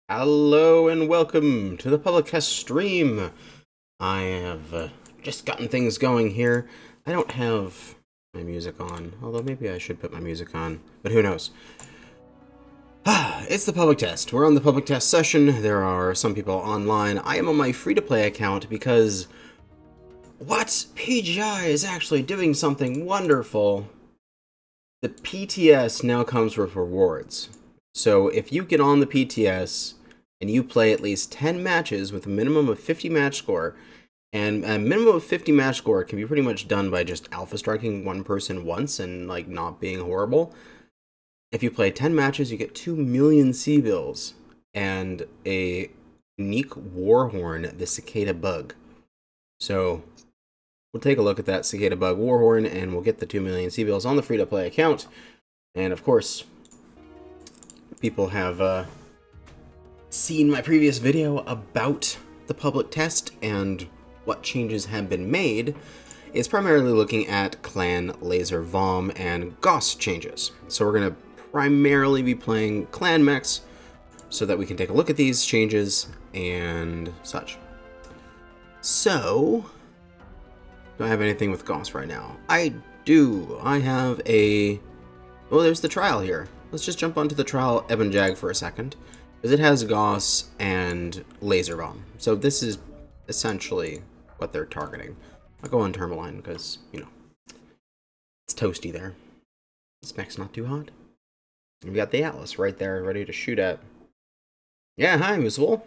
Hello and welcome to the public test stream. I have just gotten things going here. I don't have my music on, although maybe I should put my music on, but who knows. It's the public test. We're on the public test session. There are some people online. I am on my free-to-play account because what? PGI is actually doing something wonderful. The PTS now comes with rewards. So if you get on the PTS and you play at least 10 matches with a minimum of 50 match score, and a minimum of 50 match score can be pretty much done by just alpha striking one person once and like not being horrible. If you play 10 matches, you get 2 million C-bills and a unique war horn, the cicada bug. So we'll take a look at that cicada bug war horn and we'll get the 2 million C-bills on the free-to-play account. And of course, people have seen my previous video about the public test and what changes have been made. Is primarily looking at clan, laser, vom, and Gauss changes. So we're going to primarily be playing clan mechs so that we can take a look at these changes and such. So, do I have anything with Gauss right now? I do. I have a... well, there's the trial here. Let's just jump onto the trial Ebon Jag for a second, because it has Gauss and laser bomb. So this is essentially what they're targeting. I'll go on Tourmaline because, you know, it's toasty there. This mech's not too hot. And we got the Atlas right there ready to shoot at. Yeah, hi, Moosiblé.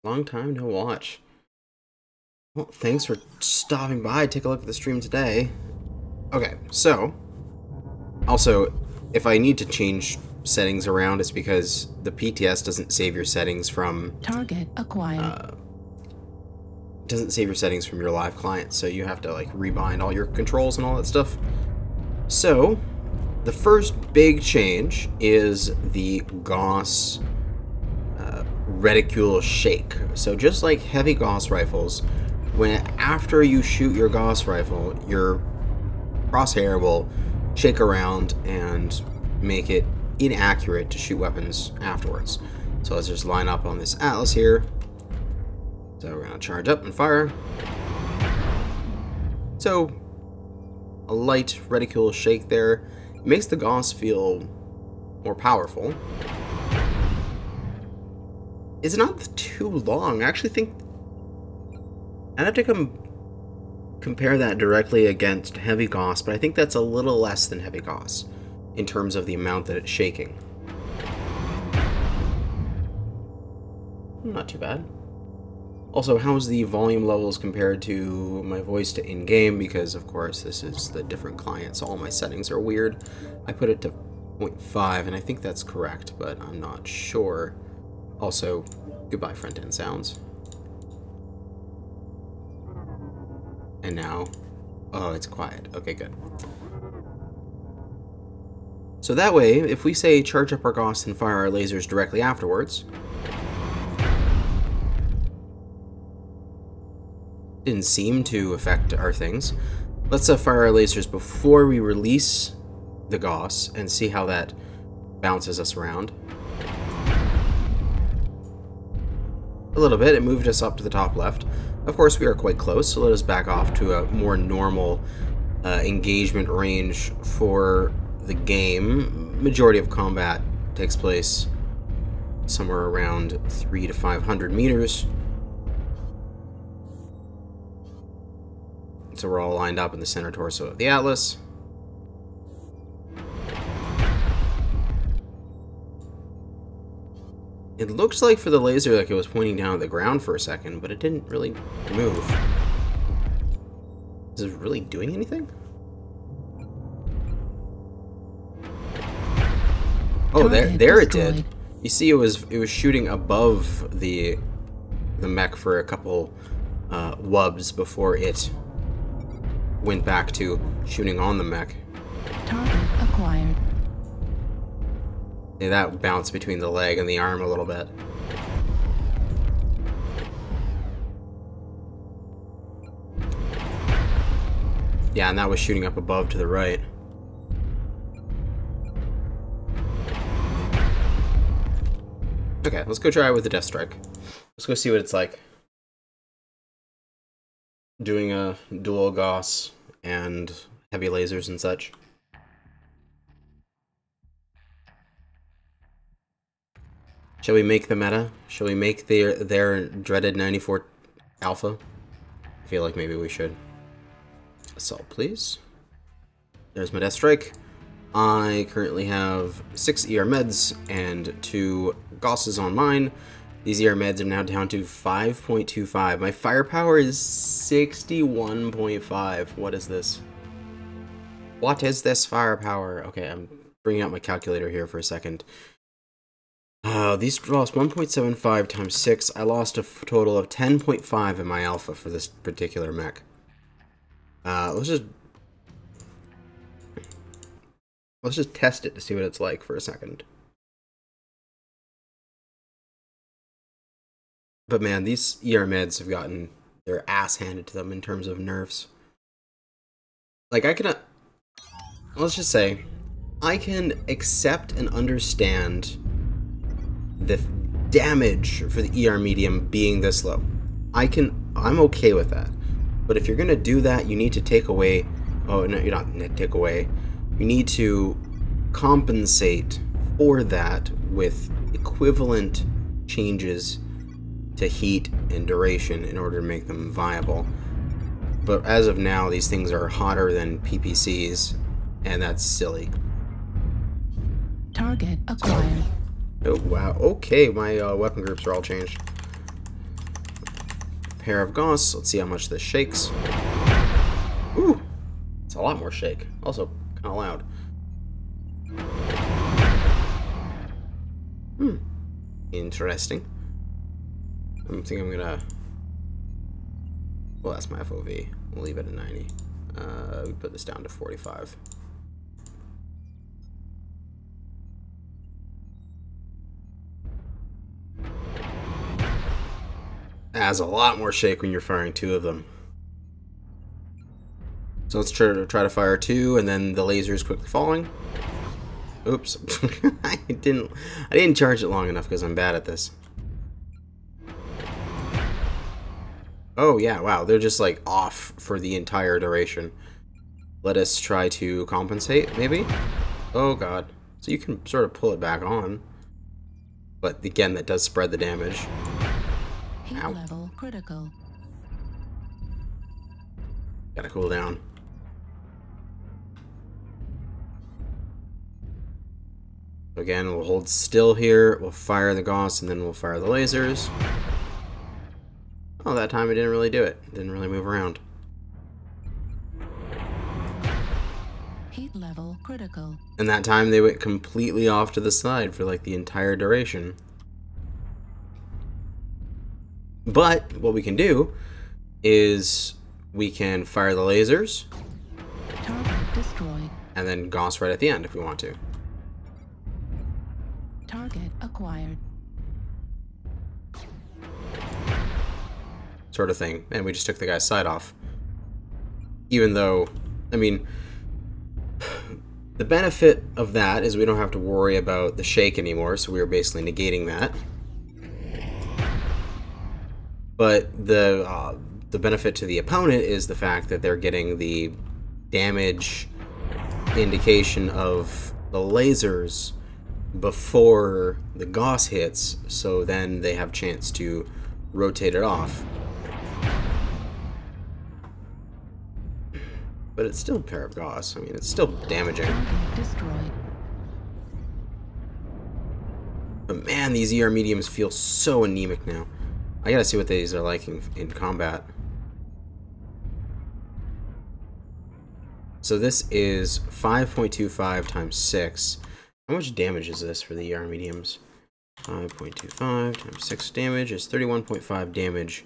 Long time no watch. Well, thanks for stopping by. Take a look at the stream today. Okay, so, also, if I need to change settings around, it's because the PTS doesn't save your settings from... target acquired. Doesn't save your settings from your live client, so you have to like rebind all your controls and all that stuff. So, the first big change is the Gauss reticule shake. So just like heavy Gauss rifles, when after you shoot your Gauss rifle, your crosshair will shake around and make it inaccurate to shoot weapons afterwards. So let's just line up on this Atlas here. So we're going to charge up and fire. So a light reticule shake there. It makes the Gauss feel more powerful. It's not too long. I actually think I'd have to compare that directly against heavy Gauss, but I think that's a little less than heavy Gauss in terms of the amount that it's shaking. Not too bad. Also, how's the volume levels compared to my voice to in-game? Because, of course, this is the different client, so all my settings are weird. I put it to 0.5, and I think that's correct, but I'm not sure. Also, goodbye front-end sounds. And now, oh, it's quiet. Okay, good. So that way, if we say charge up our Gauss and fire our lasers directly afterwards, didn't seem to affect our things. Let's fire our lasers before we release the Gauss and see how that bounces us around. A little bit, it moved us up to the top left. Of course, we are quite close, so let us back off to a more normal engagement range for the game. Majority of combat takes place somewhere around 300 to 500 meters. So we're all lined up in the center torso of the Atlas. It looks like for the laser like it was pointing down at the ground for a second, but it didn't really move. Is it really doing anything? Oh, there it did. You see, it was shooting above the mech for a couple wubs before it went back to shooting on the mech. Target acquired. Yeah, that bounced between the leg and the arm a little bit. Yeah, and that was shooting up above to the right. Okay, let's go try it with the Death Strike. Let's go see what it's like. Doing a dual Gauss and heavy lasers and such. Shall we make the meta? Shall we make their dreaded 94 alpha? I feel like maybe we should. Assault, please. There's my Death Strike. I currently have 6 ER meds and 2 Gausses on mine. These ER meds are now down to 5.25. My firepower is 61.5. What is this? What is this firepower? Okay, I'm bringing out my calculator here for a second. These lost 1.75 times 6. I lost a total of 10.5 in my alpha for this particular mech. Let's just test it to see what it's like for a second. But man, these ER meds have gotten their ass handed to them in terms of nerfs. Like, let's just say, I can accept and understand the damage for the ER medium being this low. I'm okay with that. But if you're gonna do that, you need to take away, oh no, you're not take away, you need to compensate for that with equivalent changes to heat and duration in order to make them viable. But as of now, these things are hotter than PPCs, and that's silly. Target acquired. Oh wow, okay, my weapon groups are all changed. Pair of Gauss, let's see how much this shakes. Ooh, it's a lot more shake. Also, kind of loud. Interesting. I think I'm gonna... Well, that's my FOV. We'll leave it at 90. We put this down to 45. Has a lot more shake when you're firing 2 of them. So let's try to fire 2, and then the laser is quickly falling. Oops. I didn't charge it long enough because I'm bad at this. Oh yeah, wow, they're just like off for the entire duration. Let us try to compensate, maybe? Oh god. So you can sort of pull it back on. But again, that does spread the damage. Heat level critical. Gotta cool down. Again, we'll hold still here, we'll fire the Gauss, and then we'll fire the lasers. Oh, that time it didn't really do it. It didn't really move around. Heat level critical. And that time they went completely off to the side for like the entire duration. But what we can do is we can fire the lasers. Target destroyed. And then Gauss right at the end if we want to. Target acquired. Sort of thing. And we just took the guy's side off. Even though, I mean, the benefit of that is we don't have to worry about the shake anymore, so we were basically negating that. But the benefit to the opponent is the fact that they're getting the damage indication of the lasers before the Gauss hits, so then they have a chance to rotate it off. But it's still a pair of Gauss. I mean, it's still damaging. Destroyed. But man, these ER mediums feel so anemic now. I gotta see what these are like in combat. So this is 5.25 times 6. How much damage is this for the ER mediums? 5.25 times 6 damage is 31.5 damage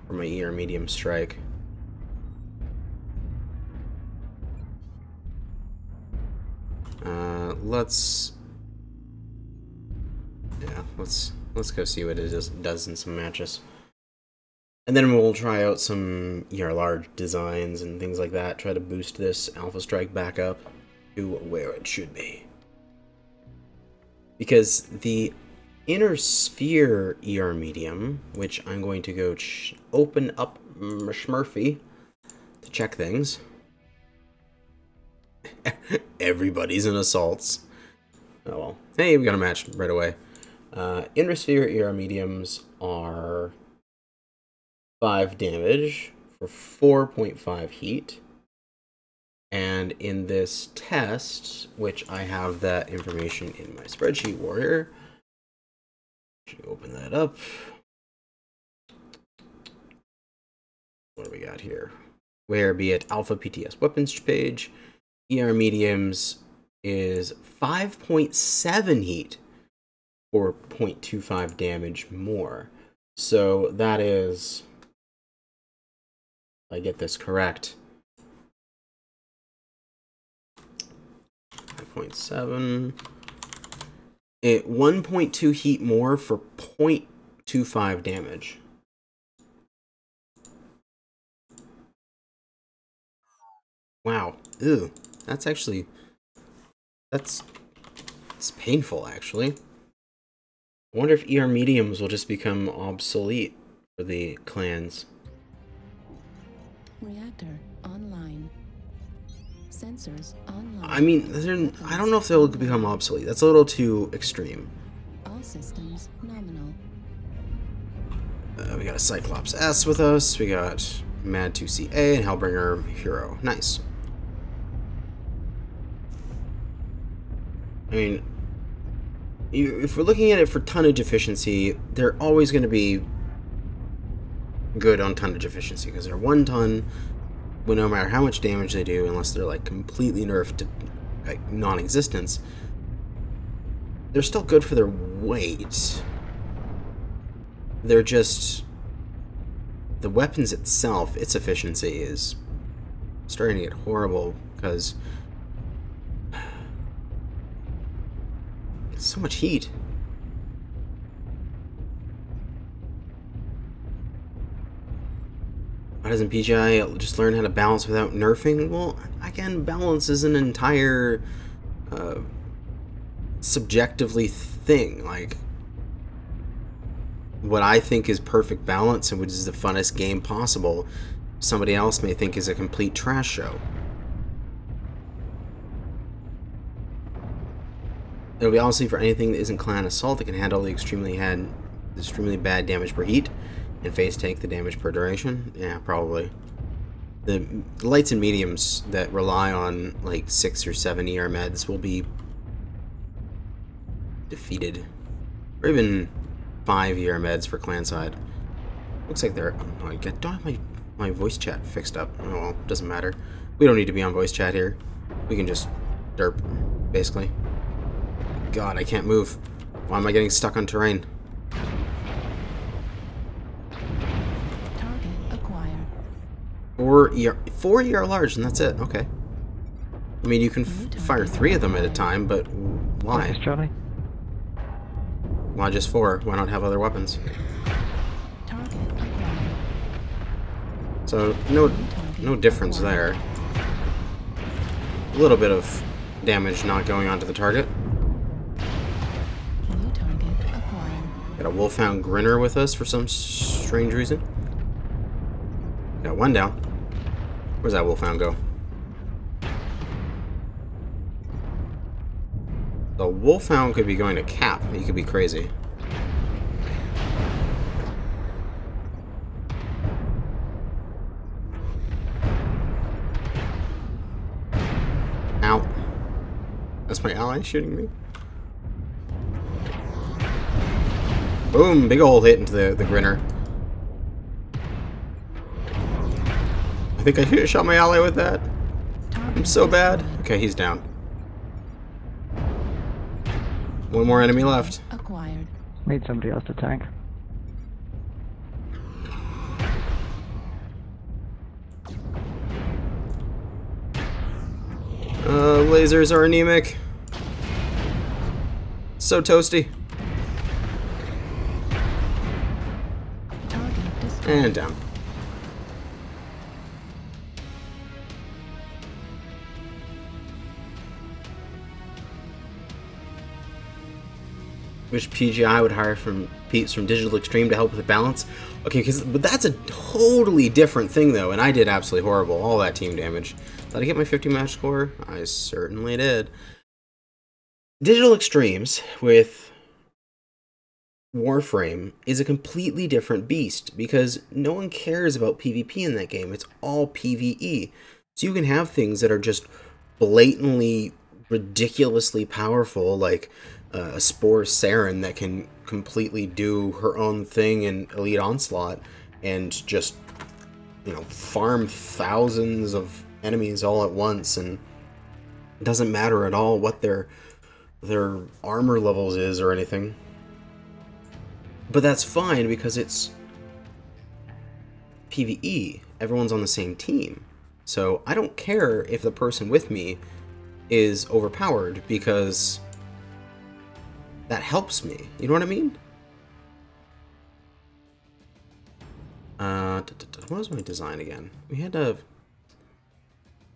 for my ER medium strike. Let's go see what it does in some matches. And then we'll try out some large designs and things like that. Try to boost this Alpha Strike back up to where it should be. Because the inner sphere ER medium, which I'm going to go open up Smurfy to check things. Everybody's in assaults. Oh well. Hey, we got a match right away. Inner sphere ER mediums are 5 damage for 4.5 heat. And in this test, which I have that information in my spreadsheet warrior, should open that up. What do we got here? Where be it alpha PTS weapons page, ER mediums is 5.7 heat for 0.25 damage more. So that is, if I get this correct, 5.7. 1.2 heat more for 0.25 damage. Wow. Ew. That's actually... It's painful, actually. I wonder if ER mediums will just become obsolete for the clans. Reactor online. Sensors online. I mean, I don't know if they'll become obsolete. That's a little too extreme. All systems nominal. We got a Cyclops S with us. We got Mad 2CA and Hellbringer Hero. Nice. I mean, if we're looking at it for tonnage efficiency, they're always going to be good on tonnage efficiency because they're 1 ton. Well, no matter how much damage they do, unless they're like completely nerfed to like non-existence, they're still good for their weight. They're just the weapons itself, its efficiency is starting to get horrible because it's so much heat. Why doesn't PGI just learn how to balance without nerfing? Well, again, balance is an entire subjectively thing. Like, what I think is perfect balance and which is the funnest game possible, somebody else may think is a complete trash show. It'll be honestly for anything that isn't clan assault that can handle the extremely bad damage per heat and phase tank the damage per duration. Yeah, probably. The lights and mediums that rely on like 6 or 7 ER meds will be defeated. Or even 5 ER meds for clan side. Looks like they're... Oh, I don't have my voice chat fixed up. Oh well, doesn't matter. We don't need to be on voice chat here. We can just derp, basically. God, I can't move. Why am I getting stuck on terrain? Target acquired. 4 ER large, and that's it. Okay. I mean, you can fire 3 of them at a time, but why? Thanks, Charlie. Why just 4? Why not have other weapons? Target acquired. So, no difference there. A little bit of damage not going onto the target. New target acquired. Got a Wolfhound Grinner with us for some strange reason. Got 1 down. Where's that Wolfhound go? The Wolfhound could be going to cap. He could be crazy. Ow. That's my ally shooting me. Boom! Big ol' hit into the Grinner. I think I shot my ally with that. I'm so bad. Okay, he's down. 1 more enemy left. Acquired. Need somebody else to tank. Lasers are anemic. So toasty. Target destroyed. And down. Which PGI would hire from peeps from Digital Extreme to help with the balance. Okay, but that's a totally different thing though, and I did absolutely horrible. All that team damage. Did I get my 50 match score? I certainly did. Digital Extremes with Warframe is a completely different beast because no one cares about PvP in that game. It's all PvE. So you can have things that are just blatantly, ridiculously powerful, like a Spore Saren that can completely do her own thing in Elite Onslaught and just, you know, farm thousands of enemies all at once, and it doesn't matter at all what their armor levels is or anything. But that's fine because it's PvE. Everyone's on the same team. So I don't care if the person with me is overpowered because that helps me. You know what I mean? What was my design again? We had a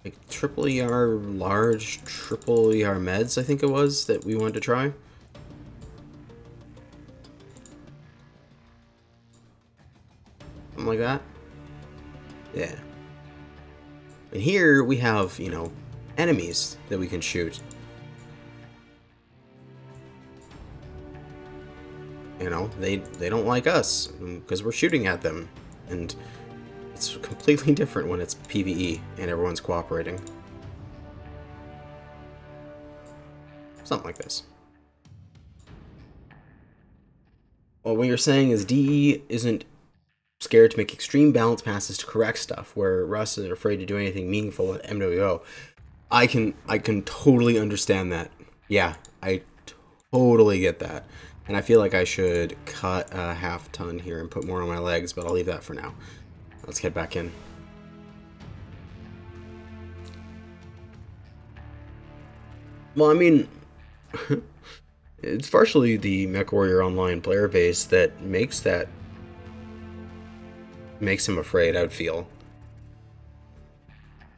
like triple ER large, triple ER meds, I think it was, that we wanted to try. Something like that. Yeah. And here we have, you know, enemies that we can shoot. You know, they don't like us because we're shooting at them, and it's completely different when it's PvE and everyone's cooperating. Something like this. Well, what you're saying is DE isn't scared to make extreme balance passes to correct stuff, where Russ is afraid to do anything meaningful with MWO. I can totally understand that. Yeah, I totally get that. And I feel like I should cut a half ton here and put more on my legs, but I'll leave that for now. Let's get back in. Well, I mean, it's partially the Mechwarrior Online player base that makes him afraid, I'd feel.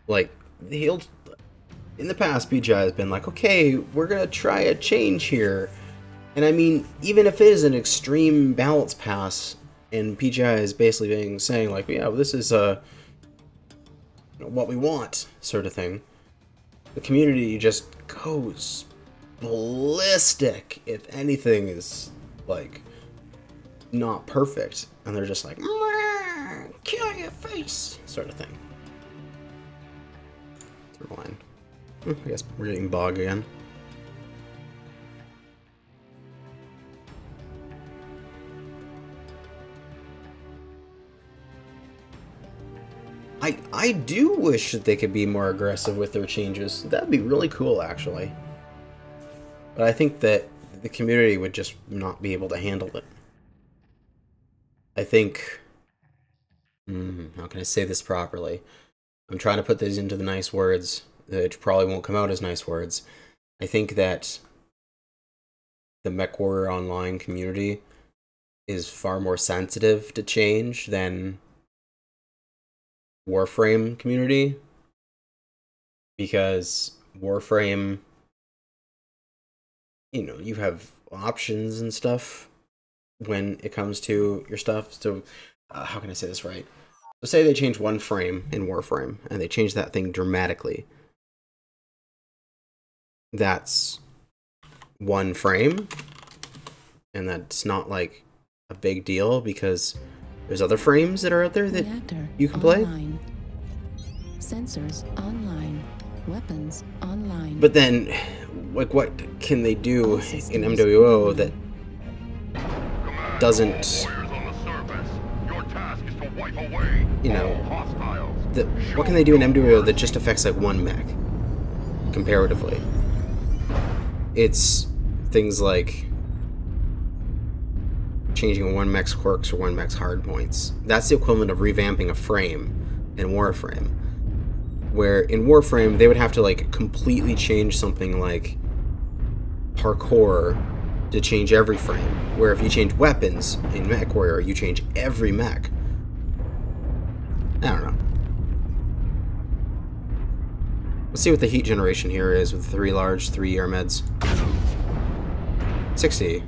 Like, in the past, PGI has been like, okay, we're gonna try a change here. And I mean, even if it is an extreme balance pass, and PGI is basically saying like, yeah, well, this is what we want, sort of thing, the community just goes ballistic if anything is like not perfect, and they're just like, kill your face, sort of thing. Through line. I guess we're getting bog again. I do wish that they could be more aggressive with their changes. That'd be really cool, actually. But I think that the community would just not be able to handle it. I think... how can I say this properly? I'm trying to put these into the nice words. It probably won't come out as nice words. I think that the Mechwarrior Online community is far more sensitive to change than Warframe community, because Warframe, you know, you have options and stuff when it comes to your stuff. So how can I say this right? So say they change one frame in Warframe and they change that thing dramatically. That's one frame, and that's not like a big deal because there's other frames that are out there that you can play. Sensors online. Weapons online. But then, like, what can they do in MWO that doesn't, you know, what can they do in MWO that just affects like one mech, comparatively? It's things like changing one mech's quirks or one mech's hardpoints. That's the equivalent of revamping a frame in Warframe. Where in Warframe, they would have to like completely change something like parkour to change every frame. Where if you change weapons in Mechwarrior, you change every mech. I don't know. Let's see what the heat generation here is with 3 large, 3 ER meds. 60.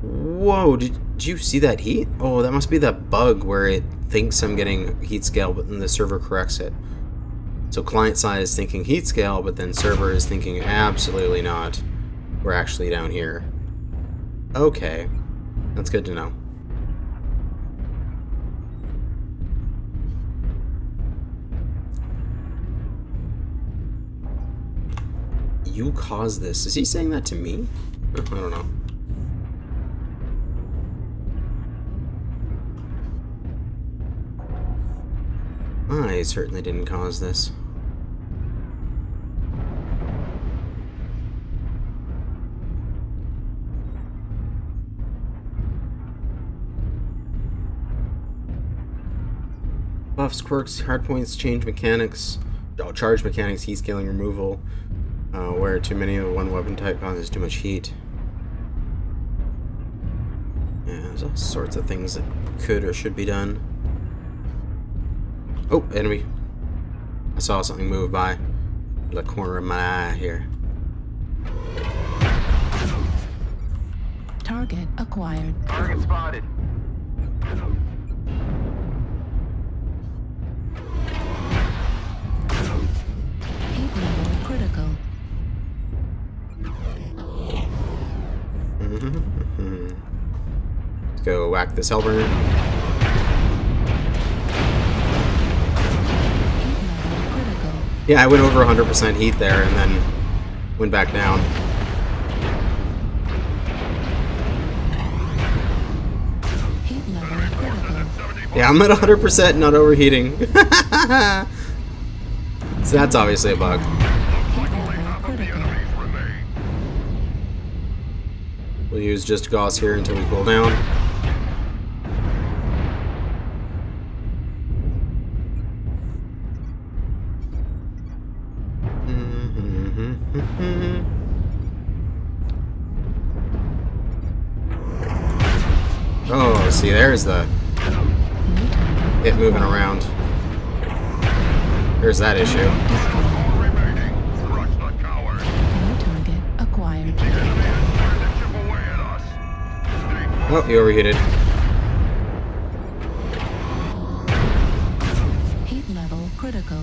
Whoa, did you see that heat? Oh, that must be that bug where it thinks I'm getting heat scale, but then the server corrects it. So client side is thinking heat scale, but then server is thinking absolutely not. We're actually down here. Okay, that's good to know. You caused this. Is he saying that to me? I don't know. I certainly didn't cause this. Buffs, quirks, hardpoints, change mechanics, charge mechanics, heat scaling removal, where too many of one weapon type causes too much heat. Yeah, there's all sorts of things that could or should be done. Oh, enemy. I saw something move by the corner of my eye here. Target acquired. Target spotted. Heat level critical. Let's go whack this Hellbringer. Yeah, I went over 100% heat there and then went back down. Heat level critical. Yeah, I'm at 100% not overheating. So that's obviously a bug. We'll use just Gauss here until we cool down. Oh, see, there's the it moving around. There's that issue. New target acquired. Oh, he overheated. Heat level critical.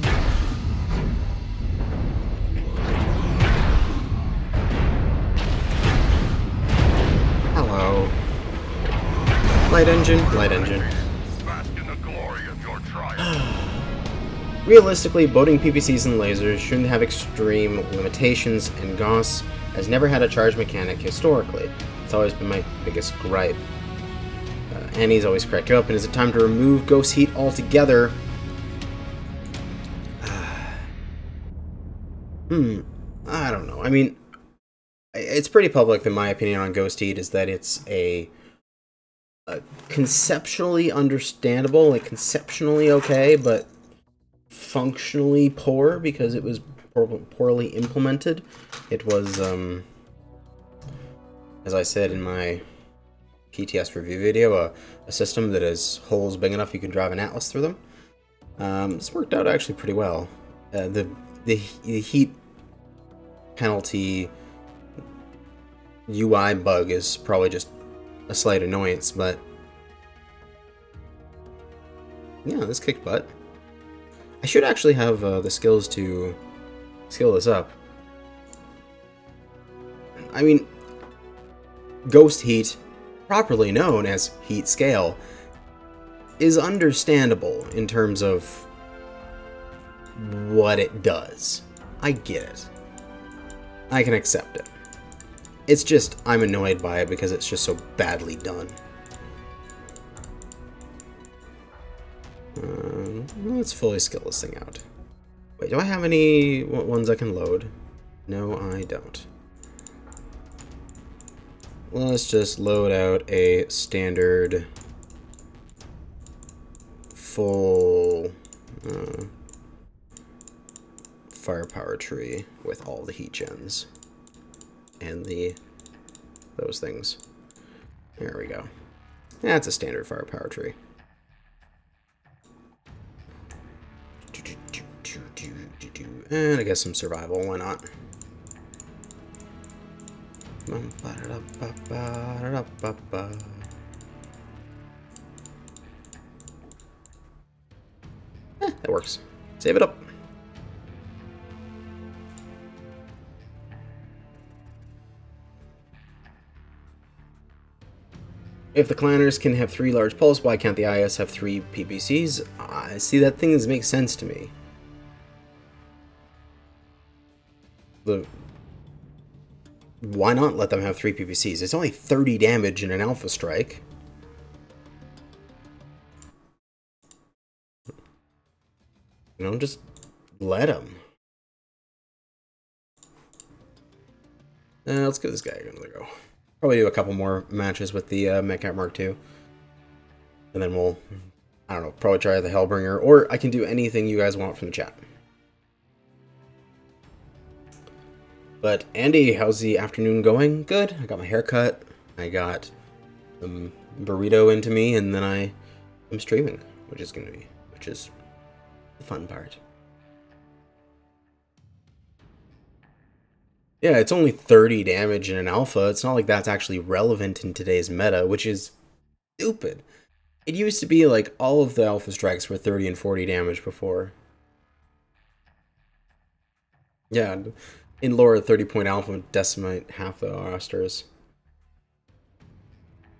Hello. Light engine, light engine. Realistically, boating PPCs and lasers shouldn't have extreme limitations, and Gauss has never had a charge mechanic historically. It's always been my biggest gripe. Annie's always cracked you up, and is it time to remove Ghost Heat altogether? I don't know. I mean, it's pretty public that my opinion on Ghost Heat is that it's a conceptually understandable, like conceptually okay, but functionally poor because it was poorly implemented. It was, as I said in my PTS review video, a system that has holes big enough you can drive an Atlas through them. This worked out actually pretty well. The heat penalty UI bug is probably just a slight annoyance, but yeah, this kicked butt. I should actually have the skills to skill this up. I mean, Ghost Heat, properly known as heat scale, is understandable in terms of what it does. I get it. I can accept it. It's just, I'm annoyed by it because it's just so badly done. Let's fully skill this thing out. Wait, do I have any ones I can load? No, I don't. Let's just load out a standard full firepower tree with all the heat gens and those things. There we go. That's a standard firepower tree. And I guess some survival, why not? That works. Save it up. If the clanners can have 3 large pulse, why can't the IS have 3 PPCs? I see, that thing makes sense to me. Why not let them have 3 PPCs? It's only 30 damage in an alpha strike. You know, just let them. Let's give this guy another go. Probably do a couple more matches with the Mech Mark II. And then we'll, I don't know, probably try the Hellbringer. Or I can do anything you guys want from the chat. But Andy, how's the afternoon going? Good. I got my hair cut. I got some burrito into me, and then I am streaming, which is the fun part. Yeah, it's only 30 damage in an alpha. It's not like that's actually relevant in today's meta, which is stupid. It used to be like all of the alpha strikes were 30 and 40 damage before. Yeah, in lore, 30-point alpha would decimate half the rosters.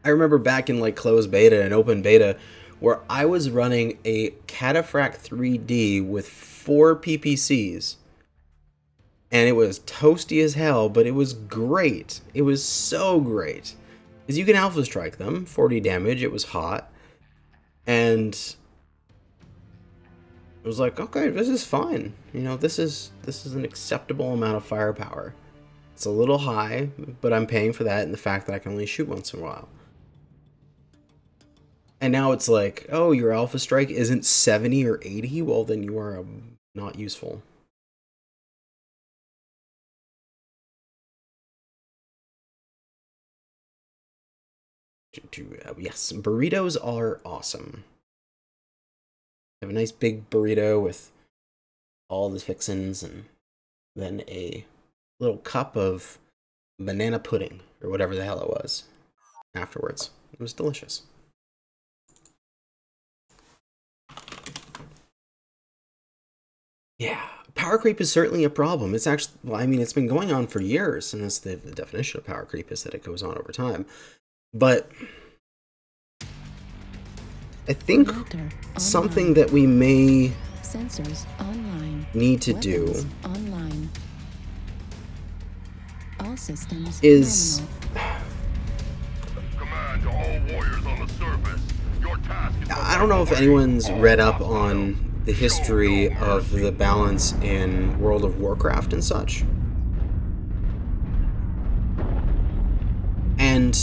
I remember back in like closed beta and open beta, where I was running a Cataphract 3D with 4 PPCs. And it was toasty as hell, but it was great. It was so great. Because you can alpha strike them, 40 damage, it was hot. And it was like, okay, this is fine. You know, this is an acceptable amount of firepower. It's a little high, but I'm paying for that and the fact that I can only shoot once in a while. And now it's like, oh, your alpha strike isn't 70 or 80? Well, then you are not useful. Yes, burritos are awesome. Have a nice big burrito with all the fixins and then a little cup of banana pudding or whatever the hell it was afterwards. It was delicious. Yeah, power creep is certainly a problem. It's actually, well, I mean, it's been going on for years, and that's the definition of power creep, is that it goes on over time. But I think something that we may need to do is command to all warriors on the surface. Your task is I don't know if anyone's read up on the history of the balance in World of Warcraft and such. And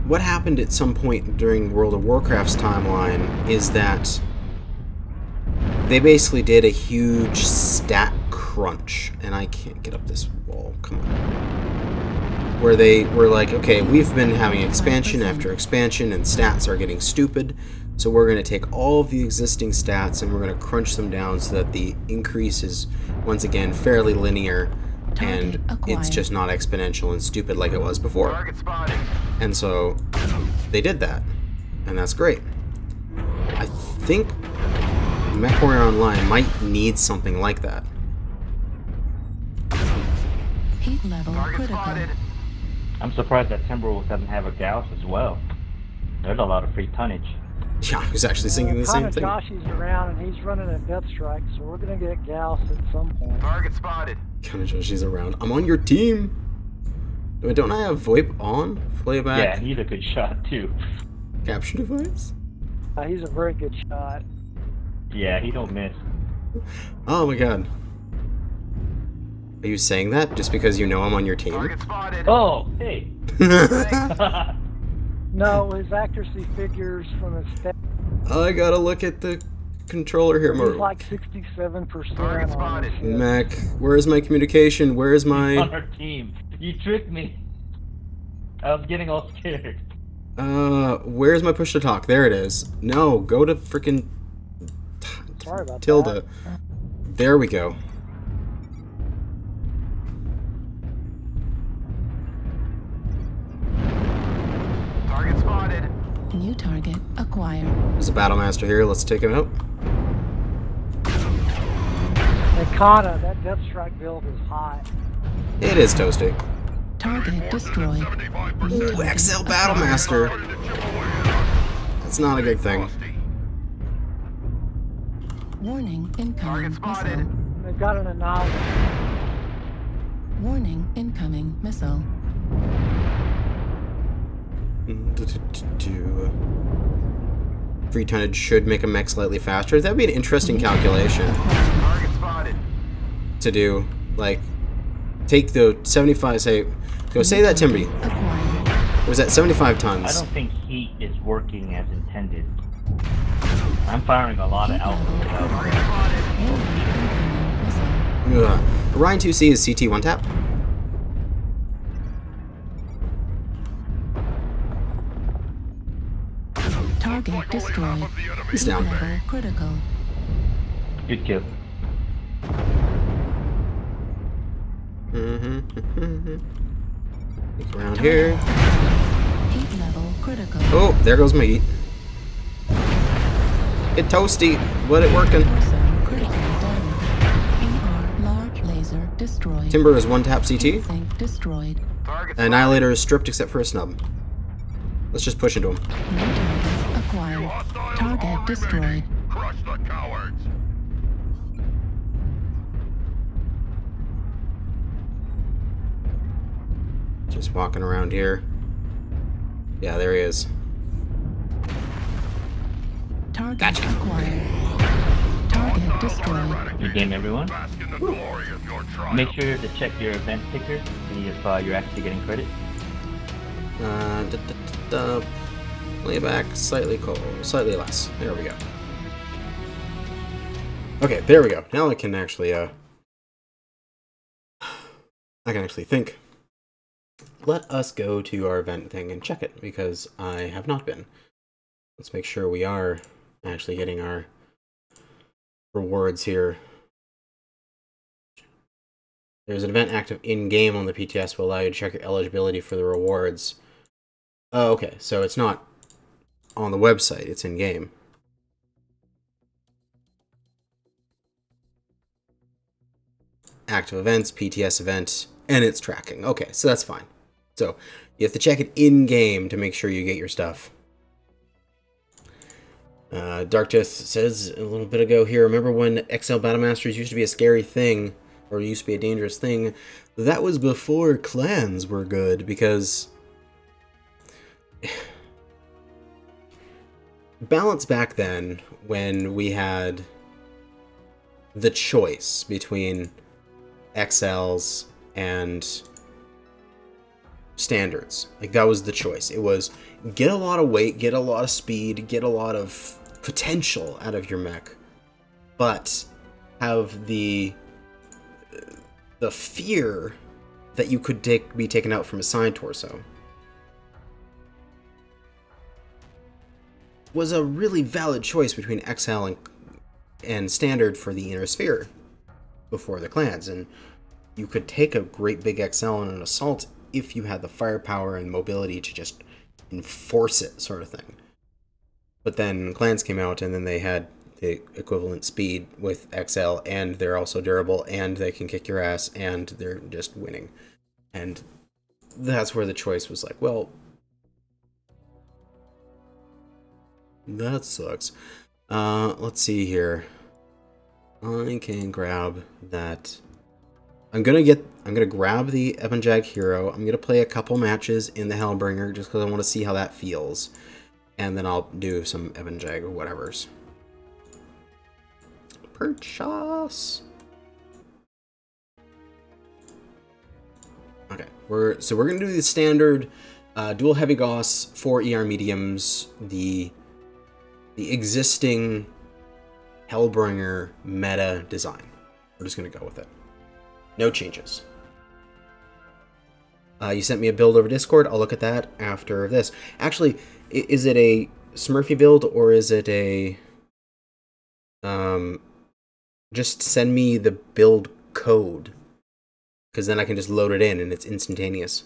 what happened at some point during World of Warcraft's timeline is that they basically did a huge stat crunch, and I can't get up this wall, come on, where they were like, okay, we've been having expansion after expansion and stats are getting stupid, so we're going to take all of the existing stats and we're going to crunch them down so that the increase is once again fairly linear and it's just not exponential and stupid like it was before. And so they did that, and that's great. I think Mechwarrior Online might need something like that. Heat level critical. I'm surprised that Timberwolf doesn't have a Gauss as well. There's a lot of free tonnage. Yeah, I was actually thinking the same thing. Kanajashi's around and he's running a death strike, so we're gonna get Gauss at some point. Target spotted. Kanajashi's around. I'm on your team. Wait, don't I have VoIP on? Playback? Yeah, he's a good shot too. Capture device? He's a very good shot. Yeah, he don't miss. Oh my god. Are you saying that just because you know I'm on your team? Target spotted. Oh, hey. No, his accuracy figures from his stat. I gotta look at the controller here. He's like 67%. Target spotted. Mac, where's my communication? Where's my... On our team. You tricked me. I was getting all scared. Where's my push to talk? There it is. No, go to freaking Sorry about tilde. that. There we go. New target acquired. There's a battle master here. Let's take him out. Hey, Kana, that Death Strike build is hot. It is toasty. Target destroyed. New Ooh, target XL battle master. That's not a good thing. Warning, incoming missile. They've got an anomaly. Warning, incoming missile. Free tonnage should make a mech slightly faster. That'd be an interesting calculation to do. Like, take the 75, say that Timby Acquired. was at 75 I tons. don't think heat is working as intended. I'm firing a lot of alpha without Ryan 2C is CT 1 tap. Target destroyed. He's down. Level critical. Good kill. Around here. Heat level critical. Oh, there goes my heat. Get toasty. What it working? Torso critical damage. ER large laser destroyed. Timber is 1 tap CT. Sync destroyed. Annihilator is stripped except for a snub. Let's just push into him. New target acquired. Target destroyed. Crush the cowards. Just walking around here. Yeah, there he is. Target acquired. Target destroyed. Good game, everyone. Bask in the glory of your triumph. Make sure to check your event ticker, see if you're actually getting credit. Layback, slightly cold, slightly less. There we go. Okay, there we go. Now I can actually, think. Let us go to our event thing and check it, because I have not been. Let's make sure we are actually getting our rewards here. There's an event active in-game on the PTS will allow you to check your eligibility for the rewards. Oh, okay, so it's not on the website, it's in-game. Active events, PTS event, and it's tracking. Okay, so that's fine. So you have to check it in-game to make sure you get your stuff. Dark Death says a little bit ago here, remember when XL Battlemasters used to be a scary thing, or used to be a dangerous thing? That was before clans were good, because balance back then, when we had the choice between XLs and standards. Like, that was the choice. It was get a lot of weight, get a lot of speed, get a lot of potential out of your mech, but have the fear that you could be taken out from a side torso. Was a really valid choice between XL and standard for the inner sphere before the clans, and you could take a great big XL in an assault if you had the firepower and mobility to just enforce it, sort of thing. But then clans came out, and then they had the equivalent speed with XL, and they're also durable, and they can kick your ass, and they're just winning. And that's where the choice was like, well, that sucks. Let's see here. I can grab that. I'm gonna grab the Ebonjag Hero. I'm gonna play a couple matches in the Hellbringer just because I want to see how that feels, and then I'll do some Ebonjag or whatever's. Purchase. Okay, we're gonna do the standard dual heavy Gauss, 4 ER mediums, the existing Hellbringer meta design. We're just gonna go with it. No changes. You sent me a build over Discord. I'll look at that after this. Actually, is it a Smurfy build or is it a... just send me the build code, because then I can just load it in and it's instantaneous.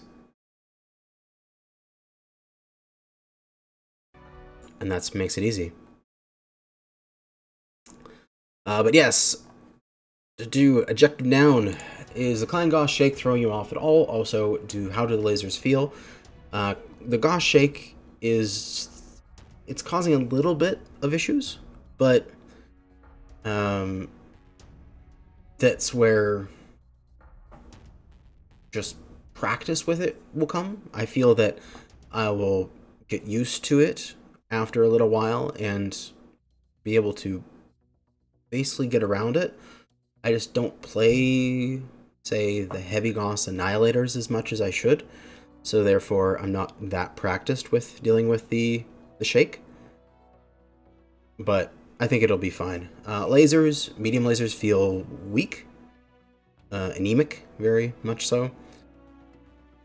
and that makes it easy. But yes, to do objective down, is the Klein Gauss shake throwing you off at all? Also, how do the lasers feel? The Gauss shake it's causing a little bit of issues, but that's where just practice with it will come. I feel that I will get used to it after a little while and be able to basically get around it. I just don't play, say, the heavy Gauss annihilators as much as I should, so therefore I'm not that practiced with dealing with the shake. But I think it'll be fine. Lasers, medium lasers feel weak, anemic, very much so.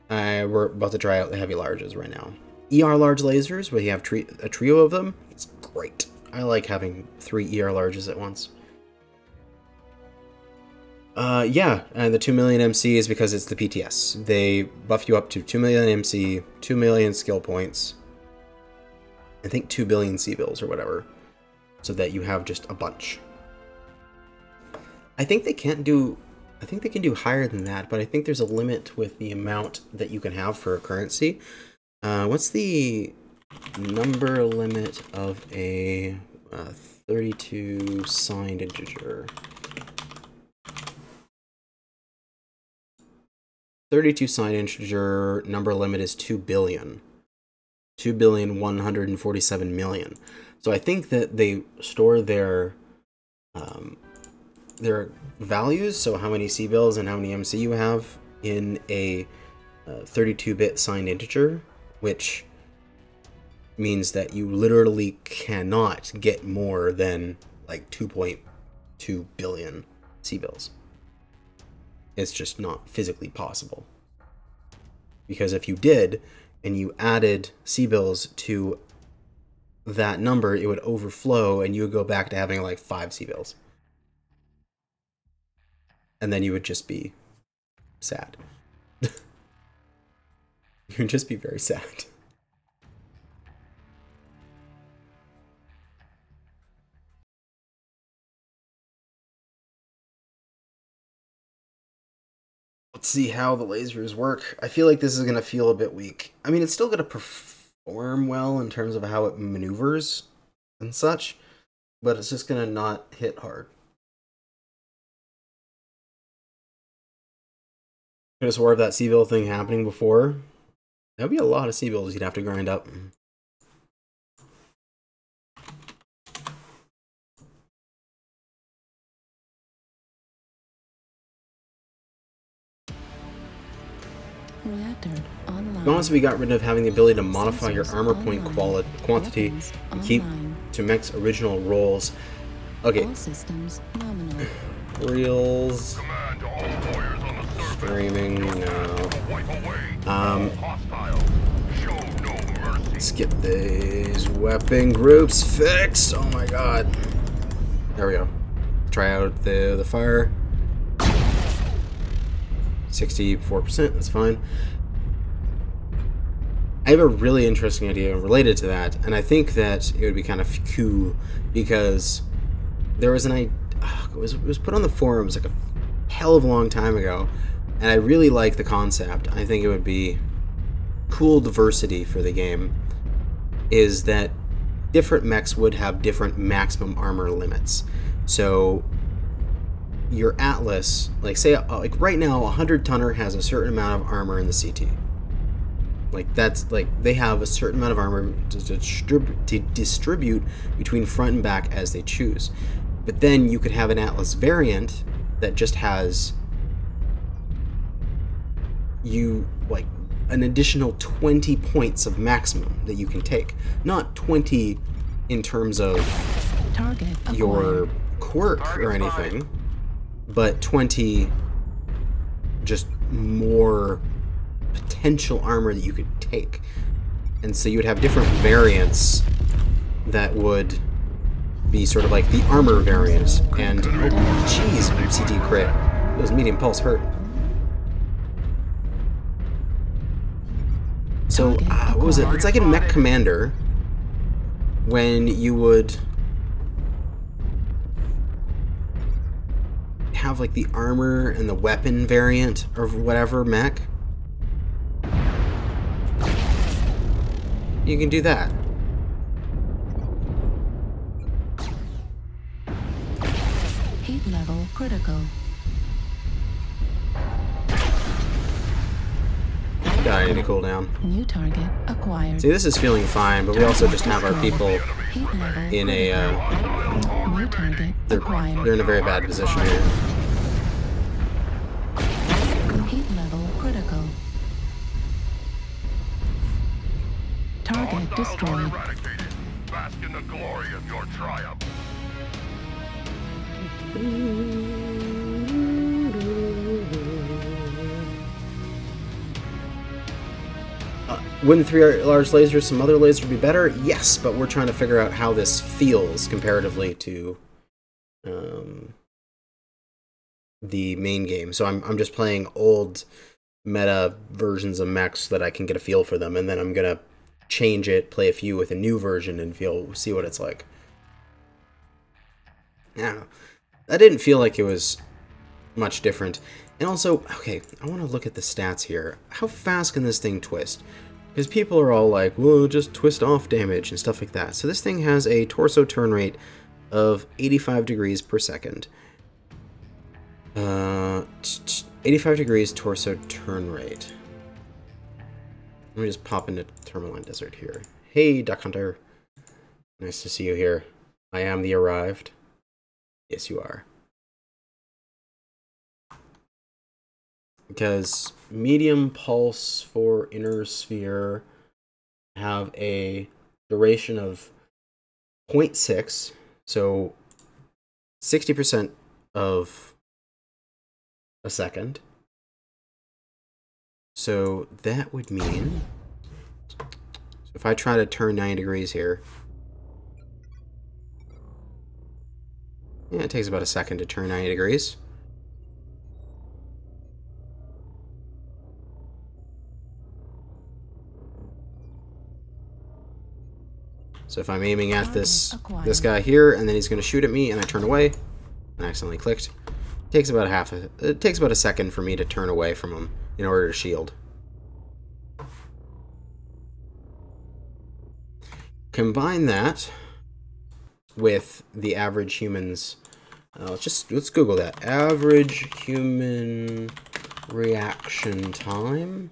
We're about to try out the heavy larges right now. ER large lasers, where you have a trio of them, it's great. I like having 3 ER larges at once. Yeah, and the 2 million MC is because it's the PTS. They buff you up to 2 million MC, 2 million skill points, I think 2 billion C-bills or whatever, so that you have just a bunch. I think they can do higher than that, but I think there's a limit with the amount that you can have for a currency. What's the number limit of a 32 signed integer? 32 signed integer number limit is 2 billion. 2,147,000,000. So I think that they store their values, so how many C-bills and how many MC you have, in a 32-bit signed integer, which means that you literally cannot get more than like 2.2 billion C-bills. It's just not physically possible. Because if you did, and you added C-bills to that number, it would overflow, and you would go back to having like 5 C-bills. And then you would just be sad. You would just be very sad. Let's see how the lasers work. I feel like this is going to feel a bit weak. I mean, it's still going to perform well in terms of how it maneuvers and such, but it's just going to not hit hard. Could have swore of that C-bill thing happening before. That would be a lot of C-bills you'd have to grind up. Honestly, we got rid of having the ability to modify your armor point quantity and keep to mech's original rolls. Okay. Reels. Streaming, no. Let's get these weapon groups fixed. Oh my god. There we go. Try out the fire. 64%, that's fine. I have a really interesting idea related to that, and I think that it would be kind of cool because there was it was put on the forums like a hell of a long time ago, and I really like the concept. I think it would be cool diversity for the game, is that different mechs would have different maximum armor limits. So your Atlas, like say, like right now, a 100-tonner has a certain amount of armor in the CT. Like that's like they have a certain amount of armor to distribute between front and back as they choose. But then you could have an Atlas variant that just has like an additional 20 points of maximum that you can take. Not 20 in terms of your quirk or anything, but 20 just more potential armor that you could take. And so you would have different variants that would be sort of like the armor variant. And oh jeez, CT crit. Those medium pulse hurt. So what was it? It's like in Mech Commander. when you would have like the armor and the weapon variant or whatever mech, you can do that. Heat level critical. God, I need to cool down. New target acquired. See, this is feeling fine, but we also just have our people Heat level in a, New target acquired. they're in a very bad position here. Heat level critical. Target destroyed. Eradicated. Bask in the glory of your triumph. Wouldn't 3 large lasers, some other lasers be better? Yes, but we're trying to figure out how this feels comparatively to the main game. So I'm just playing old meta versions of mechs so that I can get a feel for them, and then I'm gonna change it, play a few with a new version, and see what it's like. Yeah, that didn't feel like it was much different. And also, okay, I want to look at the stats here. How fast can this thing twist? Because people are all like, well, just twist off damage and stuff like that. So this thing has a torso turn rate of 85 degrees per second. 85 degrees torso turn rate. Let me just pop into Tourmaline Desert here. Hey, Duck Hunter. Nice to see you here. I am the arrived. Yes, you are. Because medium pulse for inner sphere have a duration of 0.6, so 60% of a second. So that would mean, so if I try to turn 90 degrees here, yeah, it takes about a second to turn 90 degrees. So if I'm aiming at this guy here, and then he's going to shoot at me, and I turn away, and I accidentally clicked, it takes about a second for me to turn away from him in order to shield. Combine that with the average human's, let's Google that. Average human reaction time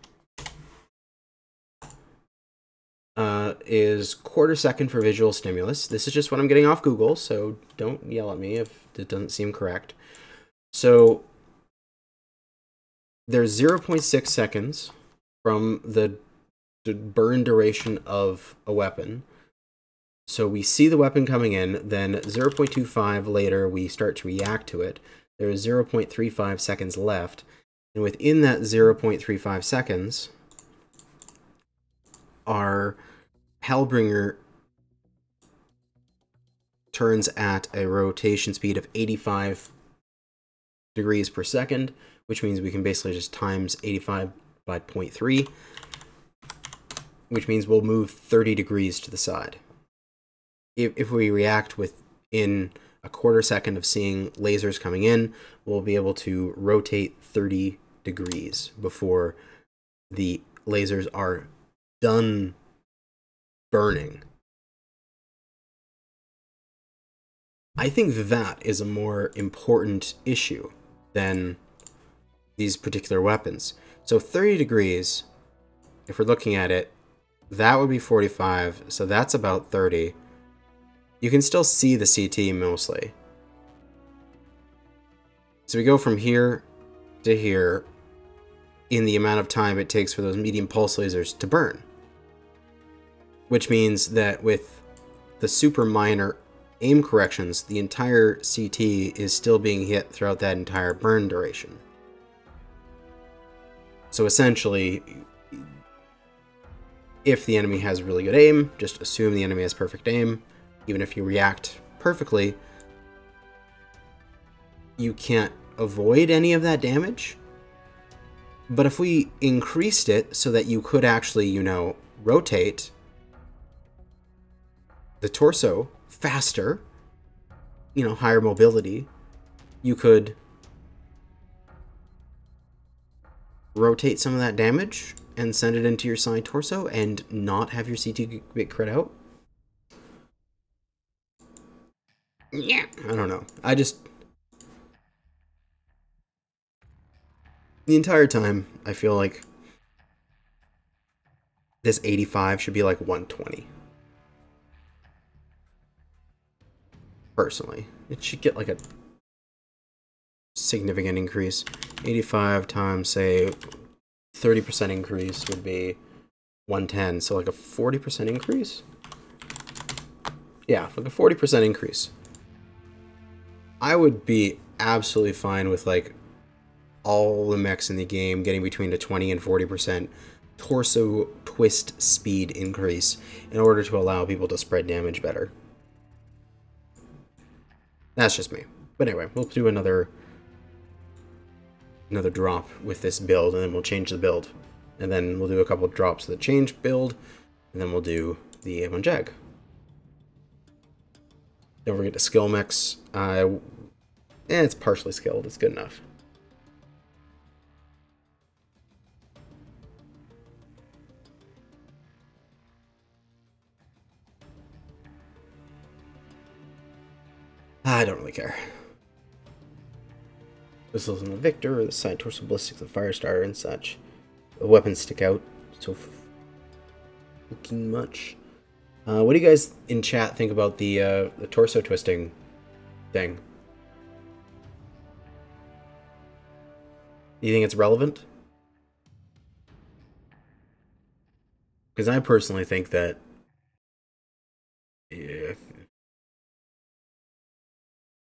is quarter second for visual stimulus. This is just what I'm getting off Google, so don't yell at me if it doesn't seem correct. So there's 0.6 seconds from the burn duration of a weapon. So we see the weapon coming in, then 0.25 later we start to react to it. There is 0.35 seconds left, and within that 0.35 seconds, our Hellbringer turns at a rotation speed of 85 degrees per second, which means we can basically just times 85 by 0.3, which means we'll move 30 degrees to the side. If we react within a quarter second of seeing lasers coming in, we'll be able to rotate 30 degrees before the lasers are done burning. I think that is a more important issue than these particular weapons. So 30 degrees, if we're looking at it, that would be 45, so that's about 30. You can still see the CT mostly. So we go from here to here in the amount of time it takes for those medium pulse lasers to burn. Which means that with the super minor aim corrections, the entire CT is still being hit throughout that entire burn duration. So essentially, if the enemy has really good aim, just assume the enemy has perfect aim. Even if you react perfectly, you can't avoid any of that damage. But if we increased it so that you could actually, rotate, the torso faster, you know, higher mobility, you could rotate some of that damage and send it into your side torso and not have your CT get crit out. Yeah, I don't know. The entire time, I feel like this 85 should be like 120. Personally, it should get like a significant increase. 85 times, say, 30% increase would be 110. So like a 40% increase? Yeah, like a 40% increase. I would be absolutely fine with like all the mechs in the game getting between a 20 and 40% torso twist speed increase in order to allow people to spread damage better. That's just me. But anyway, we'll do another drop with this build, and then we'll change the build. And then we'll do a couple of drops of the change build, and then we'll do the A1 Jag. Don't forget to skill mechs. It's partially skilled. It's good enough. I don't really care. Missiles on the Victor, or the side torso ballistics, the Firestarter, and such. The weapons stick out so fucking much. What do you guys in chat think about the torso twisting thing? Do you think it's relevant? Because I personally think that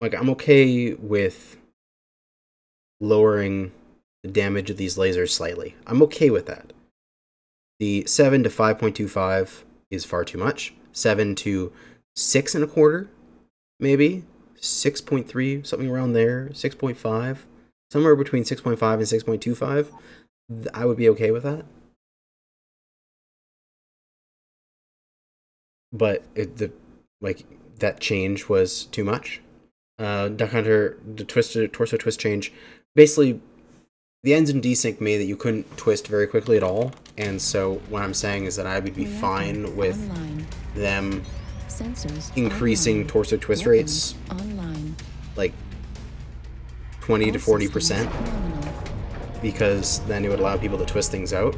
like, I'm okay with lowering the damage of these lasers slightly. I'm okay with that. The 7 to 5.25 is far too much. 7 to 6 1/4, maybe 6.3, something around there. 6.5, somewhere between 6.5 and 6.25. I would be okay with that. But that change was too much. Duck Hunter, the torso twist change, basically the engine desync made that you couldn't twist very quickly at all, and so what I'm saying is that I would be fine with them increasing torso twist rates like 20 to 40%, because then it would allow people to twist things out.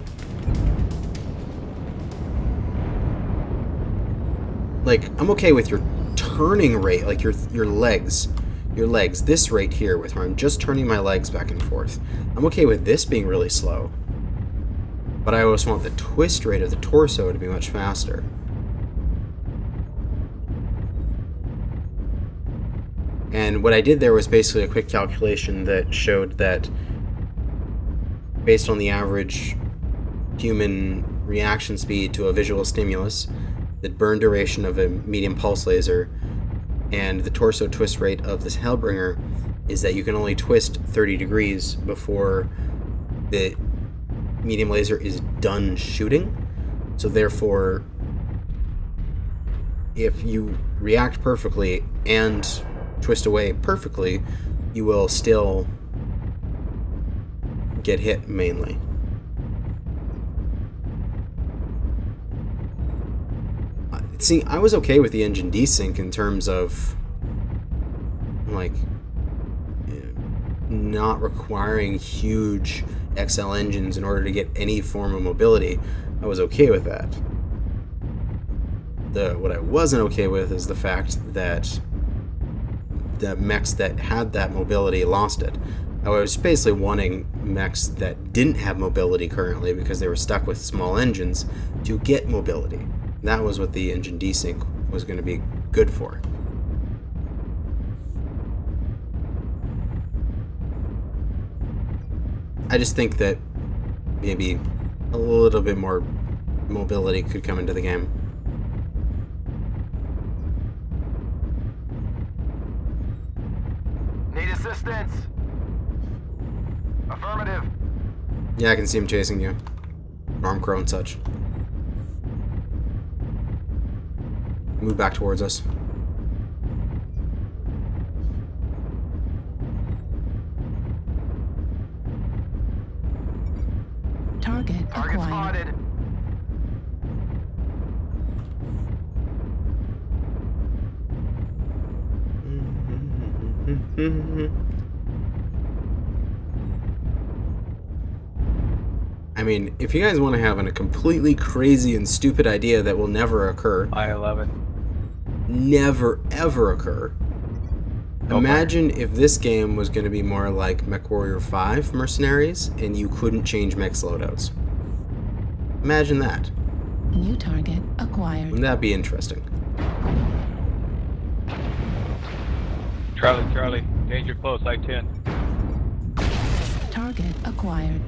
Like, I'm okay with your turning rate, like your legs, this rate here, with where I'm just turning my legs back and forth. I'm okay with this being really slow, but I always want the twist rate of the torso to be much faster. And what I did there was basically a quick calculation that showed that based on the average human reaction speed to a visual stimulus, the burn duration of a medium pulse laser, and the torso twist rate of this Hellbringer, is that you can only twist 30 degrees before the medium laser is done shooting. So therefore, if you react perfectly and twist away perfectly, you will still get hit mainly. See, I was okay with the engine desync in terms of, like, not requiring huge XL engines in order to get any form of mobility. I was okay with that. What I wasn't okay with is the fact that the mechs that had that mobility lost it. I was basically wanting mechs that didn't have mobility currently because they were stuck with small engines to get mobility. That was what the engine desync was going to be good for. I just think that maybe a little bit more mobility could come into the game. Need assistance? Affirmative. Yeah, I can see him chasing you. Arm crow and such. Move back towards us. Target acquired. Spotted. I mean, if you guys want to have a completely crazy and stupid idea that will never occur, I-11. never ever occur, imagine if this game was going to be more like Mechwarrior 5 Mercenaries and you couldn't change mechs loadouts. Imagine that. New target acquired. Wouldn't that be interesting? Charlie, danger close, I-10. Target acquired.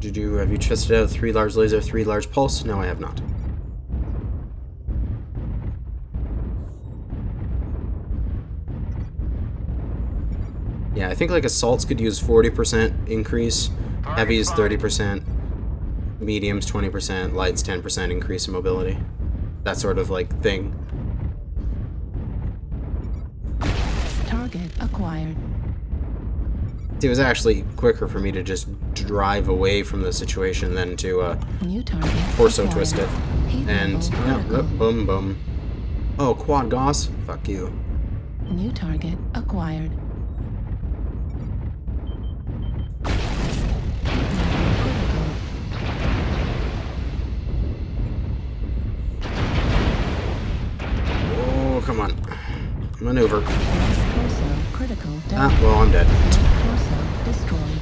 Have you tested out 3 large laser, 3 large pulse? No, I have not. Yeah, I think like assaults could use 40% increase, heavies 30%, mediums 20%, lights 10% increase in mobility. That sort of like thing. Target acquired. It was actually quicker for me to just drive away from the situation than to New target torso acquired. twist it. And yeah, boom, boom. Oh, quad Gauss? Fuck you. New target acquired. Oh, come on. Maneuver. Torso critical Ah, damage. well, I'm dead. Torso destroyed.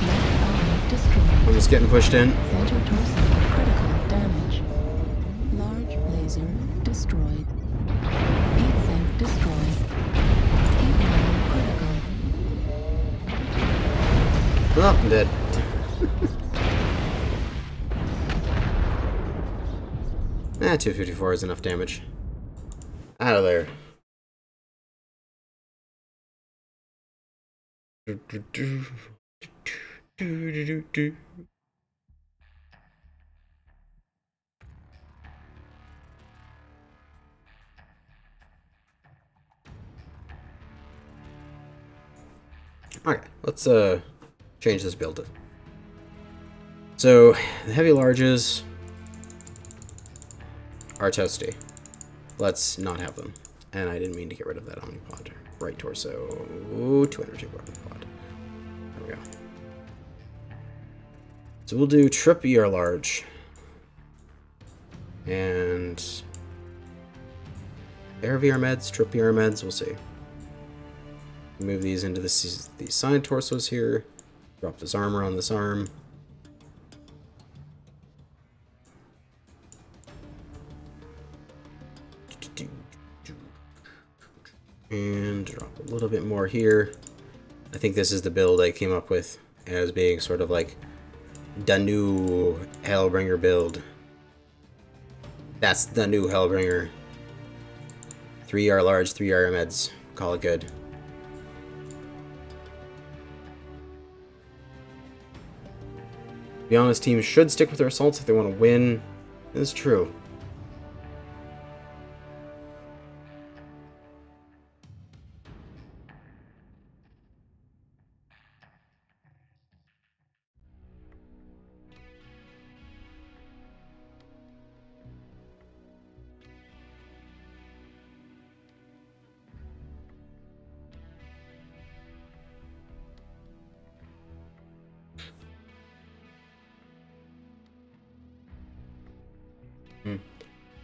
Left arm destroyed. I'm just getting pushed in. Center torso critical damage. Large laser destroyed. Heat sink destroyed. Heat line critical. Oh, I'm dead. Eh, 254 is enough damage. Out of there. Okay, let's change this build. So the heavy larges are toasty. Let's not have them. And I didn't mean to get rid of that omnipod. Right torso. Ooh, 2 energy weapon pod. There we go. So we'll do trip ER large. And air VR meds, trip ER meds, we'll see. Move these into these side torsos here. Drop this armor on this arm. And drop a little bit more here. I think this is the build I came up with as being sort of like the new Hellbringer build. That's the new Hellbringer. 3R large, 3R meds. Call it good. To be honest, teams should stick with their assaults if they want to win. This is true.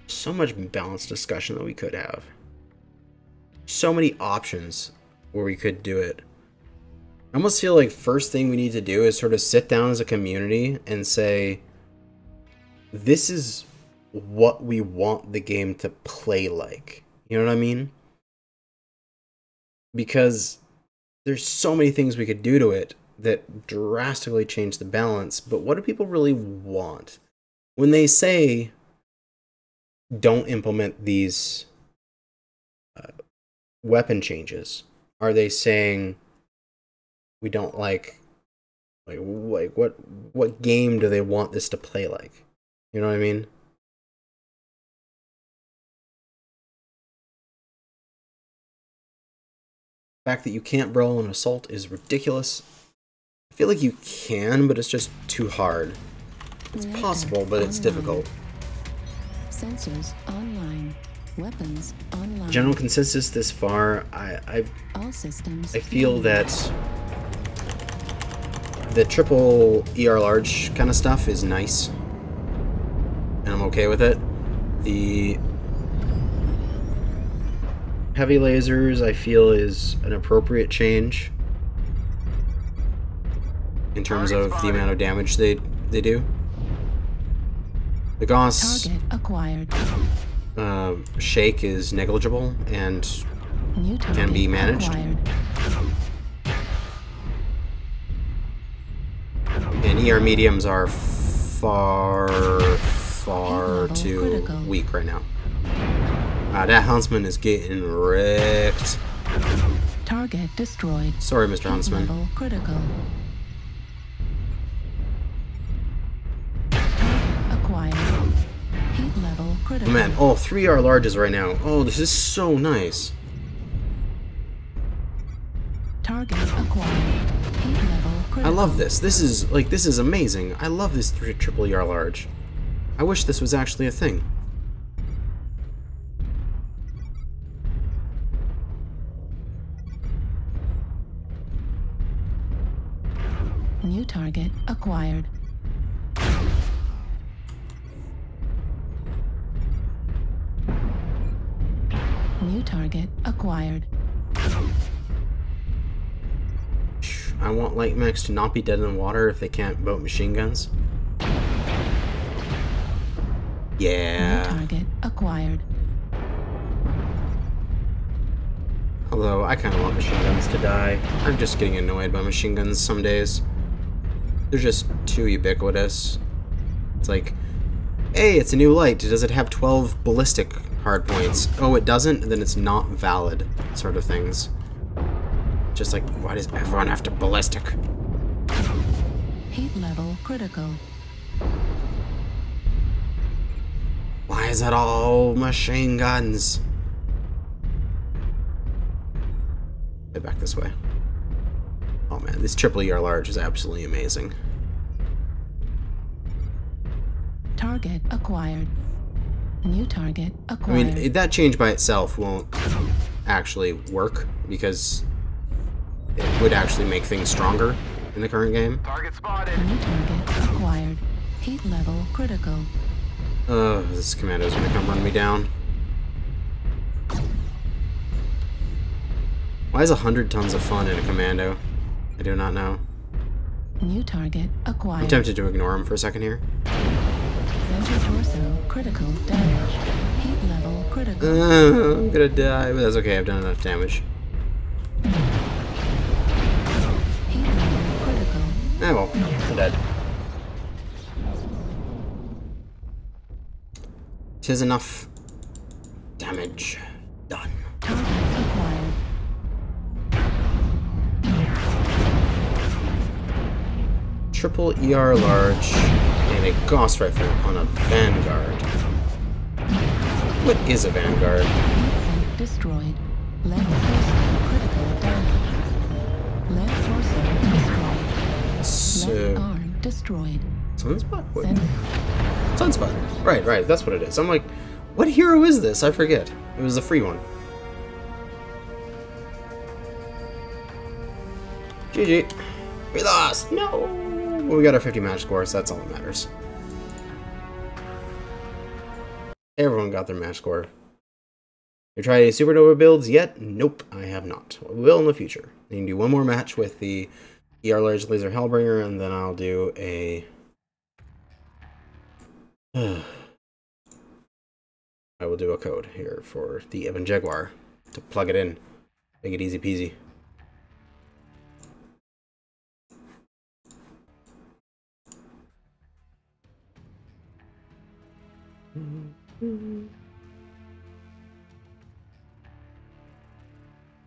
So much balanced discussion that we could have. So many options where we could do it. I almost feel like first thing we need to do is sort of sit down as a community and say, this is what we want the game to play like. You know what I mean? Because there's so many things we could do to it that drastically change the balance, but what do people really want? When they say, don't implement these weapon changes, are they saying we don't like what game do they want this to play like? You know what I mean? fact that you can't brawl an assault is ridiculous. I feel like you can, but it's just too hard. It's possible, but it's difficult. Sensors online. Weapons online. General consensus this far, All systems. I feel that the triple ER large kind of stuff is nice, and I'm okay with it. The heavy lasers, I feel, is an appropriate change in terms of the amount of damage they do. The Gauss Target acquired. shake is negligible and New target can be managed. acquired. And ER mediums are far too critical. weak right now. That Huntsman is getting wrecked. Target destroyed. Sorry, Mr. Heat Huntsman. level critical. Target acquired. Heat level critical. Man, oh, 3R larges right now. Oh, this is so nice. Target acquired. Heat level critical. I love this. This is amazing. I love this triple ER large. I wish this was actually a thing. New target acquired. New target acquired. I want light mechs to not be dead in water if they can't boat machine guns. New Yeah. target acquired. Although, I kind of want machine guns to die. I'm just getting annoyed by machine guns some days. They're just too ubiquitous. It's like, hey, it's a new light. Does it have 12 ballistic hardpoints? Oh, it doesn't? Then it's not valid, sort of things. Just like, why does everyone have to ballistic? Heat level critical. Why is it all machine guns? Head back this way. Oh man, this triple ER large is absolutely amazing. Target acquired. New target I acquired. mean, that change by itself won't actually work because it would actually make things stronger in the current game. Target spotted. New target acquired. Heat level critical. This commando's gonna come run me down. Why is 100 tons of fun in a commando? I do not know. New target I'm acquired. tempted to ignore him for a second here. Ventral torso critical damage. Heat level critical. I'm gonna die, but that's okay, I've done enough damage. Heat level critical. Eh, well, I'm dead. 'Tis enough damage done. Target acquired. Triple ER large and a Gauss rifle on a Vanguard. What is a Vanguard? Heat destroyed. Left torso critical damage. Left torso destroyed. So, Left arm destroyed. Sunspot? Wait. Center. Sunspot. Right, that's what it is. I'm like, what hero is this? I forget. It was a free one. GG. We lost! No! Well, we got our 50 match score, so that's all that matters. Everyone got their match score. You tried any Supernova builds yet? Nope, I have not. We will in the future. I can do one more match with the ER Large Laser Hellbringer, and then I'll do a... I will do a code here for the Evan Jaguar to plug it in. Make it easy peasy.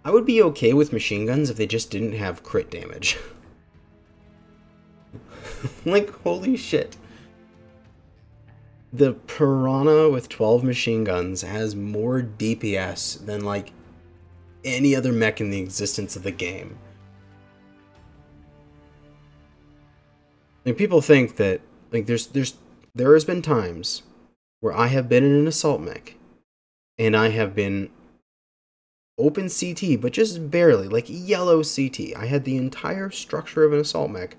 I would be okay with machine guns if they just didn't have crit damage. Like, holy shit. The Piranha with 12 machine guns has more DPS than, like, any other mech in the existence of the game. Like, people think that, like, there has been times where I have been in an assault mech, and I have been open CT, but just barely, like yellow CT. I had the entire structure of an assault mech,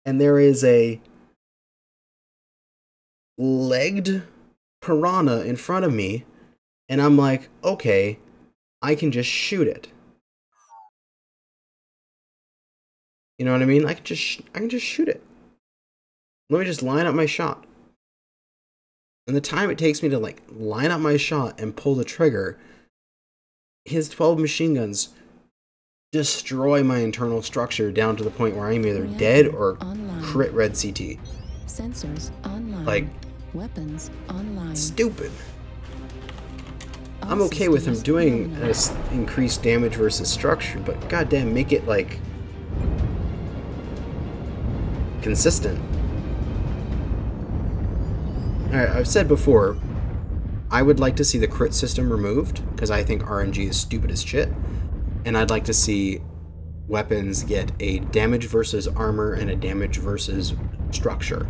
and there is a legged Piranha in front of me, and I'm like, okay, I can just shoot it. You know what I mean? I can just shoot it. Let me just line up my shot. And the time it takes me to like line up my shot and pull the trigger, his 12 machine guns destroy my internal structure down to the point where I'm either dead or crit red CT. Sensors online. Like, weapons online. Stupid. I'm okay with him doing increased damage versus structure, but goddamn, make it like consistent. Alright, I've said before, I would like to see the crit system removed, because I think RNG is stupid as shit. And I'd like to see weapons get a damage versus armor and a damage versus structure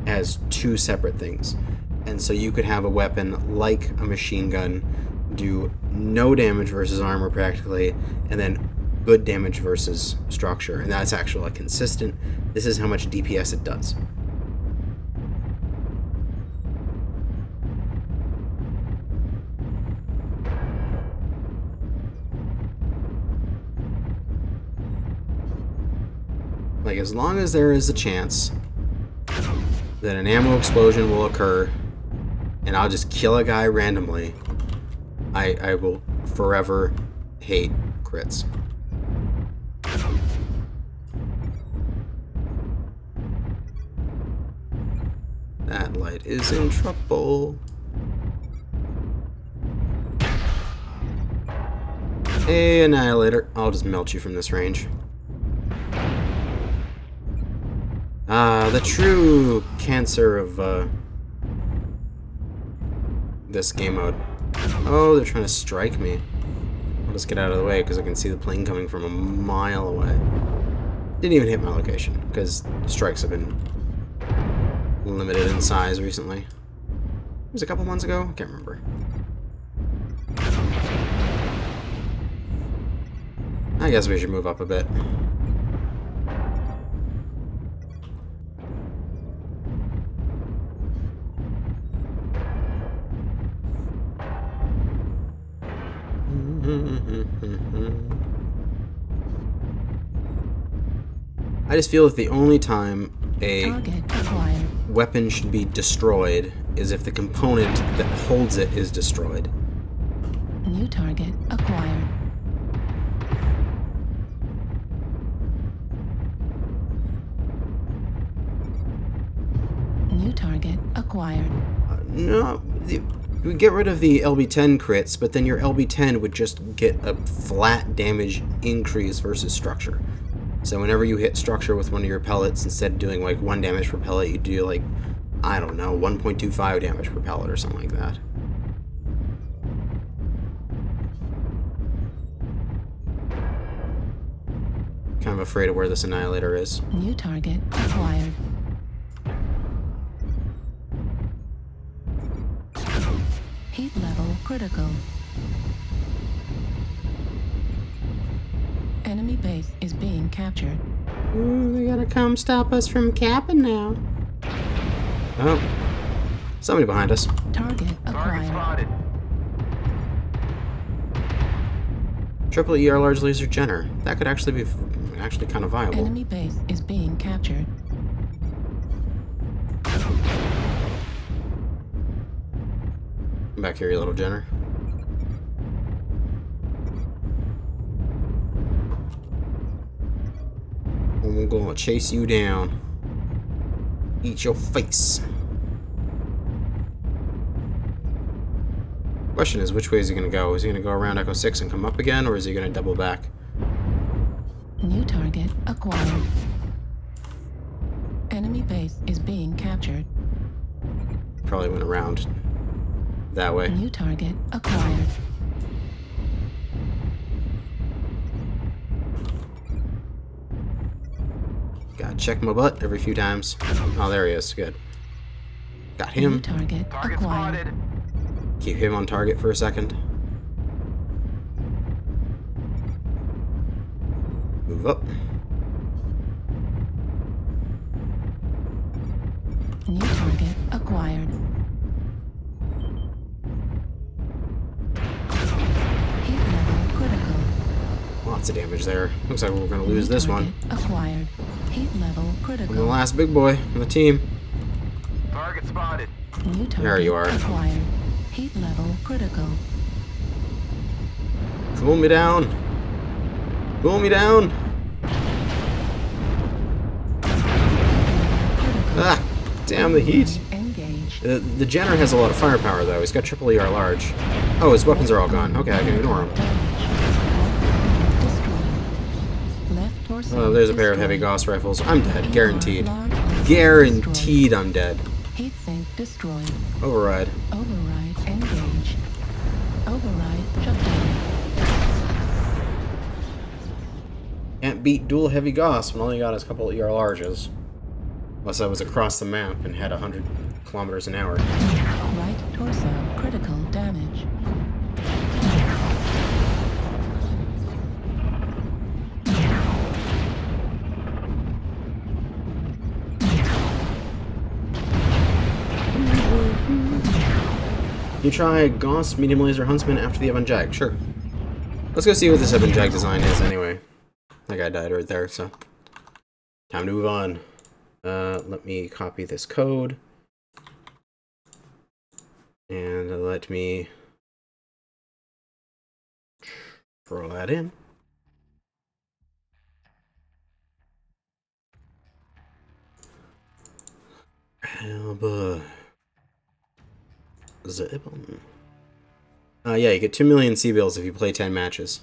as two separate things. And so you could have a weapon like a machine gun do no damage versus armor practically, and then good damage versus structure. And that's actually like consistent. This is how much DPS it does. Like, as long as there is a chance that an ammo explosion will occur and I'll just kill a guy randomly, I will forever hate crits. That light is in trouble. Hey, Annihilator. I'll just melt you from this range. The true cancer of, this game mode. Oh, they're trying to strike me. I'll just get out of the way because I can see the plane coming from a mile away. Didn't even hit my location because strikes have been limited in size recently. It was a couple months ago? I can't remember. I guess we should move up a bit. I just feel that the only time a weapon should be destroyed is if the component that holds it is destroyed. New target acquired. New target acquired. No, you would get rid of the LB10 crits, but then your LB10 would just get a flat damage increase versus structure. So whenever you hit structure with one of your pellets, instead of doing like 1 damage per pellet, you do like, I don't know, 1.25 damage per pellet or something like that. Kind of afraid of where this Annihilator is. New target acquired. Heat level critical. Enemy base is being captured. Ooh, they gotta come stop us from capping now. Oh. Somebody behind us. Target acquired. Triple ER large laser Jenner. That could actually be kind of viable. Enemy base is being captured. Come back here, you little Jenner. I'm gonna chase you down. Eat your face. Question is, which way is he gonna go? Is he gonna go around Echo 6 and come up again, or is he gonna double back? New target acquired. Enemy base is being captured. Probably went around that way. New target acquired. check my butt every few times. Oh, there he is. Good. Got him. New target acquired. Keep him on target for a second. Move up. New target acquired. Heat level critical. Lots of damage there. Looks like we're going to lose this one. Acquired. Heat level I'm the critical. last big boy on the team. Target spotted. New target There you are. acquired. Heat level critical. Cool me down. Cool me down. Ah, damn the heat. Engage. The Jenner has a lot of firepower though. He's got triple ER large. Oh, his weapons are all gone. Okay, I can ignore him. Left torso. Oh, there's a pair of heavy Gauss rifles. I'm dead. Guaranteed. Guaranteed I'm dead. Heat sink destroyed. Override. Override engage. Override shut down. Can't beat dual heavy Gauss when all you got is a couple ER larges. Unless I was across the map and had 100 kilometers an hour. Right torso critical damage. You try Gauss Medium Laser Huntsman after the Evan Jag. Sure. Let's go see what this Evan Jag design is anyway. That guy died right there, so. Time to move on. Let me copy this code. And let me throw that in. Yeah, you get 2 million C-bills if you play 10 matches.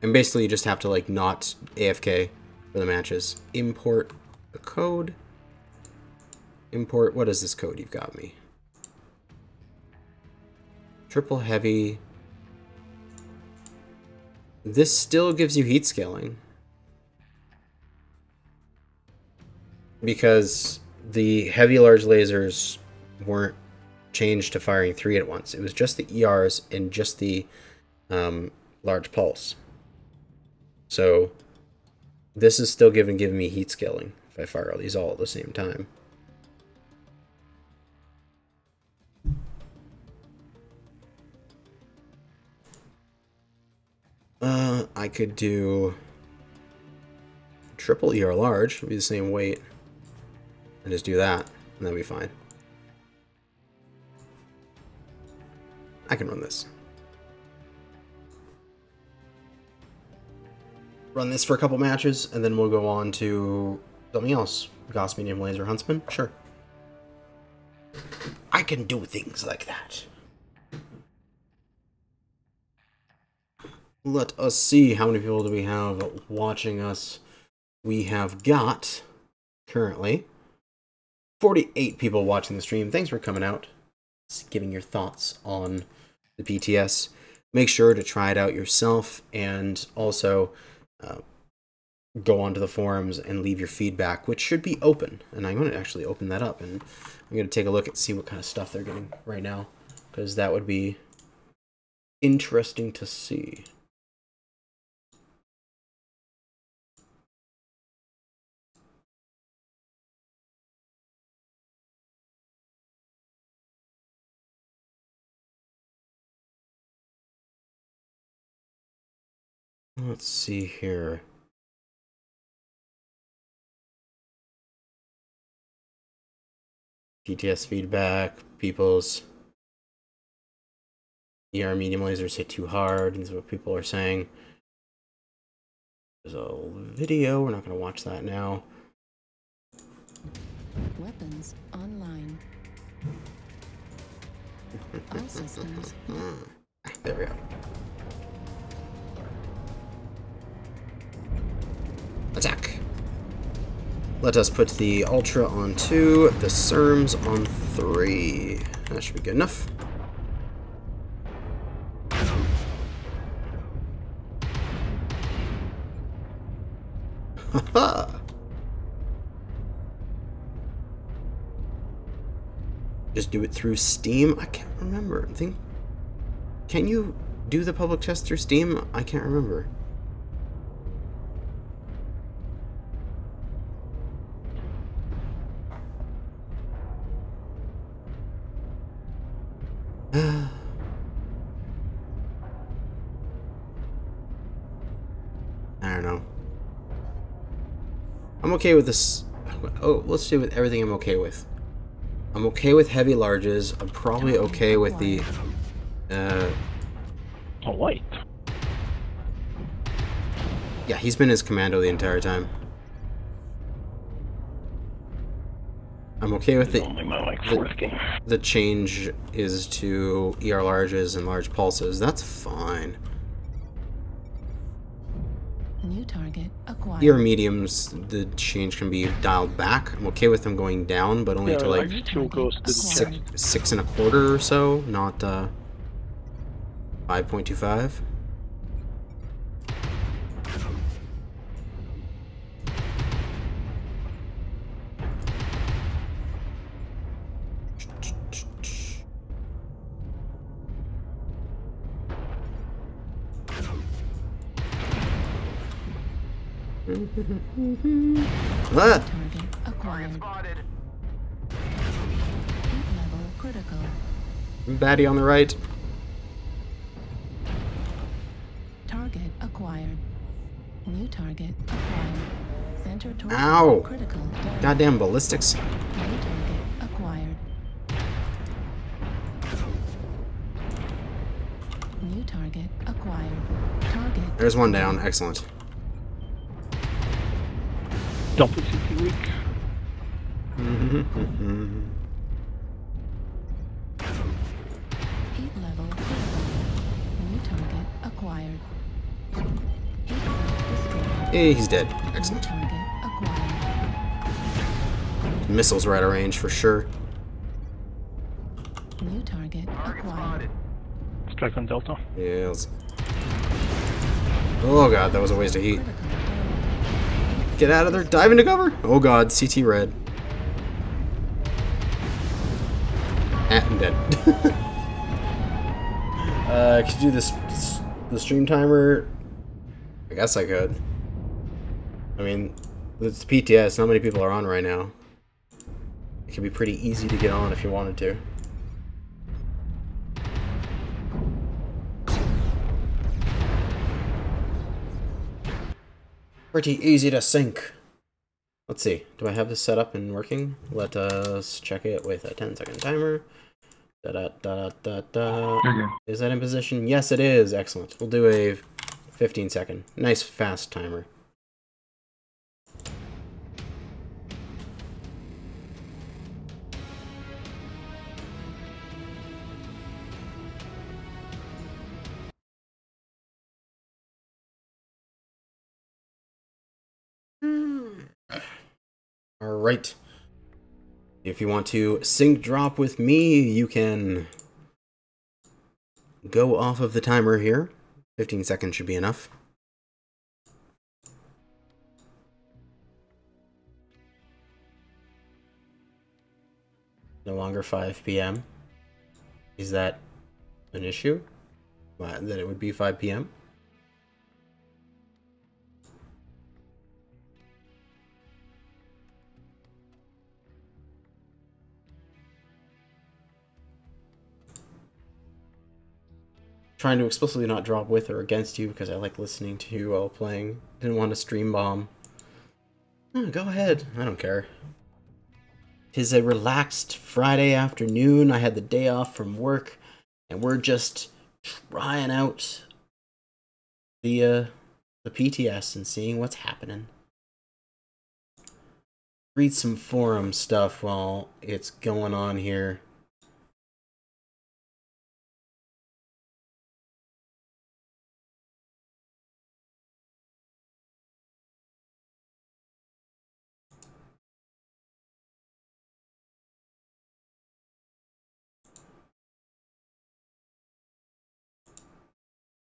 And basically you just have to like not AFK for the matches. Import a code. Import, what is this code you've got me? Triple heavy. This still gives you heat scaling. Because the heavy large lasers weren't changed to firing 3 at once. It was just the ERs and just the large pulse. So this is still giving me heat scaling if I fire all these all at the same time. I could do triple ER large, it'd be the same weight, and just do that, and that'd be fine. I can run this. Run this for a couple matches, and then we'll go on to something else. Gauss Medium Laser Huntsman? Sure. I can do things like that. Let us see how many people do we have watching us. We have got, currently, 48 people watching the stream. Thanks for coming out, giving your thoughts on the PTS. Make sure to try it out yourself, and also go onto the forums and leave your feedback, which should be open. And I'm going to actually open that up, and I'm going to take a look and see what kind of stuff they're getting right now, because that would be interesting to see. Let's see here. PTS feedback, people's ER medium lasers hit too hard. These are what people are saying. There's a video, we're not going to watch that now. Weapons online. All systems. There we go. Attack. Let us put the Ultra on 2, the Serms on 3. That should be good enough. Haha! just do it through Steam? I can't remember. Can you do the public test through Steam? I can't remember. I don't know. I'm okay with this. Oh, let's do with everything I'm okay with. I'm okay with heavy larges. I'm probably okay with the Oh, wait. yeah, he's been his commando the entire time. I'm okay with the change is to ER larges and large pulses. That's fine. New target acquired. ER mediums, the change can be dialed back. I'm okay with them going down, but only to like 6 1/4 or so, not 5.25. Ah! Target acquired. Heat level critical. Baddie on the right. Target acquired. New target acquired. Center torpedo Ow! critical damage. Goddamn ballistics. New target acquired. New target acquired. Target. There's one down. Excellent. Don't be CT weak. Heat level critical. New target acquired. Heat level destroyed. Hey, he's dead. New Excellent. target acquired. Missiles are out of range for sure. New target acquired. Strike on Delta. Yeah. Oh god, that was a waste of heat. Critical damage. Get out of there. Dive into cover. Oh god, CT red. I'm dead. Could you do the stream timer? I guess I could. I mean, it's PTS. Not many people are on right now. It could be pretty easy to get on if you wanted to. Pretty easy to sync. Let's see. Do I have this set up and working? Let us check it with a 10-second timer. Da da da da da. Is that in position? Yes, it is. Excellent. We'll do a 15-second. Nice fast timer. Alright. If you want to sync drop with me, you can go off of the timer here. 15 seconds should be enough. No longer 5 p.m. Is that an issue? That it would be 5 p.m.? Trying to explicitly not drop with or against you because I like listening to you while playing. Didn't want to stream bomb. Go ahead. I don't care. 'Tis a relaxed Friday afternoon. I had the day off from work, and we're just trying out the PTS and seeing what's happening. Read some forum stuff while it's going on here.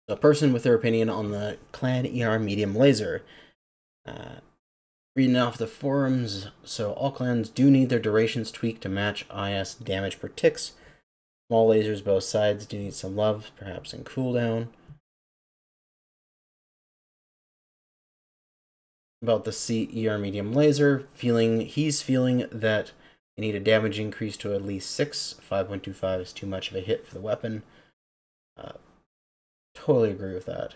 A person with their opinion on the Clan ER medium laser. Reading off the forums, so all clans do need their durations tweaked to match IS damage per ticks. Small lasers both sides do need some love, perhaps in cooldown. About the CER medium laser, he's feeling that they need a damage increase to at least 6. 5.25 is too much of a hit for the weapon. Totally agree with that.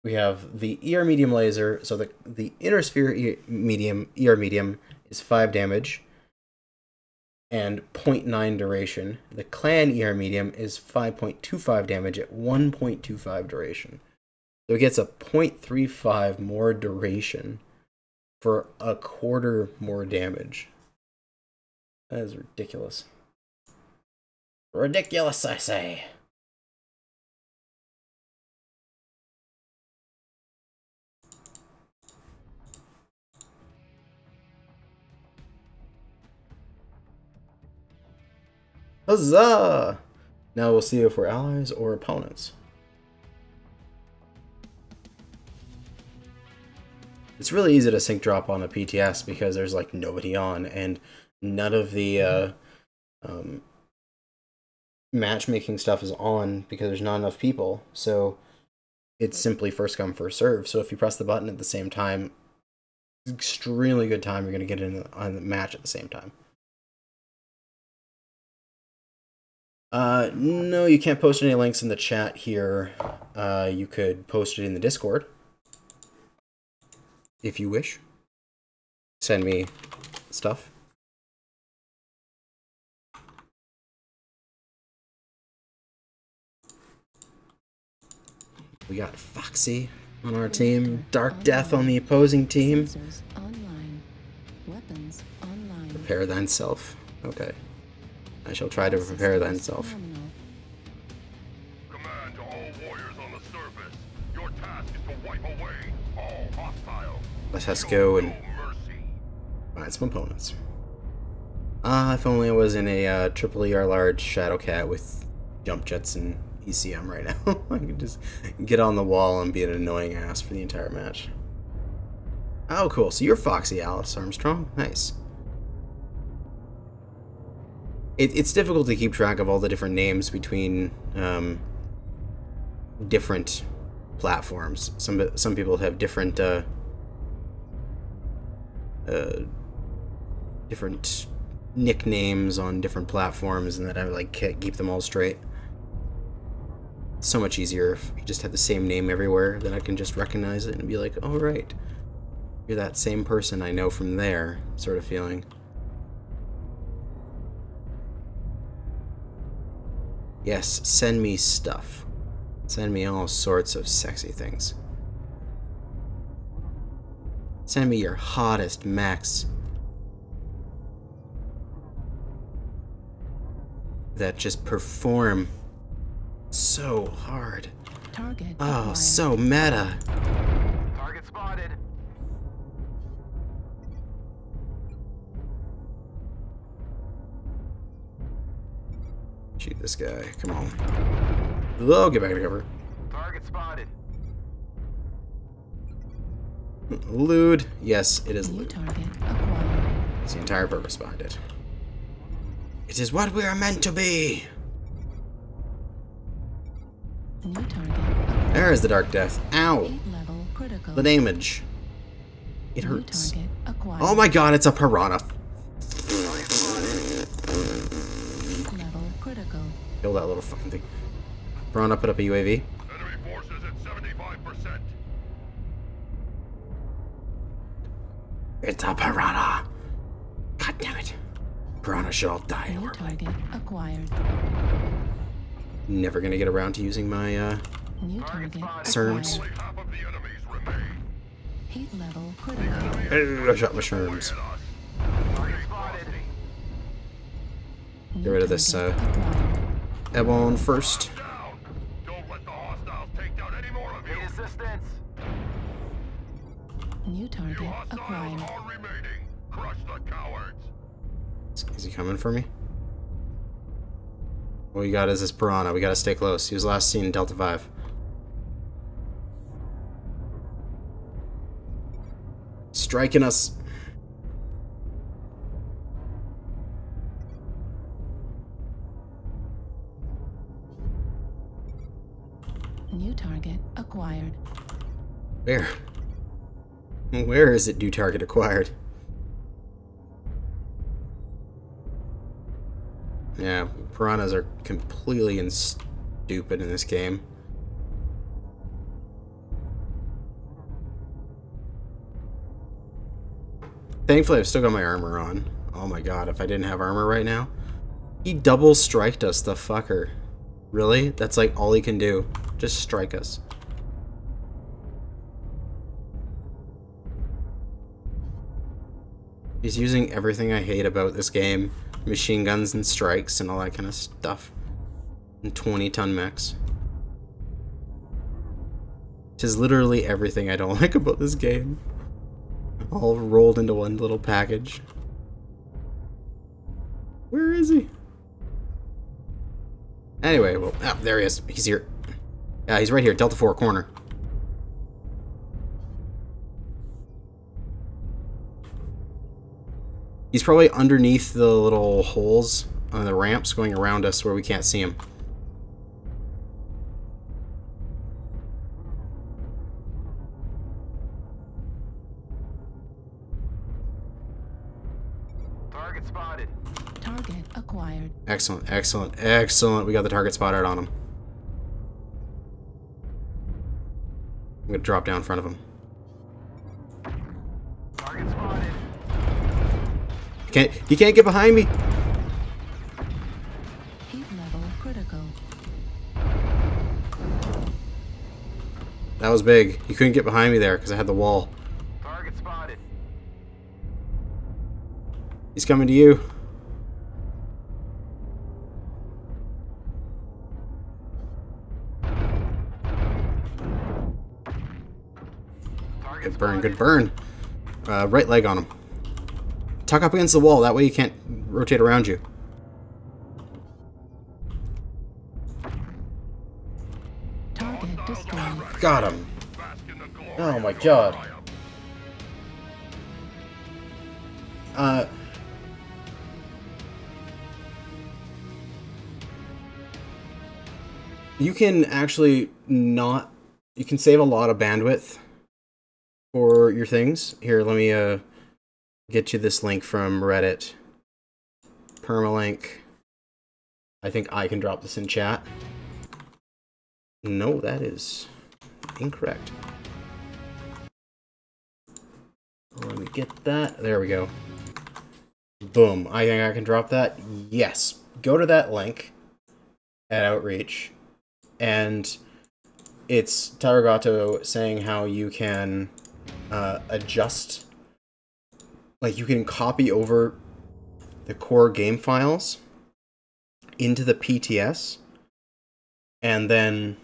We have the ER medium laser, so the inner sphere ER medium is 5 damage and 0.9 duration. The clan ER medium is 5.25 damage at 1.25 duration. So it gets a 0.35 more duration for a quarter more damage. That is ridiculous. Ridiculous, I say. Huzzah! Now we'll see if we're allies or opponents. It's really easy to sync drop on a PTS because there's like nobody on, and none of the matchmaking stuff is on because there's not enough people. So it's simply first come, first serve. So if you press the button at the same time, extremely good time you're going to get in on the match at the same time. No, you can't post any links in the chat here. You could post it in the Discord if you wish. Send me stuff. We got Foxy on our team, Dark Death on the opposing team. Prepare thyself. Okay. I shall try to prepare thyself. Command to all warriors on the surface. Your task is to wipe away all hostiles. Let's go and find some opponents. If only I was in a triple ER large Shadowcat with jump jets and ECM right now. I could just get on the wall and be an annoying ass for the entire match. Oh, cool. So you're Foxy Alice Armstrong. Nice. It's difficult to keep track of all the different names between different platforms. Some people have different different nicknames on different platforms, and then I like can't keep them all straight. It's so much easier if you just have the same name everywhere, then I can just recognize it and be like, oh right, you're that same person I know from there, sort of feeling. Yes, send me stuff. Send me all sorts of sexy things. Send me your hottest mechs that just perform so hard. Target Oh, acquired. so meta. Target spotted. Shoot this guy. Come on. Oh, get back to cover. Target spotted. Lewd. Yes, it is New lewd. target acquired. It's the entire purpose behind it. It is what we are meant to be. New target acquired. There is the Dark Death. Ow. 8-level critical. The damage. It New hurts. target acquired. Oh my god, it's a Piranha. 8-level critical. Kill that little fucking thing. Piranha, put up a UAV. Enemy forces at 75%. It's a Piranha. God damn it. Piranha should all die. New Horribly. target acquired. Never gonna get around to using my New target Serms. Only half of the enemies remain. 8-level critical. I shot my sherms. Target spotted. New rid of this, target acquired. Ebon first. Down. Don't let the hostiles take down any more of you. Need assistance. New You target hostiles acquired. are remaining. Crush the cowards. Is he coming for me? What we got is this Piranha. We gotta stay close. He was last seen in Delta 5. striking us. New target acquired. Where? Where is it new target acquired? Yeah, piranhas are completely stupid in this game. Thankfully, I've still got my armor on. Oh my god, if I didn't have armor right now. He double striked us, the fucker. Really? That's like all he can do. Just strike us. He's using everything I hate about this game. Machine guns and strikes and all that kind of stuff. And 20-ton mechs. Tis literally everything I don't like about this game. All rolled into one little package. Where is he? Anyway, well, there he is. He's here. Yeah, he's right here, Delta 4 corner. He's probably underneath the little holes on the ramps going around us where we can't see him. Target spotted. Target acquired. Excellent, excellent, excellent. We got the target spotted on him. I'm gonna drop down in front of him. Target spotted. He can't get behind me. Heat level critical. That was big. He couldn't get behind me there because I had the wall. Target spotted. He's coming to you. Good burn, good burn. Right leg on him. Tuck up against the wall, that way he can't rotate around you. Target destroyed. Got him. Oh my god. You can actually not... You can save a lot of bandwidth for your things. Here, let me get you this link from Reddit. Permalink. I think I can drop this in chat. No, that is incorrect. Let me get that. There we go. Boom. I think I can drop that. Yes. Go to that link at Outreach. And it's Taragato saying how you can adjust, like you can copy over the core game files into the PTS and then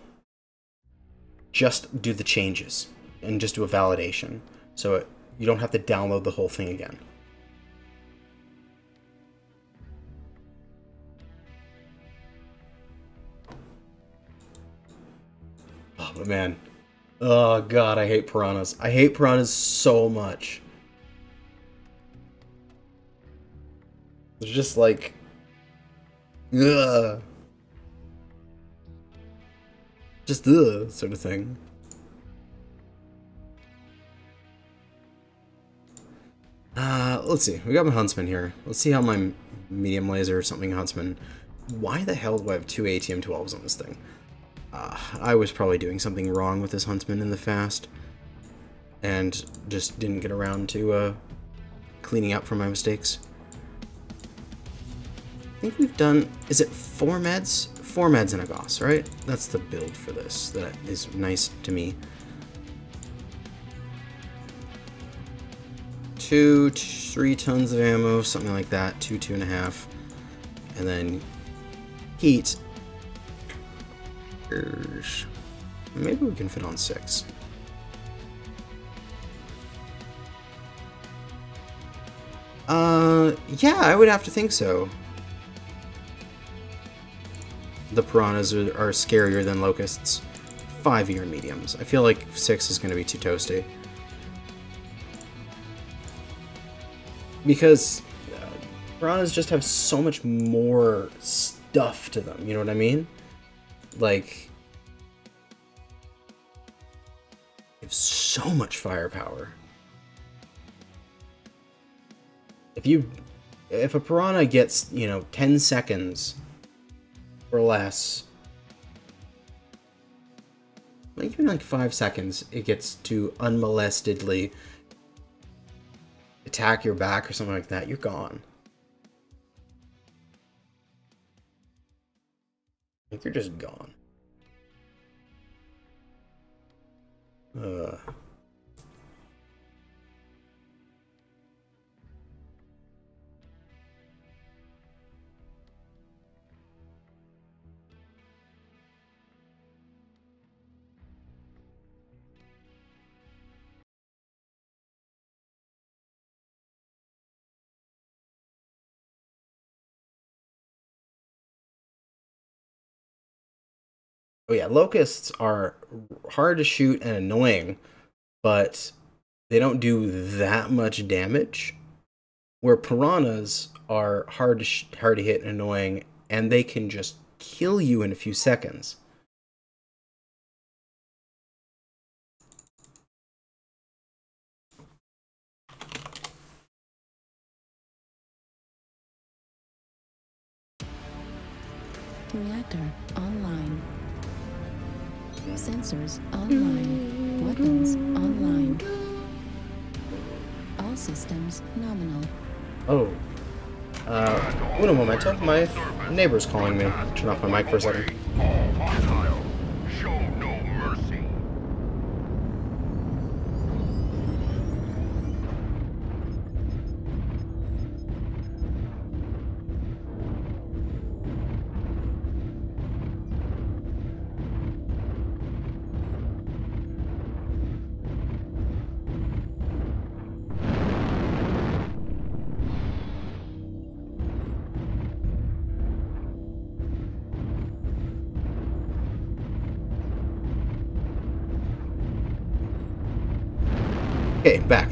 just do the changes and just do a validation. So you don't have to download the whole thing again. Oh, but man. Oh, God, I hate piranhas. I hate piranhas so much. It's just like... ugh. Just ugh, sort of thing. Let's see. We got my Huntsman here. Let's see how my medium laser or something Huntsman... Why the hell do I have two ATM-12s on this thing? I was probably doing something wrong with this Huntsman in the fast, and just didn't get around to cleaning up from my mistakes. I think we've done, is it 4 meds? 4 meds and a Gauss, right? That's the build for this. That is nice to me. 3 tons of ammo, something like that. 2.5. And then heat. Maybe we can fit on 6. Yeah, I would have to think so. The piranhas are scarier than locusts. 5-year mediums. I feel like 6 is going to be too toasty. because piranhas just have so much more stuff to them, you know what I mean? Like, they have so much firepower. If a piranha gets, 10 seconds or less, like even like 5 seconds, it gets to unmolestedly attack your back or something like that, you're gone. Like, you're just gone. Oh yeah, locusts are hard to shoot and annoying, but they don't do that much damage. Where piranhas are hard to hit and annoying, and they can just kill you in a few seconds. Reactor online. Sensors online. Weapons online. All systems nominal. Oh. Uno momento. My neighbor's calling me. Turn off my mic for a second. All hostile. Show no mercy. Okay, back.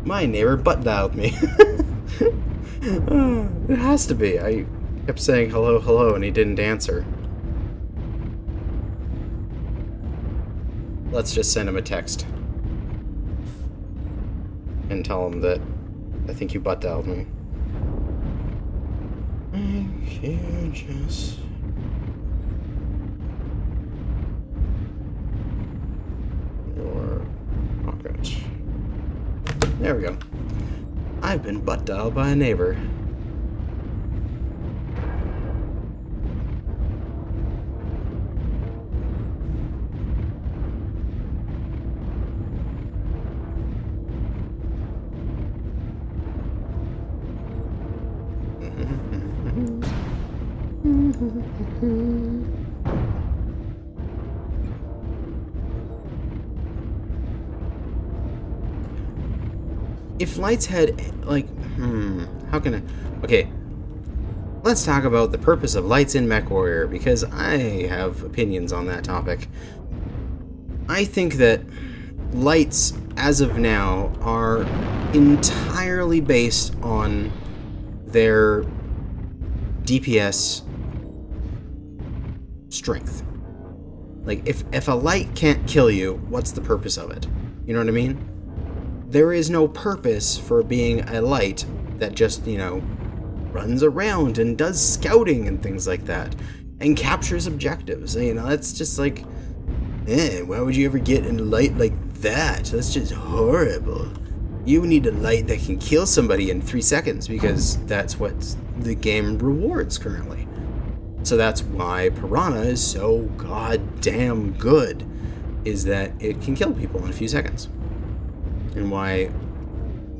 My neighbor butt dialed me. It has to be. I kept saying hello, hello, and he didn't answer. Let's just send him a text. And tell him that I think you butt dialed me. Thank you, just... your pocket. There we go. I've been butt dialed by a neighbor. If lights had, like, how can I... Okay, let's talk about the purpose of lights in Mechwarrior, because I have opinions on that topic. I think that lights, as of now, are entirely based on their DPS strength. Like, if a light can't kill you, what's the purpose of it? You know what I mean? There is no purpose for being a light that just, runs around and does scouting and things like that, and captures objectives. That's just like, why would you ever get a light like that? That's just horrible. You need a light that can kill somebody in 3 seconds, because that's what the game rewards currently. So that's why Piranha is so goddamn good, is that it can kill people in a few seconds. And why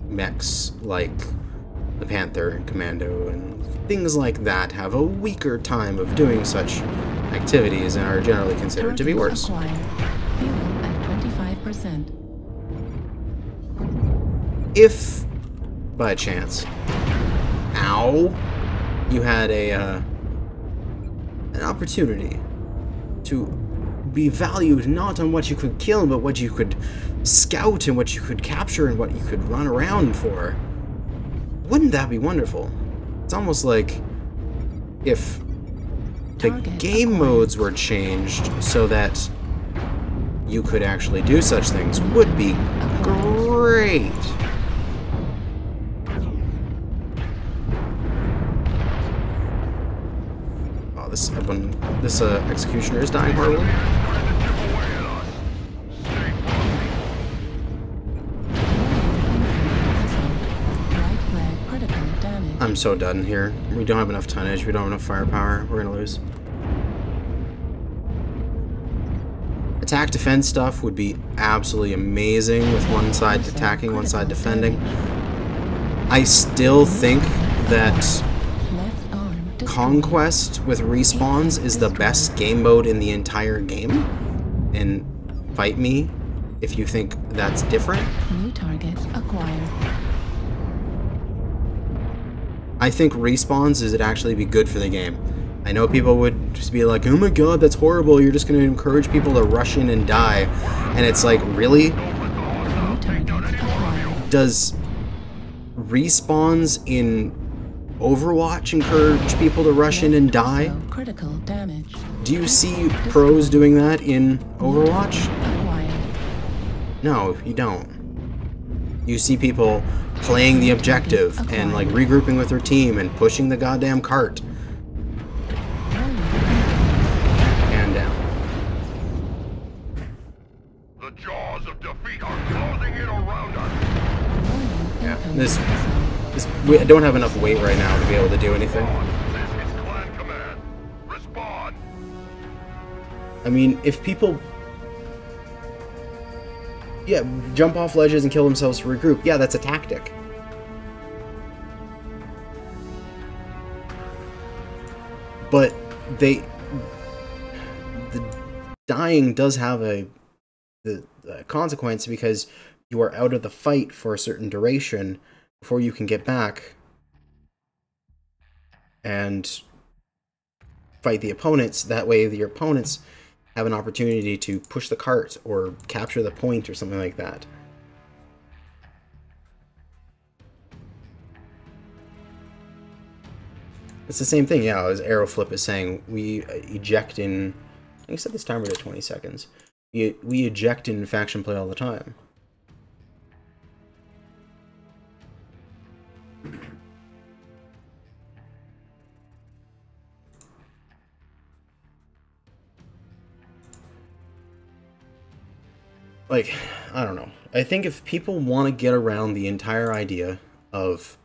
mechs like the Panther and Commando and things like that have a weaker time of doing such activities and are generally considered to be worse. Fuel at 25%. If, by chance, you had an opportunity to be valued not on what you could kill, but what you could scout and what you could capture and what you could run around for, Wouldn't that be wonderful? It's almost like if the game modes were changed so that you could actually do such things. Would be great. Oh, this executioner is dying horribly. I'm so done here. We don't have enough tonnage. We don't have enough firepower. We're gonna lose. Attack defense stuff would be absolutely amazing with one side attacking, one side defending. I still think that Conquest with respawns is the best game mode in the entire game. And fight me if you think that's different. New target acquired. I think respawns is it actually be good for the game. I know people would just be like, oh my god, that's horrible, you're just going to encourage people to rush in and die. And it's like, really? Does respawns in Overwatch encourage people to rush in and die? Critical damage. Do you see pros doing that in Overwatch? No, you don't. You see people playing the objective and like regrouping with their team and pushing the goddamn cart. And down. The jaws of defeat are closing in around us. Yeah, I don't have enough weight right now to be able to do anything. This is clan command. Respond. I mean, if people... Yeah, jump off ledges and kill themselves to regroup. Yeah, that's a tactic. But the dying does have the consequence because you are out of the fight for a certain duration before you can get back and fight the opponents. That way the opponents have an opportunity to push the cart or capture the point or something like that. It's the same thing, yeah, as Aeroflip is saying. We eject in... I think I set this timer to 20 seconds. We eject in faction play all the time. Like, I don't know. I think if people want to get around the entire idea of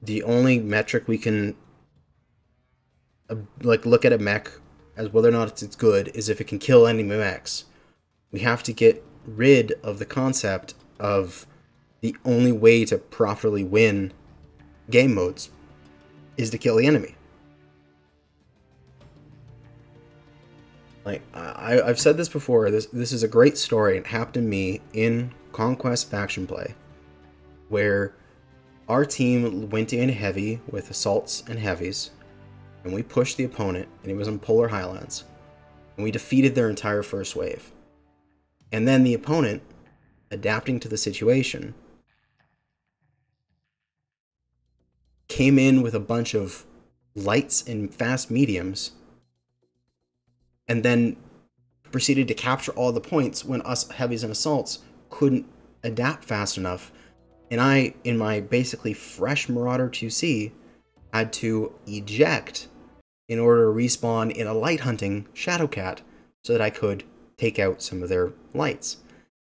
the only metric we can like look at a mech as whether or not it's good is if it can kill enemy mechs, we have to get rid of the concept of the only way to properly win game modes is to kill the enemy. Like, I've said this before, this is a great story. It happened to me in Conquest faction play, where our team went in heavy with assaults and heavies, and we pushed the opponent, and it was in Polar Highlands, and we defeated their entire first wave. And then the opponent, adapting to the situation, came in with a bunch of lights and fast mediums, and then proceeded to capture all the points when us heavies and assaults couldn't adapt fast enough. And I, in my basically fresh Marauder 2C, had to eject in order to respawn in a light hunting Shadowcat so that I could take out some of their lights.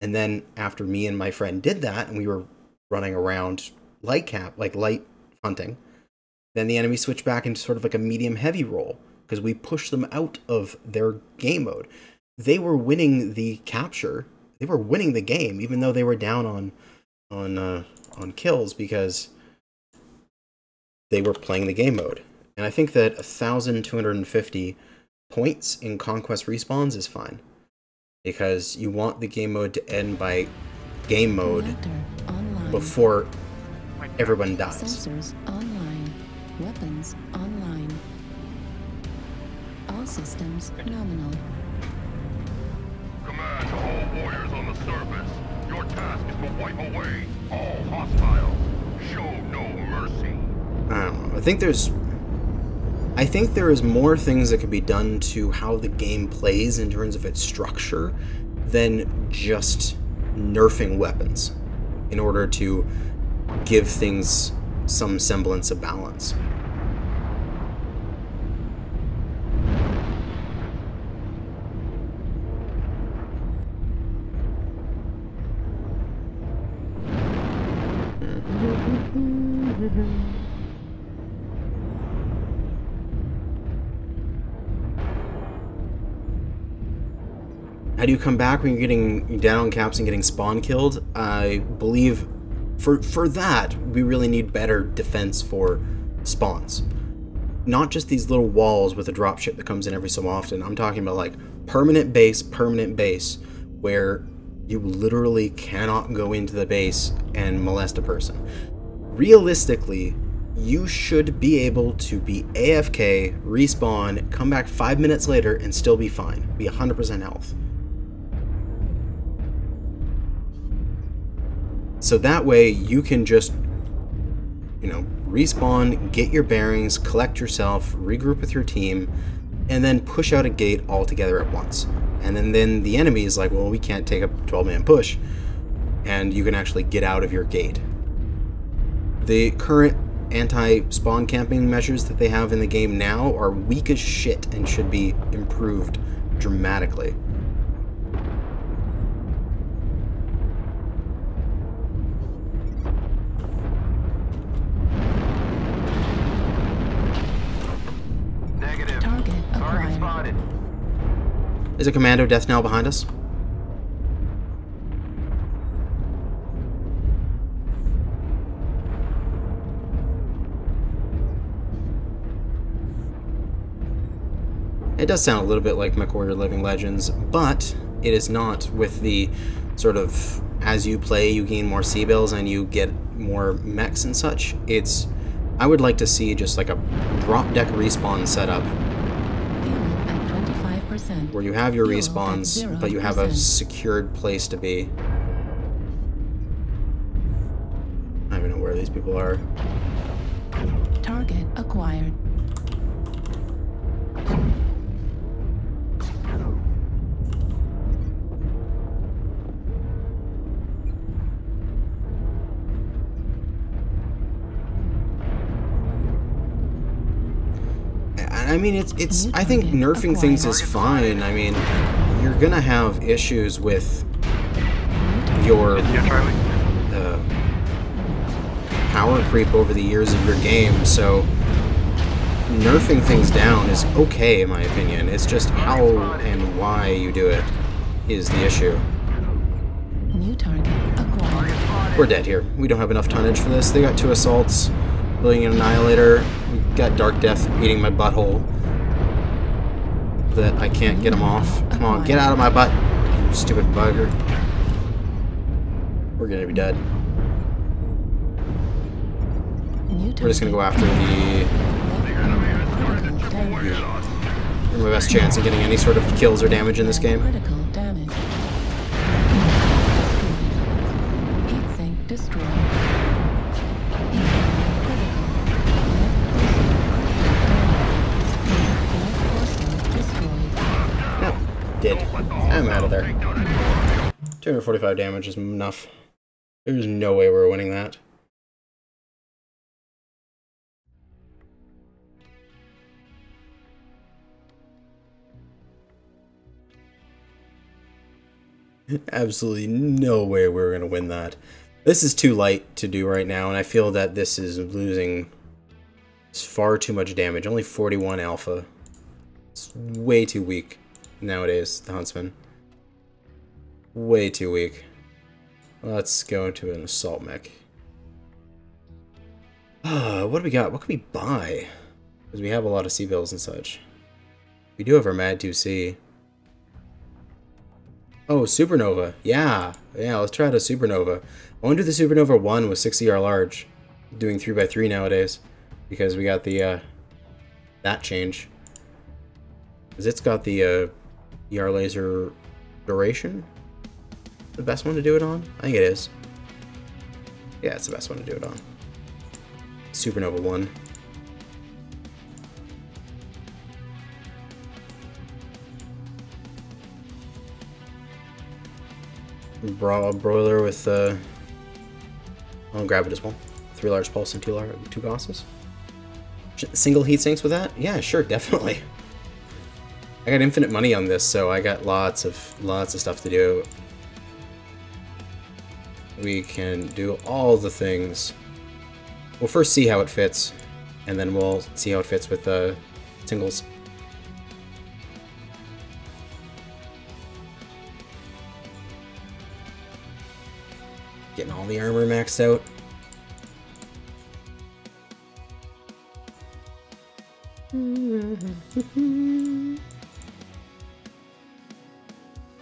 And then after me and my friend did that, and we were running around light hunting, then the enemy switched back into sort of like a medium-heavy role, because we pushed them out of their game mode. They were winning the capture. They were winning the game, even though they were down on kills, because they were playing the game mode. And I think that 1,250 points in Conquest respawns is fine, because you want the game mode to end by game mode before everyone dies. Sensors online. Weapons online. All systems nominal. Command to all warriors on the surface. Your task is to wipe away all hostiles. Show no mercy. I don't know. I think there is more things that could be done to how the game plays in terms of its structure than just nerfing weapons in order to give things some semblance of balance. How do you come back when you're getting down on caps and getting spawn killed? I believe for that, we really need better defense for spawns. Not just these little walls with a dropship that comes in every so often. I'm talking about like permanent base, where you literally cannot go into the base and molest a person. Realistically, you should be able to be AFK, respawn, come back 5 minutes later and still be fine. Be 100% health. So that way you can just, you know, respawn, get your bearings, collect yourself, regroup with your team, and then push out a gate all together at once. And then the enemy is like, well, we can't take a 12-man push, and you can actually get out of your gate. The current anti-spawn camping measures that they have in the game now are weak as shit and should be improved dramatically. Is a commando death knell behind us? It does sound a little bit like Mechwarrior Living Legends, but it is not with the sort of, as you play, you gain more C-bills and you get more mechs and such. It's, I would like to see just like a drop deck respawn setup where you have your respawns, but you have a secured place to be. I don't even know where these people are. Target acquired. I mean, it's. I think nerfing things is fine. I mean, you're gonna have issues with your power creep over the years of your game, so nerfing things down is okay in my opinion. It's just how and why you do it is the issue. New target acquired. We're dead here. We don't have enough tonnage for this. They got 2 assaults, building an annihilator. We got Dark Death eating my butthole that I can't get him off. Come on, get out of my butt, you stupid bugger. We're gonna be dead. We're just gonna go after the... my best chance of getting any sort of kills or damage in this game. Critical damage. Heat sink destroyed. Did. I'm out of there. 245 damage is enough. There's no way we're winning that. Absolutely no way we're going to win that. This is too light to do right now, and I feel that this is losing far too much damage. Only 41 alpha. It's way too weak. Nowadays, the Huntsman. Way too weak. Let's go into an assault mech. What do we got? What can we buy? Because we have a lot of C-bills and such. We do have our Mad 2C. Oh, Supernova. Yeah. Yeah, let's try out a Supernova. I want to do the Supernova 1 with 60R large. Doing 3x3 nowadays. Because we got the, that change. Because it's got the, ER laser duration. the best one to do it on? I think it is. Yeah, it's the best one to do it on. Supernova 1. Broiler with, I'll grab it as well. 3 large pulse and 2 Gausses. Single heat sinks with that? Yeah, sure, definitely. I got infinite money on this, so I got lots of stuff to do. We can do all the things. We'll first see how it fits, and then we'll see how it fits with singles. Getting all the armor maxed out.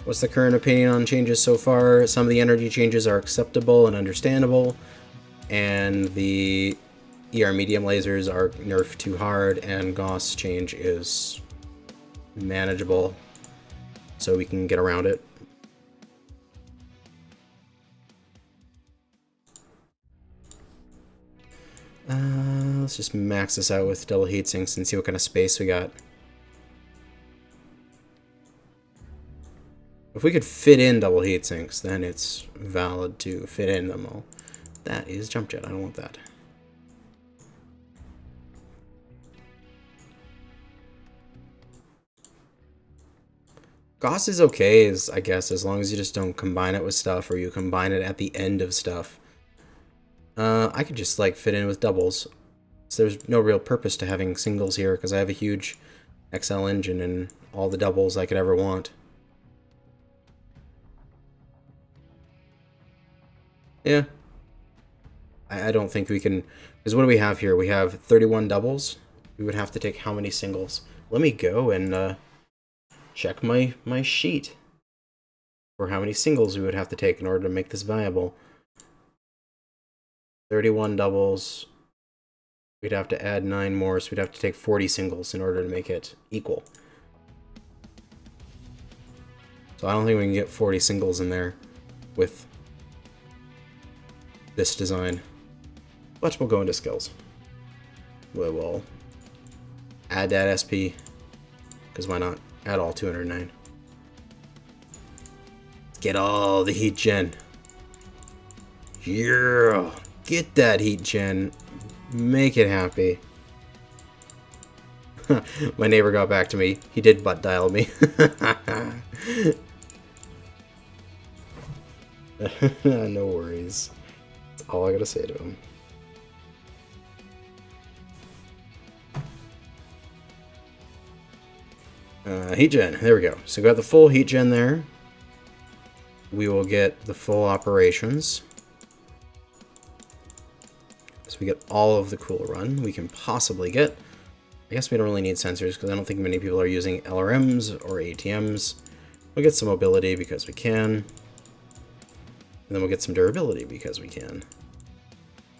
What's the current opinion on changes so far? Some of the energy changes are acceptable and understandable, and the ER medium lasers are nerfed too hard, and Gauss change is manageable, so we can get around it. Let's just max this out with double heat sinks and see what kind of space we got. If we could fit in double heat sinks, then it's valid to fit in them all. That is jump jet. I don't want that. Gauss is okay, I guess, as long as you just don't combine it with stuff, or you combine it at the end of stuff. I could just, like, fit in with doubles. So there's no real purpose to having singles here, because I have a huge XL engine and all the doubles I could ever want. Yeah. I don't think we can... Because what do we have here? We have 31 doubles. We would have to take how many singles? Let me go and check my sheet for how many singles we would have to take in order to make this viable. 31 doubles. We'd have to add 9 more, so we'd have to take 40 singles in order to make it equal. So I don't think we can get 40 singles in there with this design. But we'll go into skills. We will add that SP, because why not? Add all 209. Get all the heat gen. Yeah! Get that heat gen. Make it happy. My neighbor got back to me. He did butt dial me. No worries. That's all I gotta say to him. Heat gen. There we go. So we got the full heat gen there. We will get the full operations. So we get all of the cool run we can possibly get. I guess we don't really need sensors because I don't think many people are using LRMs or ATMs. We'll get some mobility because we can. And then we'll get some durability because we can.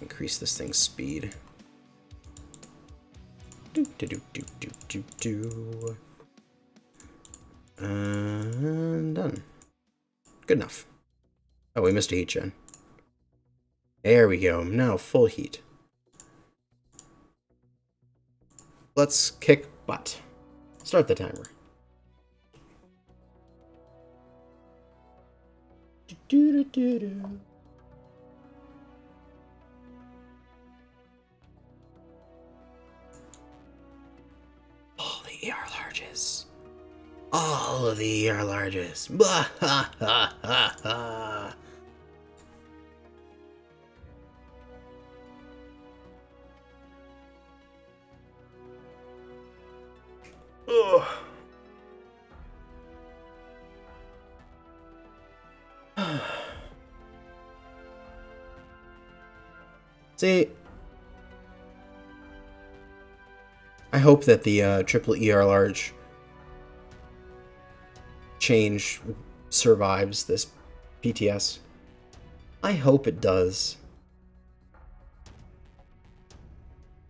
Increase this thing's speed. And done. Good enough. Oh, we missed a heat gen. There we go. Now full heat. Let's kick butt. Start the timer. All the ER larges. All of the ER larges. Blah, ha, ha, ha, ha. Ugh. See, I hope that the triple ER large change survives this PTS. I hope it does.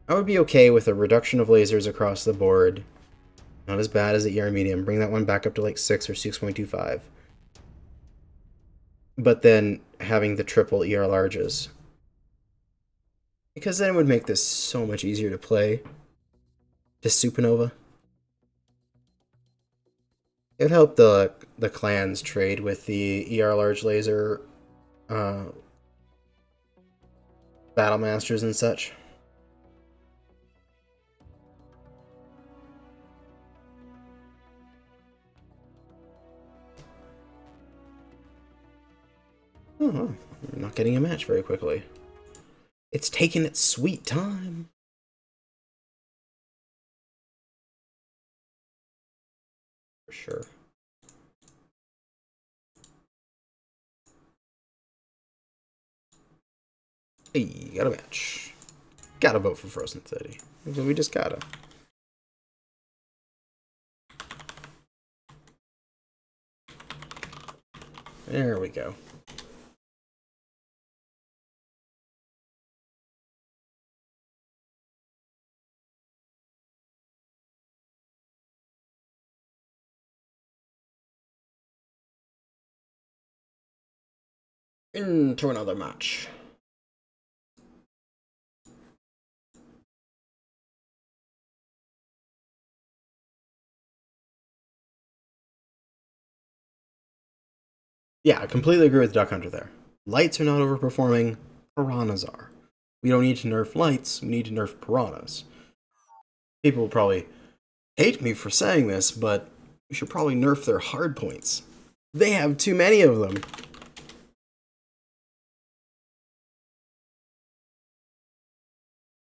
I would be okay with a reduction of lasers across the board. Not as bad as the ER medium. Bring that one back up to like 6 or 6.25. but then having the triple ER larges. Because then it would make this so much easier to play. Just Supernova. It'd help the clans trade with the ER large laser battle masters and such. Oh, we're not getting a match very quickly. It's taking its sweet time. For sure. Hey, got a match. Gotta vote for Frozen City. We just gotta. There we go. Into another match. Yeah, I completely agree with Duck Hunter there. Lights are not overperforming, piranhas are. We don't need to nerf lights, we need to nerf piranhas. People will probably hate me for saying this, but we should probably nerf their hard points. They have too many of them.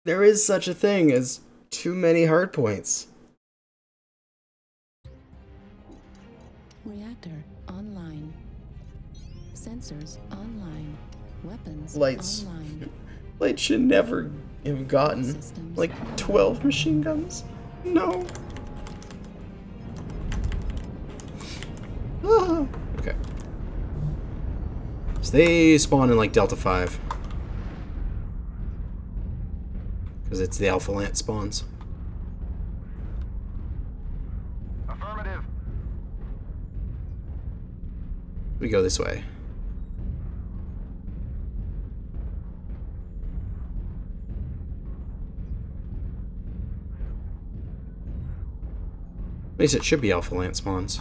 There is such a thing as too many hard points. Reactor online. Sensors online. Weapons Lights. online. Lights should never have gotten Systems like online. 12 machine guns. No. Ah. Okay. So they spawn in like Delta 5. Because it's the Alpha Lance spawns. Affirmative. We go this way. At least it should be Alpha Lance spawns.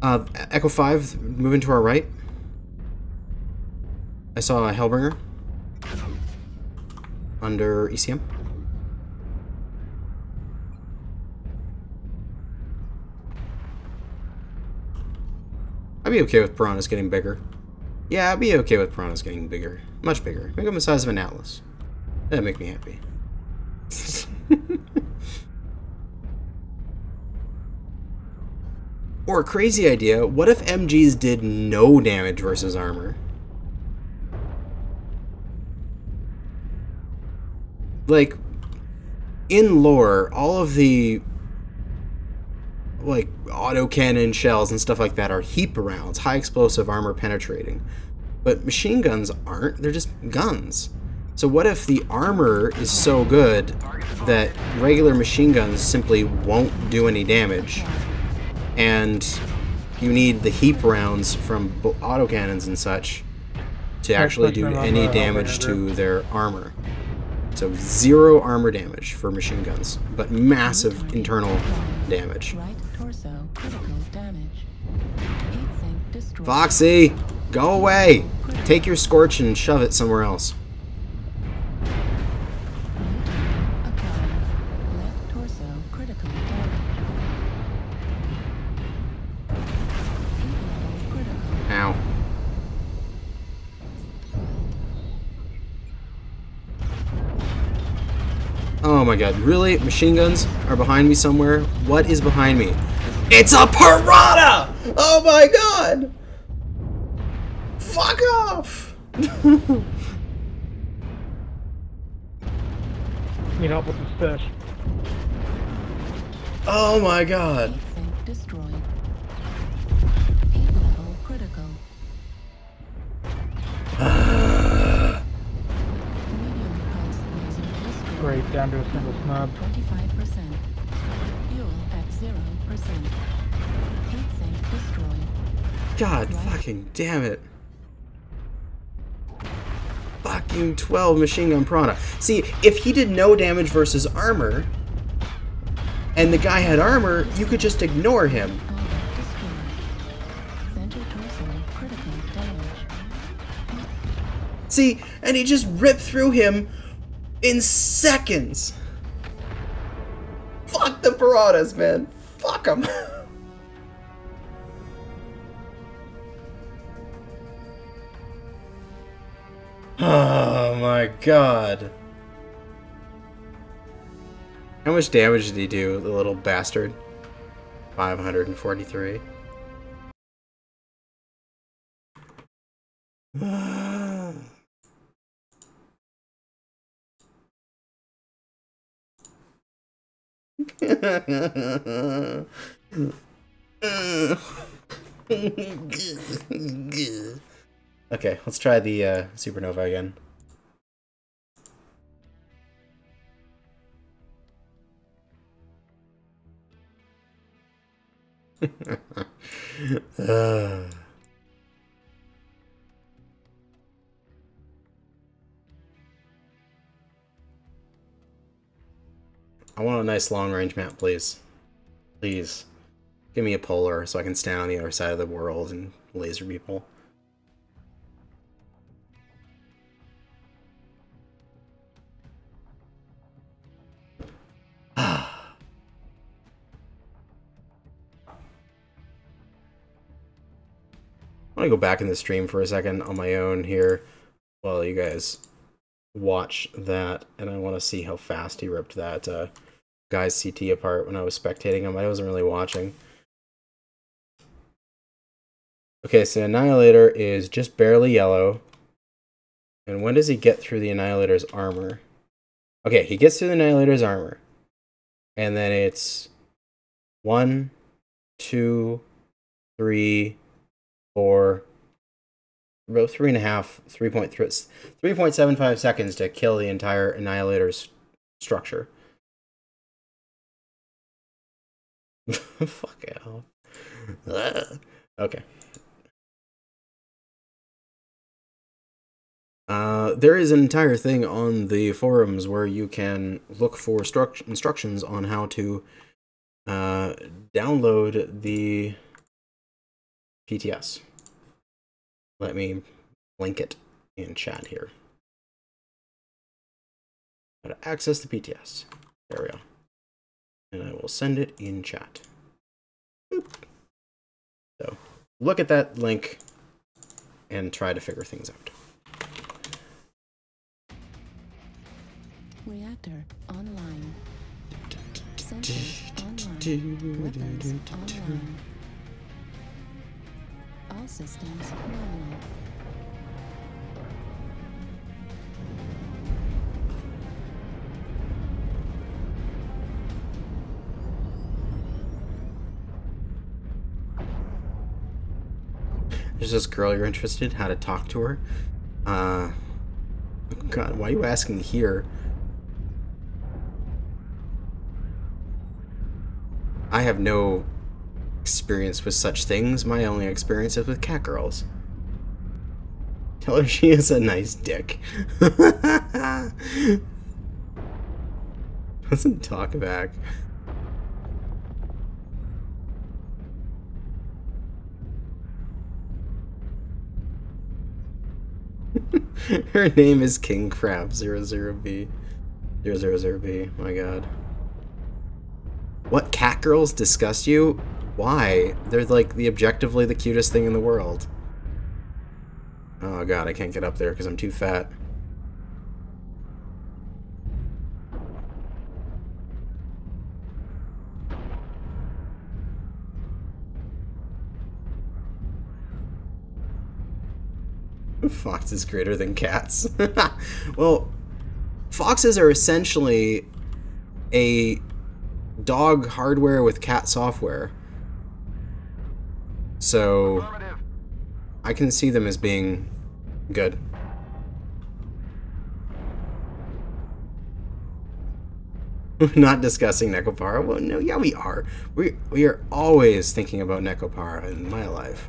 Echo 5, moving to our right. I saw a Hellbringer under ECM. I'd be okay with piranhas getting bigger. Yeah, I'd be okay with piranhas getting bigger. Much bigger. Make them the size of an atlas. That'd make me happy. Or a crazy idea, what if MGs did no damage versus armor? Like, in lore, all of the like autocannon shells and stuff like that are heap rounds, high explosive armor penetrating. But machine guns aren't, they're just guns. So what if the armor is so good that regular machine guns simply won't do any damage, and you need the heap rounds from autocannons and such to actually do any damage to their armor? So 0 armor damage for machine guns, but massive internal damage. Right torso critical damage. Heat sink destroyed. Foxy, go away! Take your scorch and shove it somewhere else. Applied. Left torso critical damage. Heat level critical. Ow. Oh my god, really? Machine guns are behind me somewhere? What is behind me? It's a piranha! Oh my god! Fuck off! Need help with the fish. Oh my god. Heat sink destroyed. Heat level critical. Medium pulse laser destroyed. Great, down to a single snub. 25%. Fuel at Heat sink destroyed. God fucking damn it. Fucking 12 machine gun Piranha. See, if he did no damage versus armor, and the guy had armor, you could just ignore him. Armor destroyed. Center torso critical damage. See, and he just ripped through him in seconds. Fuck the Piranhas, man. Fuck them. Oh my god. How much damage did he do, the little bastard? 543. Okay, let's try the Supernova again. I want a nice long-range map, please. Please. Give me a polar so I can stand on the other side of the world and laser people. I want to go back in the stream for a second on my own here while you guys watch that, and I want to see how fast he ripped that guy's CT apart when I was spectating him. I wasn't really watching. Okay, so Annihilator is just barely yellow. And when does he get through the Annihilator's armor? Okay, he gets through the Annihilator's armor. And then it's 1, 2, 3, 4, about 3.75 seconds to kill the entire Annihilator's structure. Fuck hell. Okay. There is an entire thing on the forums where you can look for instructions on how to download the PTS. Let me link it in chat here. How to access the PTS. There we go. And I will send it in chat. Boop. So look at that link and try to figure things out. Reactor online. Sensors online. Weapons online. All systems nominal. There's this girl you're interested, how to talk to her. God, why are you asking here? I have no experience with such things. My only experience is with cat girls. Tell her she is a nice dick. Doesn't talk back. Her name is King Crab 00B. 000B. My god. What, cat girls disgust you? Why? They're like the objectively the cutest thing in the world. Oh god, I can't get up there because I'm too fat. Foxes greater than cats. Well, foxes are essentially a dog hardware with cat software. So I can see them as being good. Not discussing Necopara. Well, no, yeah, we are. We are always thinking about Necopara in my life.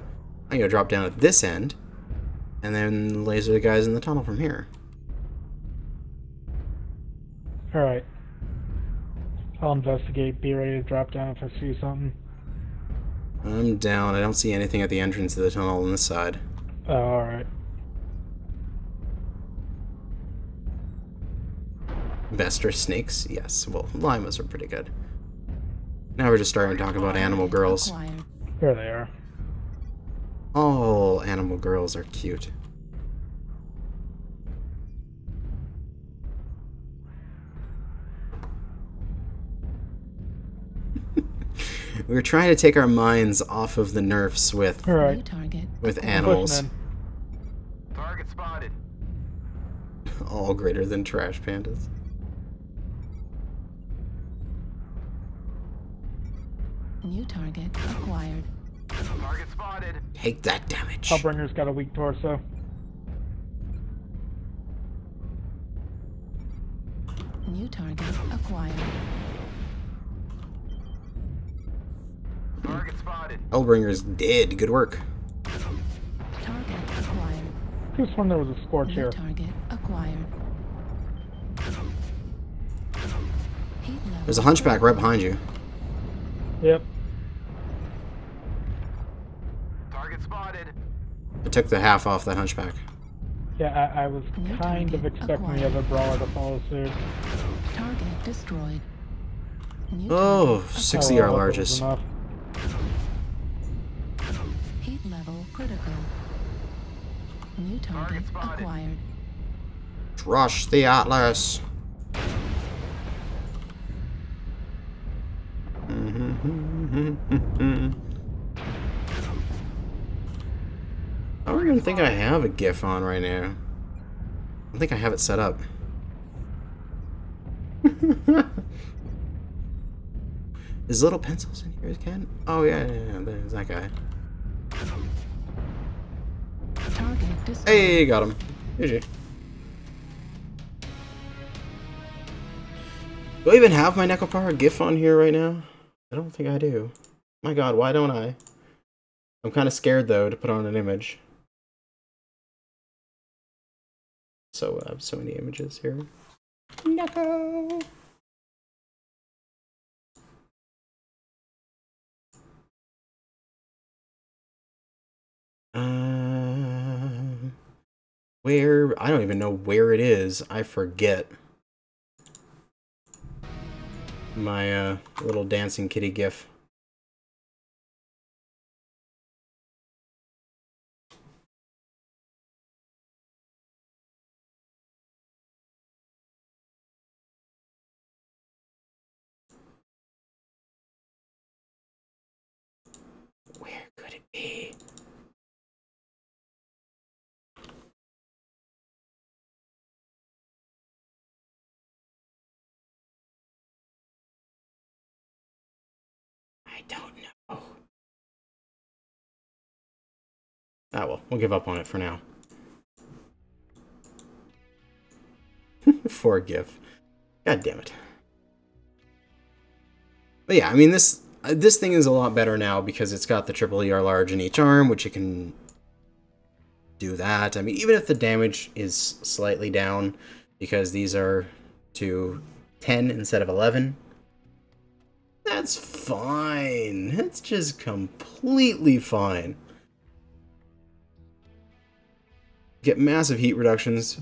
I'm gonna drop down at this end, and then laser the guys in the tunnel from here. Alright. I'll investigate, be ready to drop down if I see something. I'm down. I don't see anything at the entrance of the tunnel on this side. Oh, alright. Vestra snakes? Yes. Well, llamas are pretty good. Now we're just starting to talk about animal girls. Acquired. There they are. All animal girls are cute. We were trying to take our minds off of the nerfs with New Alright. target. animals. Pushing Target spotted. All greater than trash pandas. New target acquired. Target spotted. Take that damage. Hellbringer's got a weak torso. New target acquired. Target spotted. Hellbringer's dead. Good work. Target acquired. Could have sworn there was a scorch New here. target acquired. Heat level. There's a hunchback right behind you. Yep. Target spotted. I took the half off that hunchback. Yeah, I was New kind of target expecting the acquired. other brawler to follow suit. Target destroyed. New Oh, target 60 Oh, our that was largest. enough. Heat level critical. New target Target spotted. acquired. Rush the Atlas. I don't even think I have a GIF on right now. I think I have it set up. There's little pencils in here, Ken? Oh, yeah, there's that guy. Target destroyed. Hey, got him. GG. Do I even have my Necopara GIF on here right now? I don't think I do. My god, why don't I? I'm kind of scared, though, to put on an image. So, I have so many images here. Neko! Where? I don't even know where it is. I forget. My little dancing kitty gif. Where could it be? I don't know. Ah, well, we'll give up on it for now. For a GIF. God damn it. But yeah, I mean, this thing is a lot better now because it's got the triple ER large in each arm, which it can do that. I mean, even if the damage is slightly down, because these are to 10 instead of 11, that's fine. It's just completely fine. Get massive heat reductions,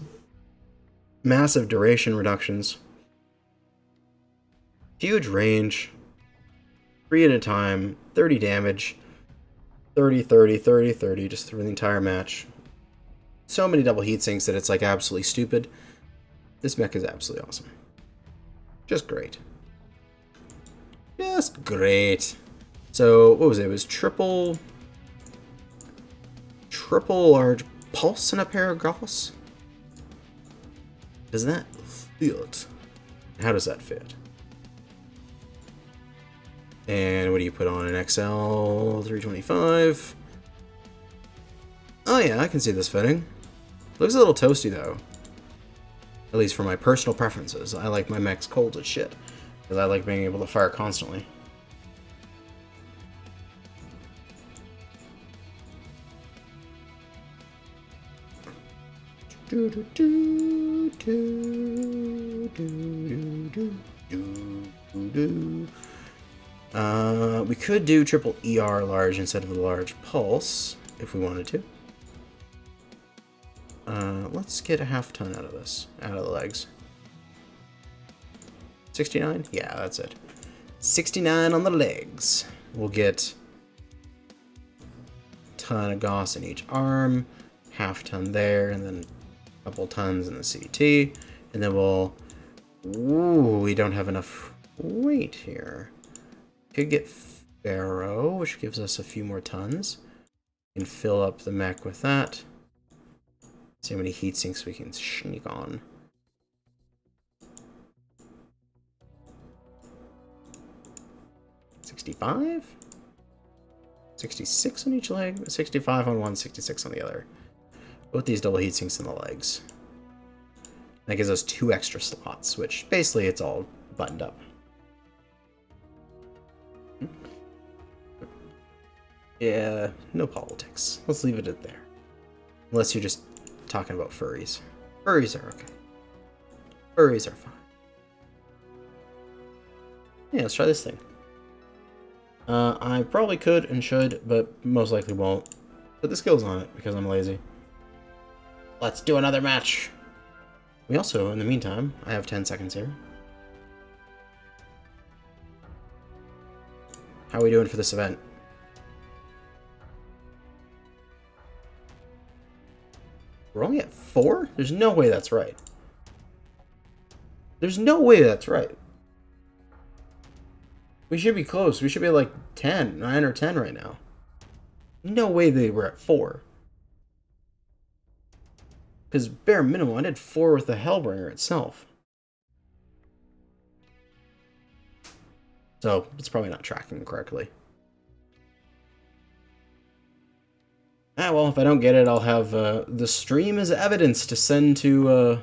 massive duration reductions, huge range, 3 at a time, 30 damage, 30, 30, 30, 30, just through the entire match. So many double heat sinks that it's like absolutely stupid. This mech is absolutely awesome. Just great. Just great. So, what was it? It was triple large pulse in a pair of Gauss? Does that fit? How does that fit? And what do you put on an XL 325? Oh yeah, I can see this fitting. Looks a little toasty though. At least for my personal preferences. I like my mechs cold as shit. Because I like being able to fire constantly. We could do triple ER large instead of a large pulse if we wanted to. Let's get a half ton out of this, out of the legs. 69? Yeah, that's it. 69 on the legs. We'll get a ton of Gauss in each arm, half ton there, and then a couple tons in the CT, and then we'll... Ooh, we don't have enough weight here. Could get Pharaoh, which gives us a few more tons. We can fill up the mech with that. See how many heat sinks we can sneak on. $65? 66 on each leg, 65 on one, 66 on the other. Both these double heat sinks in the legs. That gives us 2 extra slots, which basically it's all buttoned up. Yeah, no politics. Let's leave it at there. Unless you're just talking about furries. Furries are okay. Furries are fine. Yeah, let's try this thing. I probably could and should, but most likely won't. Put the skills on it because I'm lazy. Let's do another match. We also, in the meantime, I have 10 seconds here. How are we doing for this event? We're only at 4? There's no way that's right. There's no way that's right. We should be close. We should be like 10, 9 or 10 right now. No way they were at 4. Because bare minimum, I did 4 with the Hellbringer itself. So, it's probably not tracking correctly. Ah, well, if I don't get it, I'll have the stream as evidence to send to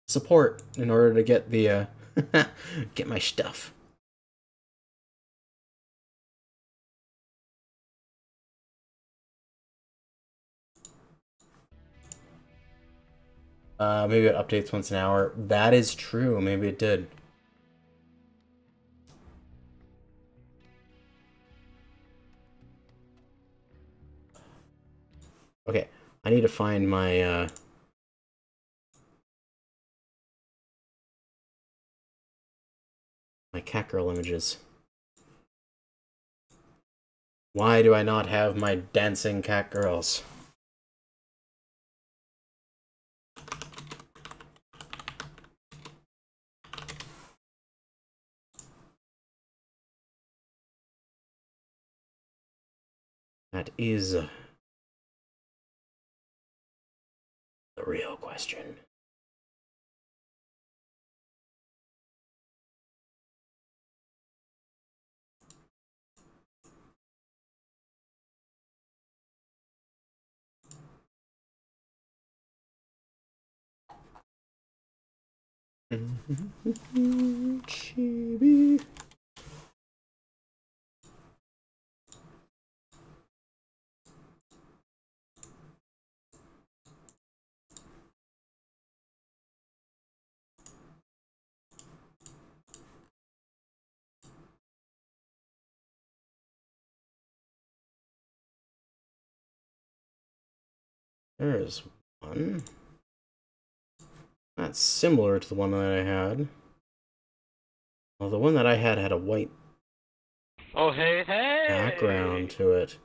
support in order to get the get my stuff. Maybe it updates once an hour. That is true. Maybe it did. Okay, I need to find my my cat girl images. Why do I not have my dancing cat girls? That is the real question. Chibi. There's one. That's similar to the one that I had. Well, the one that I had a white Oh, hey, hey! background to it.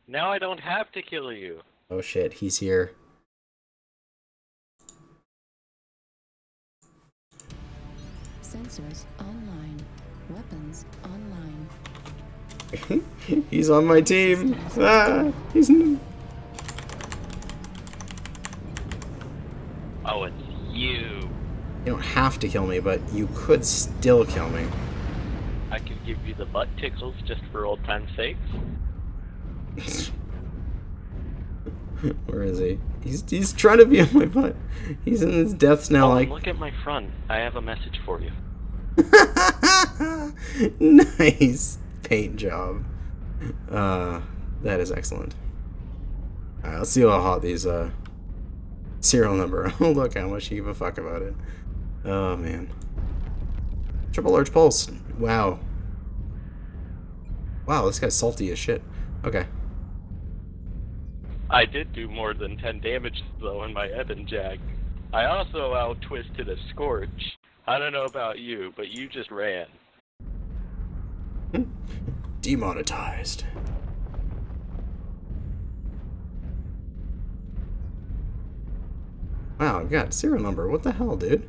Now I don't have to kill you. Oh shit, he's here. Sensors online. Weapons online. He's on my team. Ah, he's. Oh, it's you. You don't have to kill me, but you could still kill me. I could give you the butt tickles just for old time's sake. Where is he? He's trying to be on my butt. He's in his deaths now. Oh, Like, look at my front. I have a message for you. Nice paint job. That is excellent. Alright, let's see how hot these serial number. Oh, look how much you give a fuck about it. Oh man. Triple large pulse. Wow. Wow, this guy's salty as shit. Okay. I did do more than 10 damage though in my Ebon Jag. I also out-twisted a Scorch. I don't know about you, but you just ran. Demonetized. Wow, I've got serial number. What the hell, dude?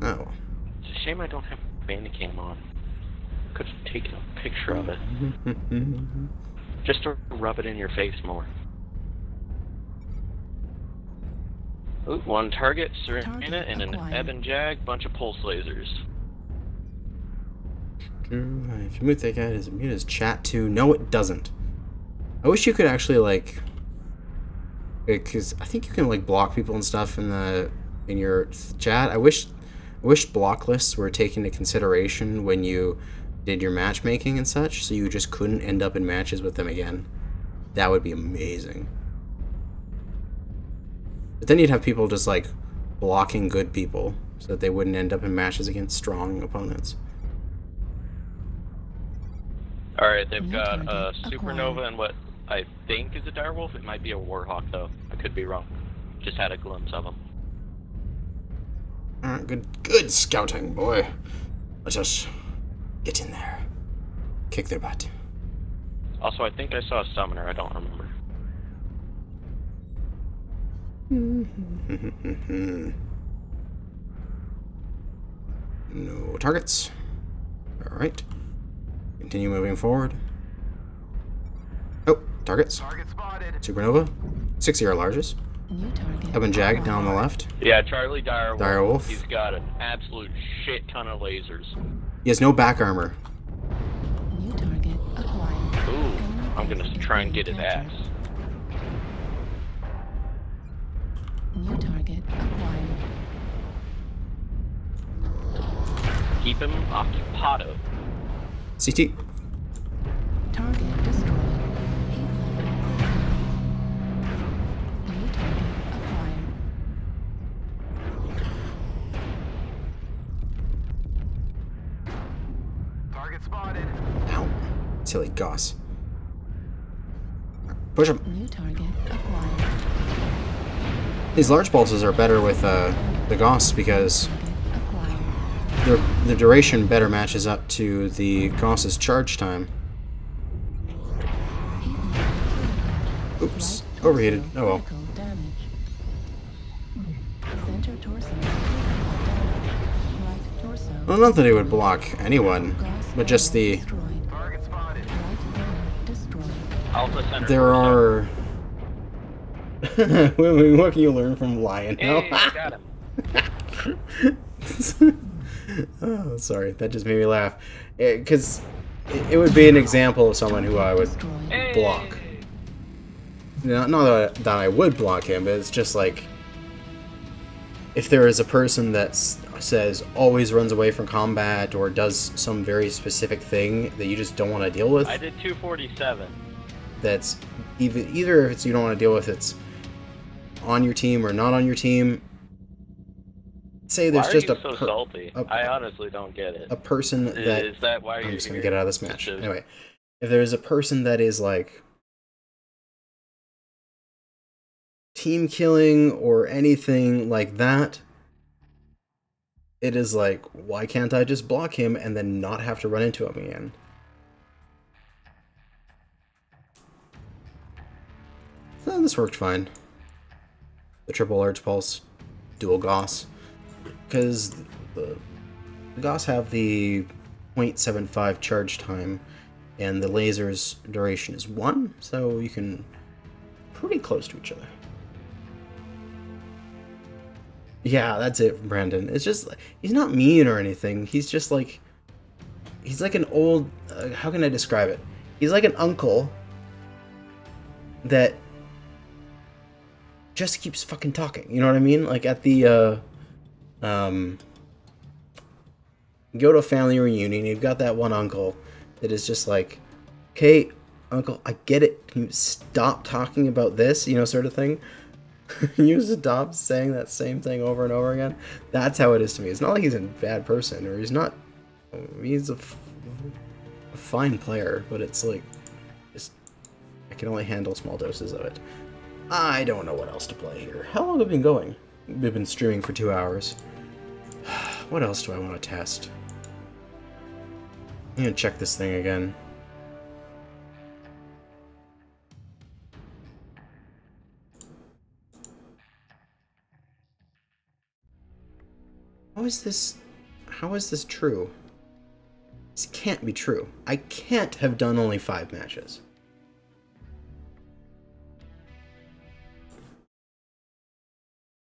Oh. It's a shame I don't have Bandicam on. Could have taken a picture of it. Just to rub it in your face more. Ooh, one target, Serena, and an Ebon Jag, bunch of pulse lasers. If you mute that guy, does it mute his chat too? No, it doesn't. I wish you could actually, like... Because I think you can, like, block people and stuff in your chat. I wish block lists were taken into consideration when you did your matchmaking and such, so you just couldn't end up in matches with them again. That would be amazing. But then you'd have people just, like, blocking good people so that they wouldn't end up in matches against strong opponents. Alright, they've got a Supernova and what I think is a Direwolf. It might be a Warhawk, though. I could be wrong. Just had a glimpse of them. Alright, good scouting, boy. Let us get in there. Kick their butt. Also, I think I saw a Summoner. I don't remember. No targets. Alright. Continue moving forward. Oh, targets. Target spotted. Supernova. 6 ER largest. New target. Ebon Jag down on the left. Yeah, Charlie Direwolf. Direwolf. He's got an absolute shit ton of lasers. He has no back armor. New target acquired. Ooh, I'm gonna try and get his ass. New target acquired. Keep him occupado. CT. Target destroyed. Heat level. New target acquired. Target spotted. Ow. Silly Gauss. Push him. New target acquired. These large pulses are better with the Gauss because Target acquired. the duration better matches up to the Gauss's charge time. Oops. Overheated. Oh well. Critical damage. Center torso. Right torso. Well, not that he would block anyone, Gauss but just the... destroyed. Target spotted. Right brain destroyed. Alpha Center. There torso. are... What can you learn from Lion? Hey, I got him. Oh, sorry. That just made me laugh. Because it would be an example of someone who I would Destroyed. block. Not that I would block him, but it's just like... If there is a person that says always runs away from combat or does some very specific thing that you just don't want to deal with, I did 247. that's either if it's you don't want to deal with, it's on your team or not on your team. Say there's Why just are you so salty? a- I honestly don't get it. a person that Is that why I'm you're just gonna here? get out of this match Just to- anyway. If there's a person that is like team killing or anything like that, it is like, why can't I just block him and then not have to run into him again? So this worked fine. The triple large pulse, dual Gauss, because the Gauss have the 0.75 charge time, and the laser's duration is 1, so you can pretty close to each other. Yeah, that's it, Brandon. It's just, he's not mean or anything. He's just like, He's like an old... how can I describe it? He's like an uncle that just keeps fucking talking. You know what I mean? Like at the... go to a family reunion, you've got that one uncle that is just like, okay, uncle, I get it. Can you stop talking about this? You know, sort of thing. Can you stop saying that same thing over and over again? That's how it is to me. It's not like he's a bad person, or he's not... He's a fine player, but it's like... just I can only handle small doses of it. I don't know what else to play here. How long have we been going? We've been streaming for 2 hours. What else do I want to test? I'm gonna check this thing again. How is this true? This can't be true. I can't have done only 5 matches.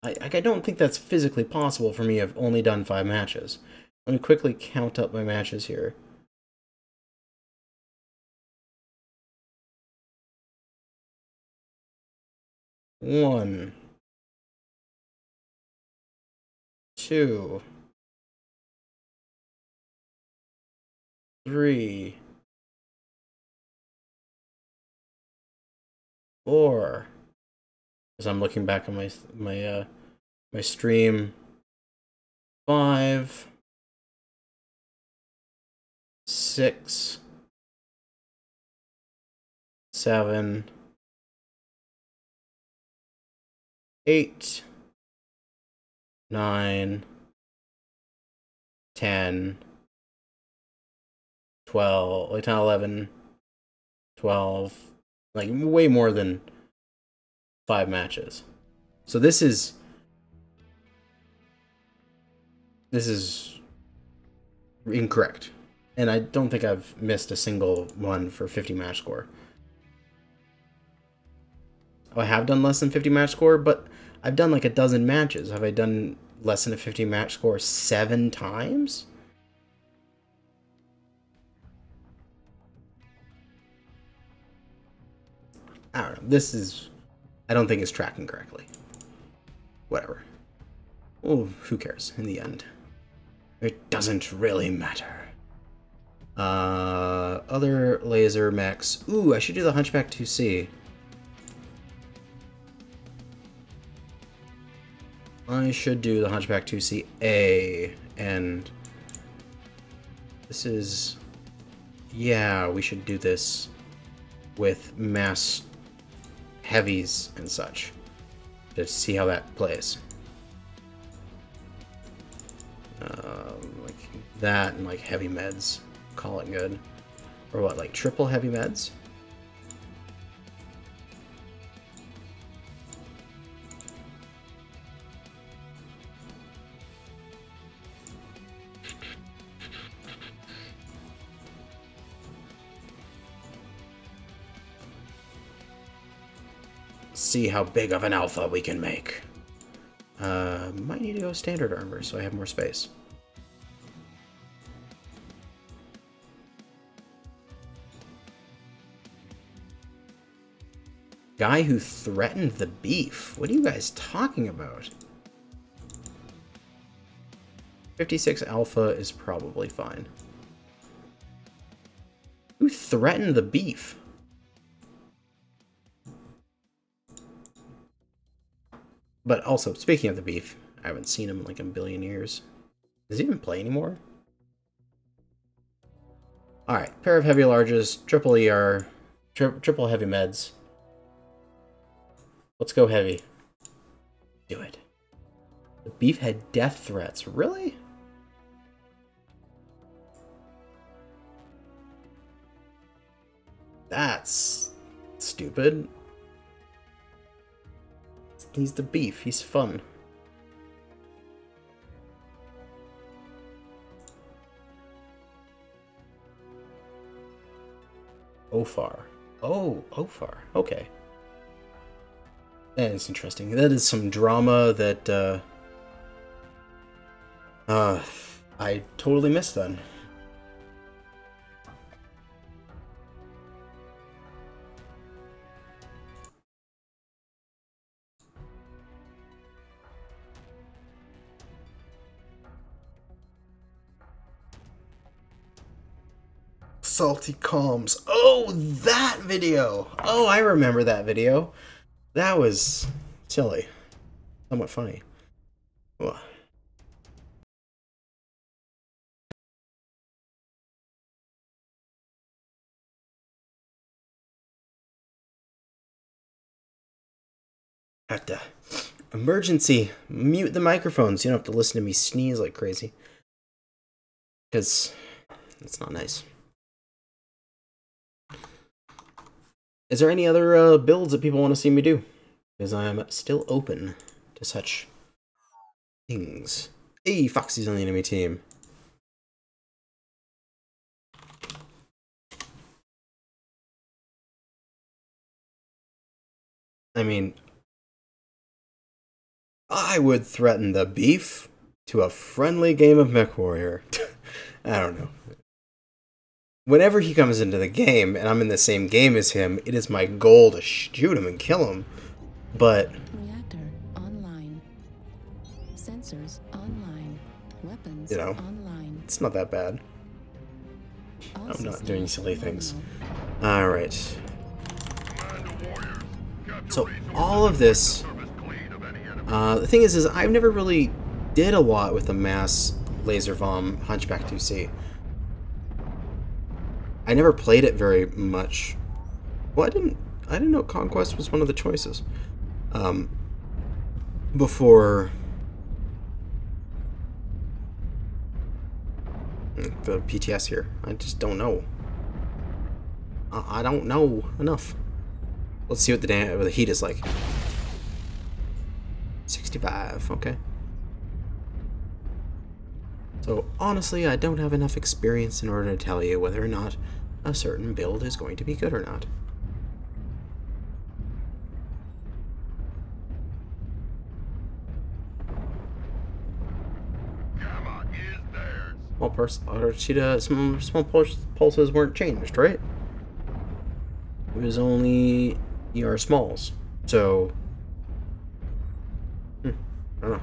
I don't think that's physically possible for me to have only done 5 matches. Let me quickly count up my matches here. One, 2, 3, 4. As I'm looking back on my stream, 5, 6, 7, 8, 9, 10, 12, like 10, 11, 12, like way more than 5 matches. So this is incorrect. And I don't think I've missed a single one for 50 match score. Oh, I have done less than 50 match score, but I've done like a dozen matches. Have I done less than a 50 match score 7 times? I don't know. This is... I don't think it's tracking correctly. Whatever. Oh, who cares in the end? It doesn't really matter. Other laser mechs. Ooh, I should do the Hunchback 2C. I should do the Hunchback 2CA, and this is... yeah, we should do this with mass heavies and such to see how that plays. Like that and like heavy meds, call it good. Or what, like triple heavy meds? See how big of an alpha we can make. Might need to go standard armor so I have more space. Guy who threatened the beef. What are you guys talking about? 56 alpha is probably fine. Who threatened the beef? But also, speaking of the beef, I haven't seen him in like a billion years. Does he even play anymore? Alright, pair of heavy larges, triple ER, triple heavy meds. Let's go heavy. Do it. The beef had death threats. Really? That's stupid. He's the beef. He's fun. Ofar. Oh, Ofar. Okay. That is interesting. That is some drama that I totally missed then. salty comms. Oh, that video. Oh, I remember that video. That was silly. Somewhat funny. Ugh. Have to emergency mute the microphones. You don't have to listen to me sneeze like crazy. Because it's not nice. Is there any other builds that people want to see me do? Because I'm still open to such things. Hey, Foxy's on the enemy team. I mean, I would threaten the beef to a friendly game of Mechwarrior. I don't know. Whenever he comes into the game and I'm in the same game as him, it is my goal to shoot him and kill him. But Reactor online. Sensors online. Weapons you know, online. it's not that bad. All I'm not systems doing silly things. nominal. Alright. So, all of this... the thing is I've never really did a lot with the mass laser vom Hunchback 2C. I never played it very much. Well, I didn't know Conquest was one of the choices. Before the PTS here. I just don't know. I don't know enough. Let's see what the heat is like. 65, okay. So, honestly, I don't have enough experience in order to tell you whether or not a certain build is going to be good or not. Gamma is theirs. Small pulses weren't changed, right? It was only ER smalls. So, I don't know.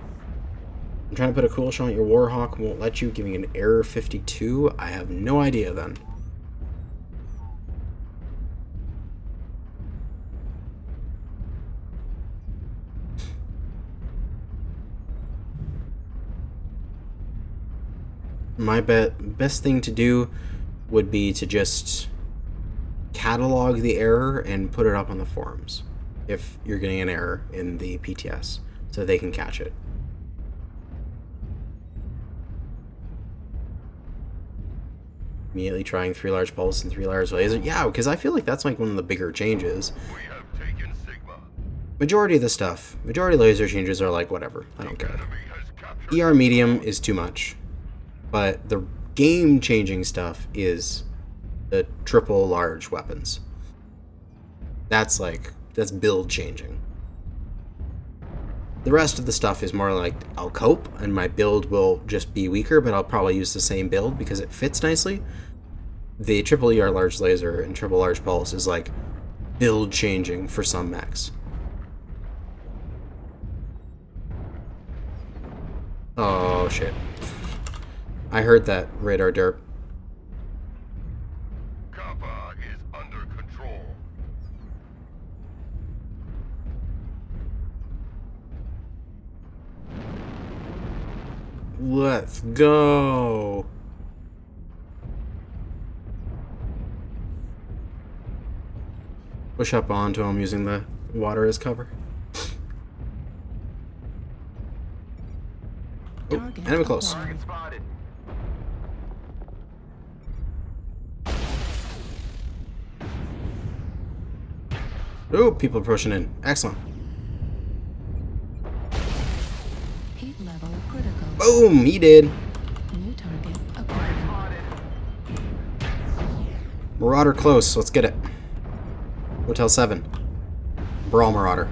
I'm trying to put a cool shot on your Warhawk, won't let you, giving an error 52. I have no idea then. My best thing to do would be to just catalog the error and put it up on the forums if you're getting an error in the PTS so they can catch it. Immediately trying 3 large pulse and 3 large laser. Yeah, because I feel like that's like one of the bigger changes. We have taken Sigma. Majority of the stuff, majority laser changes are like whatever. I don't care. Enemy has captured ER medium is too much. But the game-changing stuff is the triple large weapons. That's build-changing. The rest of the stuff is more like, I'll cope, and my build will just be weaker, but I'll probably use the same build because it fits nicely. The triple ER large laser and triple large pulse is like build-changing for some mechs. Oh, shit. I heard that radar derp. Kappa is under control. Let's go. Push up onto him using the water as cover. Oh, Target enemy close. acquired. Spotted. Oh, people pushing in. Excellent. Heat level critical. Boom, he did. New target acquired. Marauder close. Let's get it. Hotel 7. Brawl Marauder.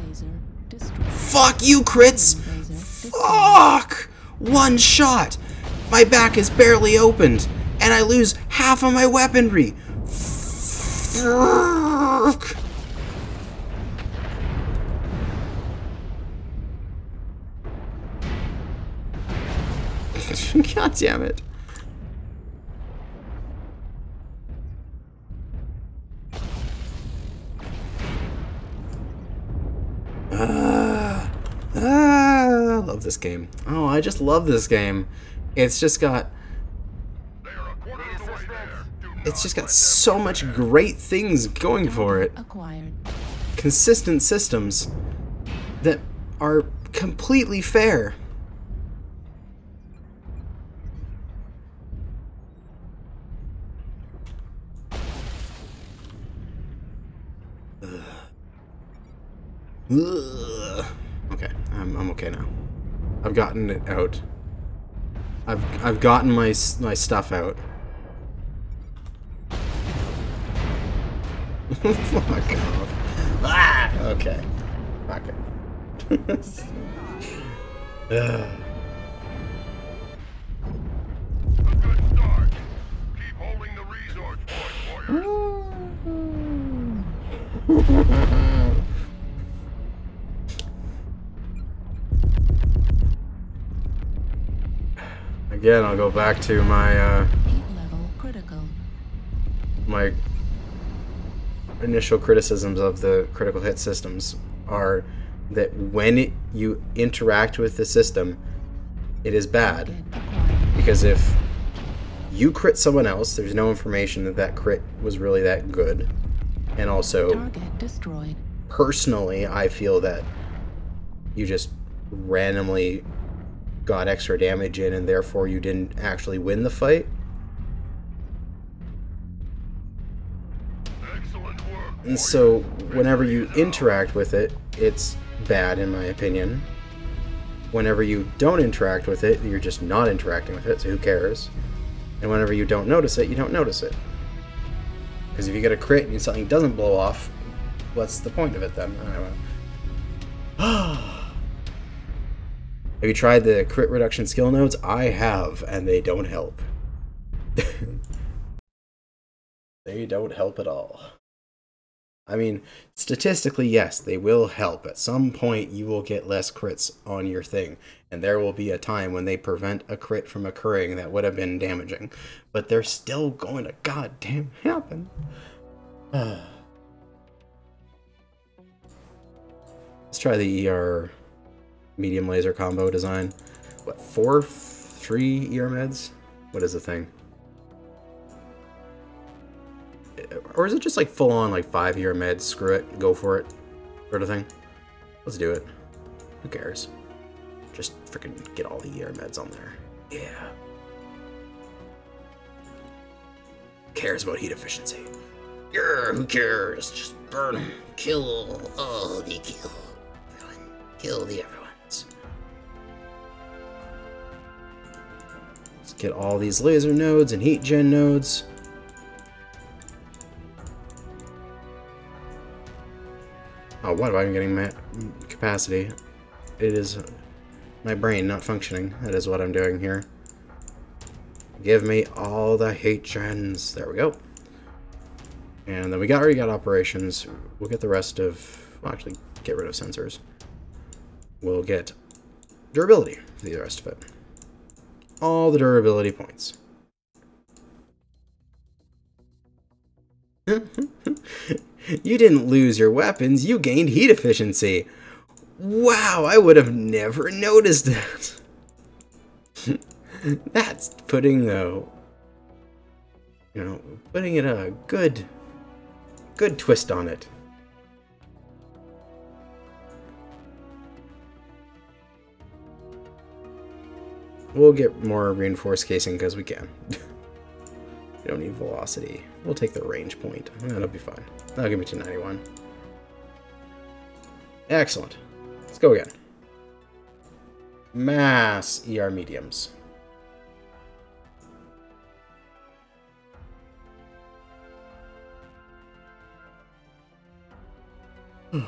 Laser destroyed. Fuck you, crits! Laser destroyed. Fuck! One shot! My back is barely opened, and I lose half of my weaponry. Fuck! God damn it. I love this game. Oh, I just love this game. It's just got... It's just got so much great things going for it. Acquired. Consistent systems that are completely fair. Ugh. Okay, I'm okay now. I've gotten it out. I've gotten my stuff out. Fuck off. Ah! Okay. Okay. A good start. Keep holding the resource point, warriors. Again, I'll go back to my 8-level critical. my initial criticisms of the critical hit systems are that when you interact with the system, it is bad. Because if you crit someone else, there's no information that that crit was really that good. And also, Target destroyed. personally, I feel that you just randomly got extra damage in and therefore you didn't actually win the fight. Excellent work. And so, whenever you interact with it, it's bad in my opinion. Whenever you don't interact with it, you're just not interacting with it, so who cares? And whenever you don't notice it, you don't notice it. Because if you get a crit and something doesn't blow off, what's the point of it then? I don't know. Have you tried the crit reduction skill nodes? I have, and they don't help. They don't help at all. I mean, statistically, yes, they will help. At some point, you will get less crits on your thing, and there will be a time when they prevent a crit from occurring that would have been damaging. But they're still going to goddamn happen. Let's try the ER medium laser combo design. What, 3 ER meds? What is the thing? Or is it just like full on like 5 ER meds? Screw it, go for it, sort of thing. Let's do it. Who cares? Just freaking get all the ER meds on there. Yeah. Who cares about heat efficiency? Yeah, who cares? Just burn them. Kill. Oh, they kill. Everyone. Kill the everyones. Let's get all these laser nodes and heat gen nodes. Oh, what am I getting capacity? It is my brain not functioning. That is what I'm doing here. Give me all the heat gens. There we go. And then we already got operations. We'll get the rest of... Well, actually, get rid of sensors. We'll get durability for the rest of it. All the durability points. You didn't lose your weapons, you gained heat efficiency. Wow, I would have never noticed that. That's putting putting it a good twist on it. We'll get more reinforced casing because we can. We don't need velocity. We'll take the range point. That'll be fine. That'll get me to 91. Excellent. Let's go again. Mass ER mediums. Ooh,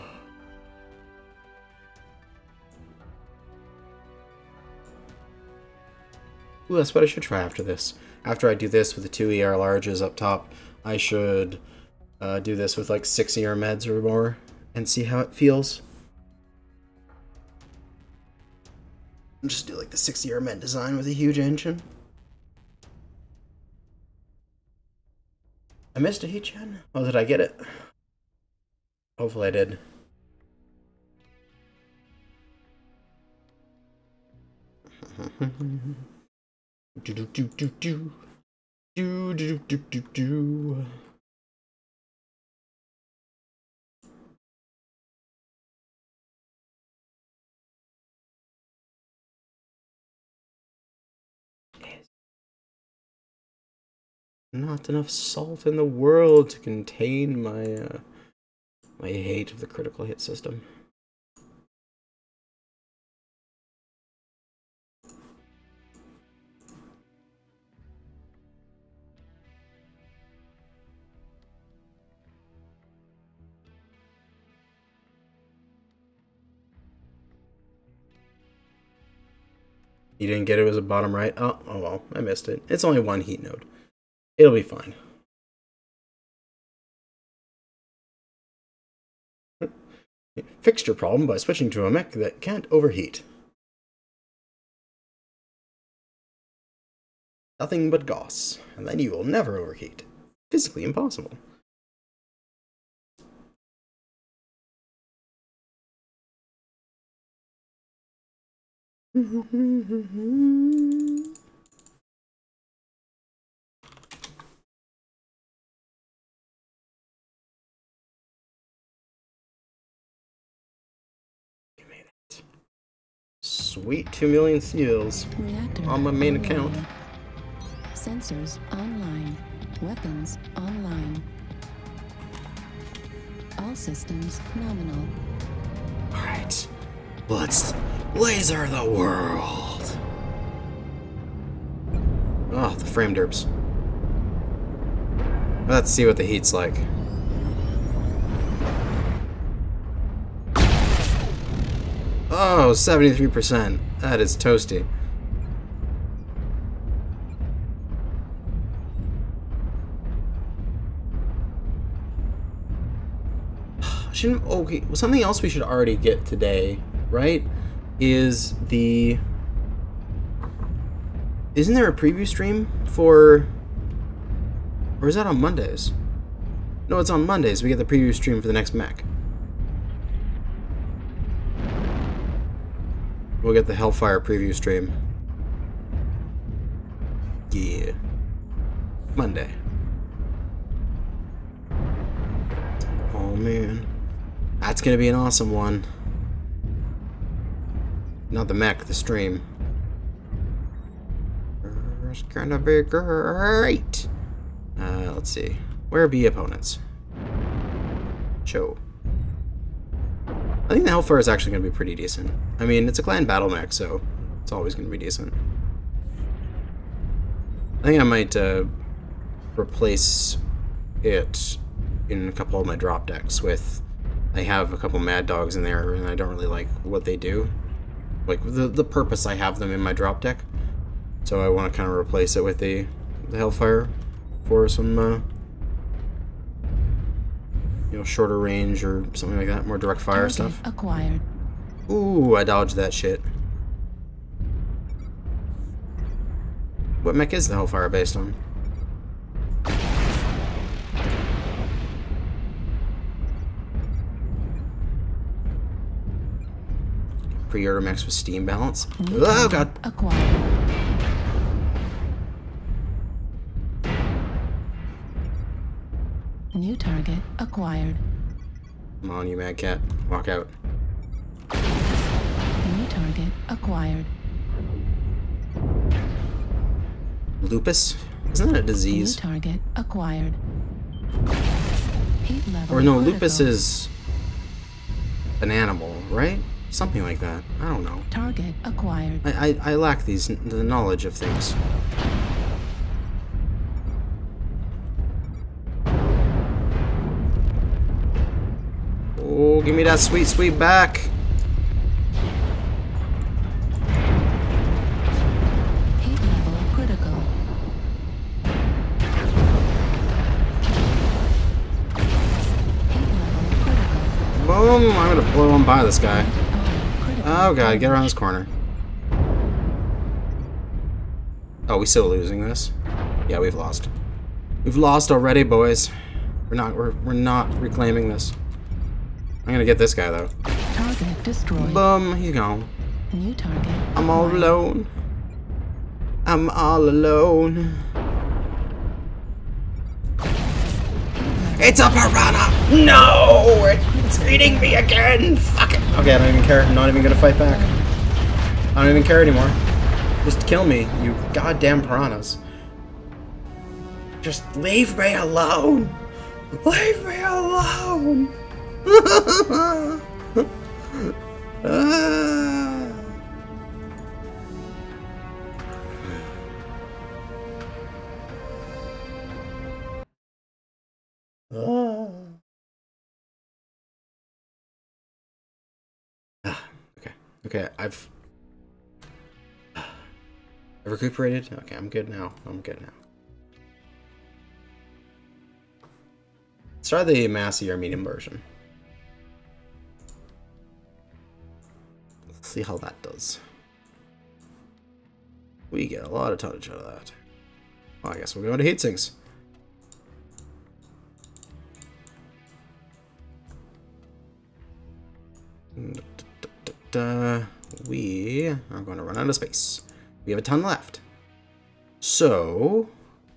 that's what I should try after this. After I do this with the 2 ER larges up top, I should do this with like 6 ER meds or more and see how it feels. Just do like the 60 Met design with a huge engine. I missed a heat gen? Oh, did I get it? Hopefully I did. Do do do do do do do do do do. Not enough salt in the world to contain my my hate of the critical hit system. You didn't get it as a bottom right? Oh well, I missed it. It's only one heat node. It'll be fine. Fixed your problem by switching to a mech that can't overheat. Nothing but Gauss, and then you will never overheat. Physically impossible. Sweet 2 million seals Reactor on my main online. account. Sensors online. Weapons online. All systems nominal. Alright, let's laser the world. Oh, the frame derps. Let's see what the heat's like. Oh, 73%. That is toasty. Okay, well, something else we should already get today, right? Is the... Isn't there a preview stream for... Or is that on Mondays? No, it's on Mondays. We get the preview stream for the next mech. We'll get the Hellfire preview stream. Yeah. Monday. Oh man. That's gonna be an awesome one. Not the mech, the stream. It's gonna be great. Let's see. Where be opponents? Show. I think the Hellfire is actually going to be pretty decent. I mean, it's a clan battle mech, so it's always going to be decent. I think I might replace it in a couple of my drop decks with... I have a couple Mad Dogs in there, and I don't really like what they do. Like, the purpose I have them in my drop deck. So I want to kind of replace it with the Hellfire for some... you know, shorter range or something like that, more direct fire stuff. Acquired. Ooh, I dodged that shit. What mech is the Hellfire based on? Pre-order mechs with steam balance. Oh god. Acquired. New target acquired. Come on, you mad cat. Walk out. New target acquired. Lupus? Isn't that a disease? New target acquired. Heat level Or no, critical. lupus is an animal, right? Something like that. I don't know. Target acquired. I lack the knowledge of things. Oh, give me that sweet, sweet back. Heat level critical. Heat level critical. Boom! I'm gonna blow on by this guy. Critical. Oh god, get around this corner. Oh, we still losing this? Yeah, we've lost. We've lost already, boys. We're not reclaiming this. I'm gonna get this guy though. Target destroyed. Boom, he's gone. New target. I'm all alone. I'm all alone. It's a piranha! No! It's eating me again! Fuck it! Okay, I don't even care. I'm not even gonna fight back. I don't even care anymore. Just kill me, you goddamn piranhas. Just leave me alone! Leave me alone! Okay, I've recuperated. Okay, I'm good now. Let's try the massy or medium version. Let's see how that does. We get a lot of tonnage out of that. Well, I guess we'll go into heat sinks. We are going to run out of space. We have a ton left. So,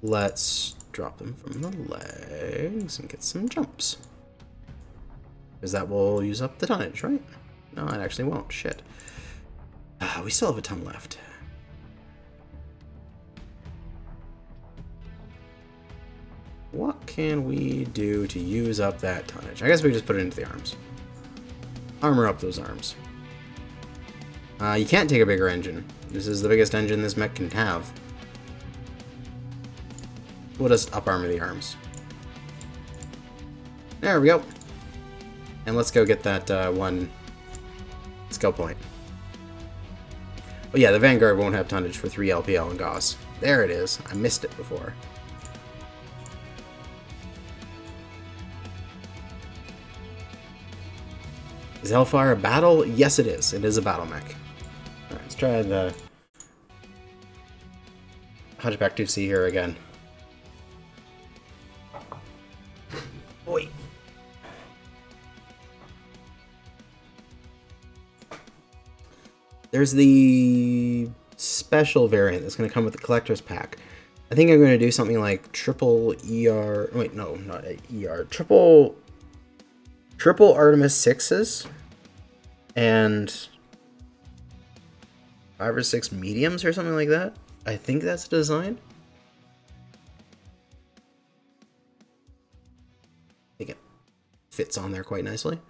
let's drop them from the legs and get some jumps. Because that will use up the tonnage, right? No, it actually won't. Shit. We still have a ton left. What can we do to use up that tonnage? I guess we just put it into the arms. Armor up those arms. You can't take a bigger engine. This is the biggest engine this mech can have. We'll just up armor the arms. There we go. And let's go get that one skill point. Oh yeah, the Vanguard won't have tonnage for 3 LPL and Gauss. There it is. I missed it before. Is Hellfire a battle? Yes, it is. It is a battle mech. Alright, let's try the Hunchback 2C here again. Oi. There's the special variant that's going to come with the collector's pack. I think I'm going to do something like triple ER... Wait, no, not ER. Triple Artemis 6s and 5 or 6 mediums or something like that. I think that's the design. I think it fits on there quite nicely. A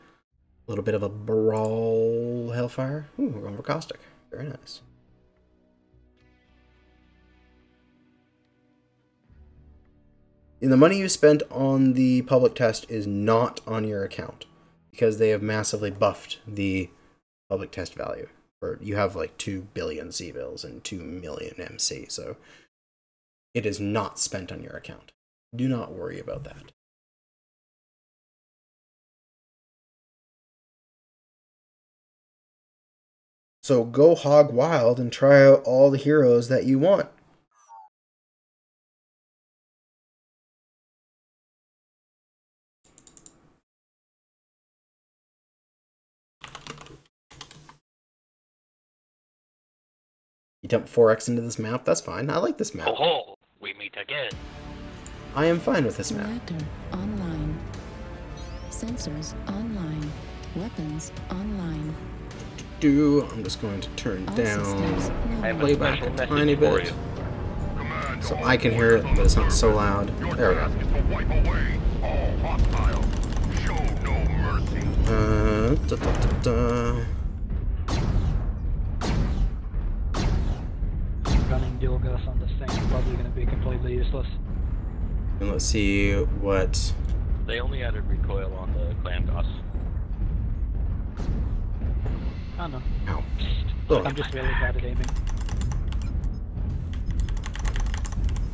little bit of a brawl Hellfire. Ooh, we're going for caustic. Very nice. And the money you spent on the public test is not on your account because they have massively buffed the public test value. Or you have like 2 billion C-bills and 2 million MC, so it is not spent on your account. Do not worry about that. So go hog wild and try out all the heroes that you want. You dump 4x into this map, that's fine. I like this map. Oh, we meet again. I am fine with this map. Reactor online. Sensors online. Weapons online. I'm just going to turn down playback a tiny bit so I can hear it, but it's not so loud. There we go. Running dual Gauss on this thing is probably going to be completely useless. And let's see what... They only added recoil on the clam Gauss. I don't know. Ow. Oh. I'm just really bad at aiming.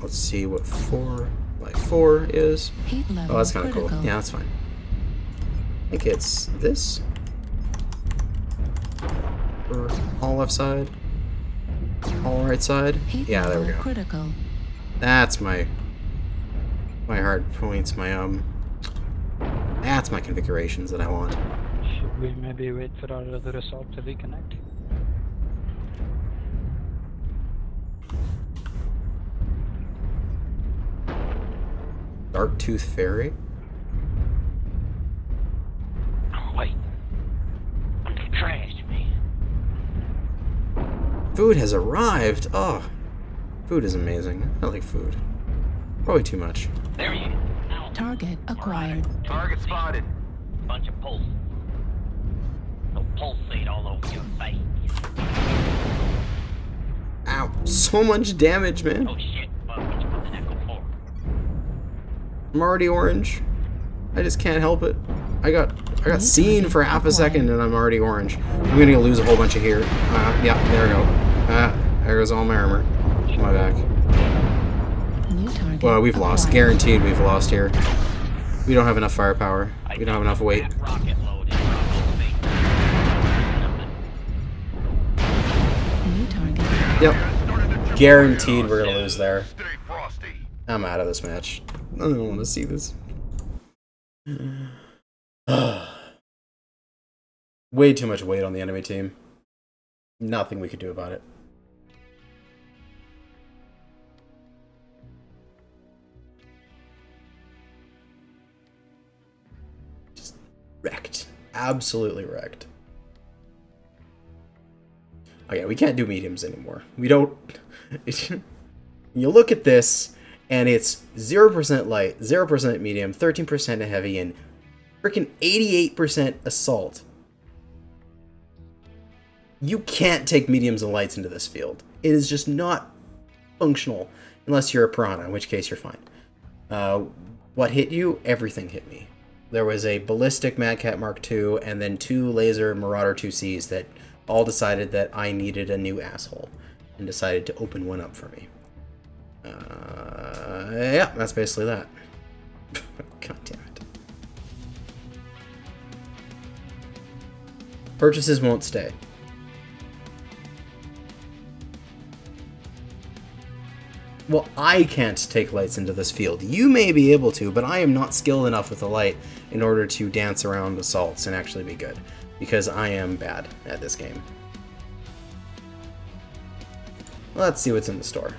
Let's see what 4 is. Heat level Oh, that's kind of cool. critical. Yeah, that's fine. I think it's this. Or all left side. All right side. Heat Yeah, there we level go. critical. That's my hard points. That's my configurations that I want. Should we maybe wait for our other assault to reconnect? Dark Tooth Fairy. Wait. I'm the trash, man. Food has arrived. Oh, food is amazing. I like food. Probably too much. There he is. Ow. Target acquired. Target spotted. Bunch of pulse. They'll pulsate all over your face. Ow! So much damage, man. Oh shit. What you put the echo for? I'm already orange. I just can't help it. I got seen for half a second and I'm already orange. I'm gonna lose a whole bunch of here. Yeah, there we go. There goes all my armor. My back. New target Well, we've lost. acquired. Guaranteed we've lost here. We don't have enough firepower. We don't have enough weight. Rocket load in Bravo's face. New target. Yep. Guaranteed we're gonna lose there. Stay frosty. I'm out of this match. I don't want to see this. Way too much weight on the enemy team. Nothing we could do about it. Just wrecked. Absolutely wrecked. Okay, we can't do mediums anymore. We don't... You look at this, and it's 0% light, 0% medium, 13% heavy, and freaking 88% assault. You can't take mediums and lights into this field. It is just not functional unless you're a Piranha, in which case you're fine. What hit you? Everything hit me. There was a ballistic Mad Cat Mark II and then 2 laser Marauder 2Cs that all decided that I needed a new asshole and decided to open one up for me. Yeah, that's basically that. God damn it. Purchases won't stay. Well, I can't take lights into this field. You may be able to, but I am not skilled enough with the light in order to dance around assaults and actually be good. Because I am bad at this game. Let's see what's in the store.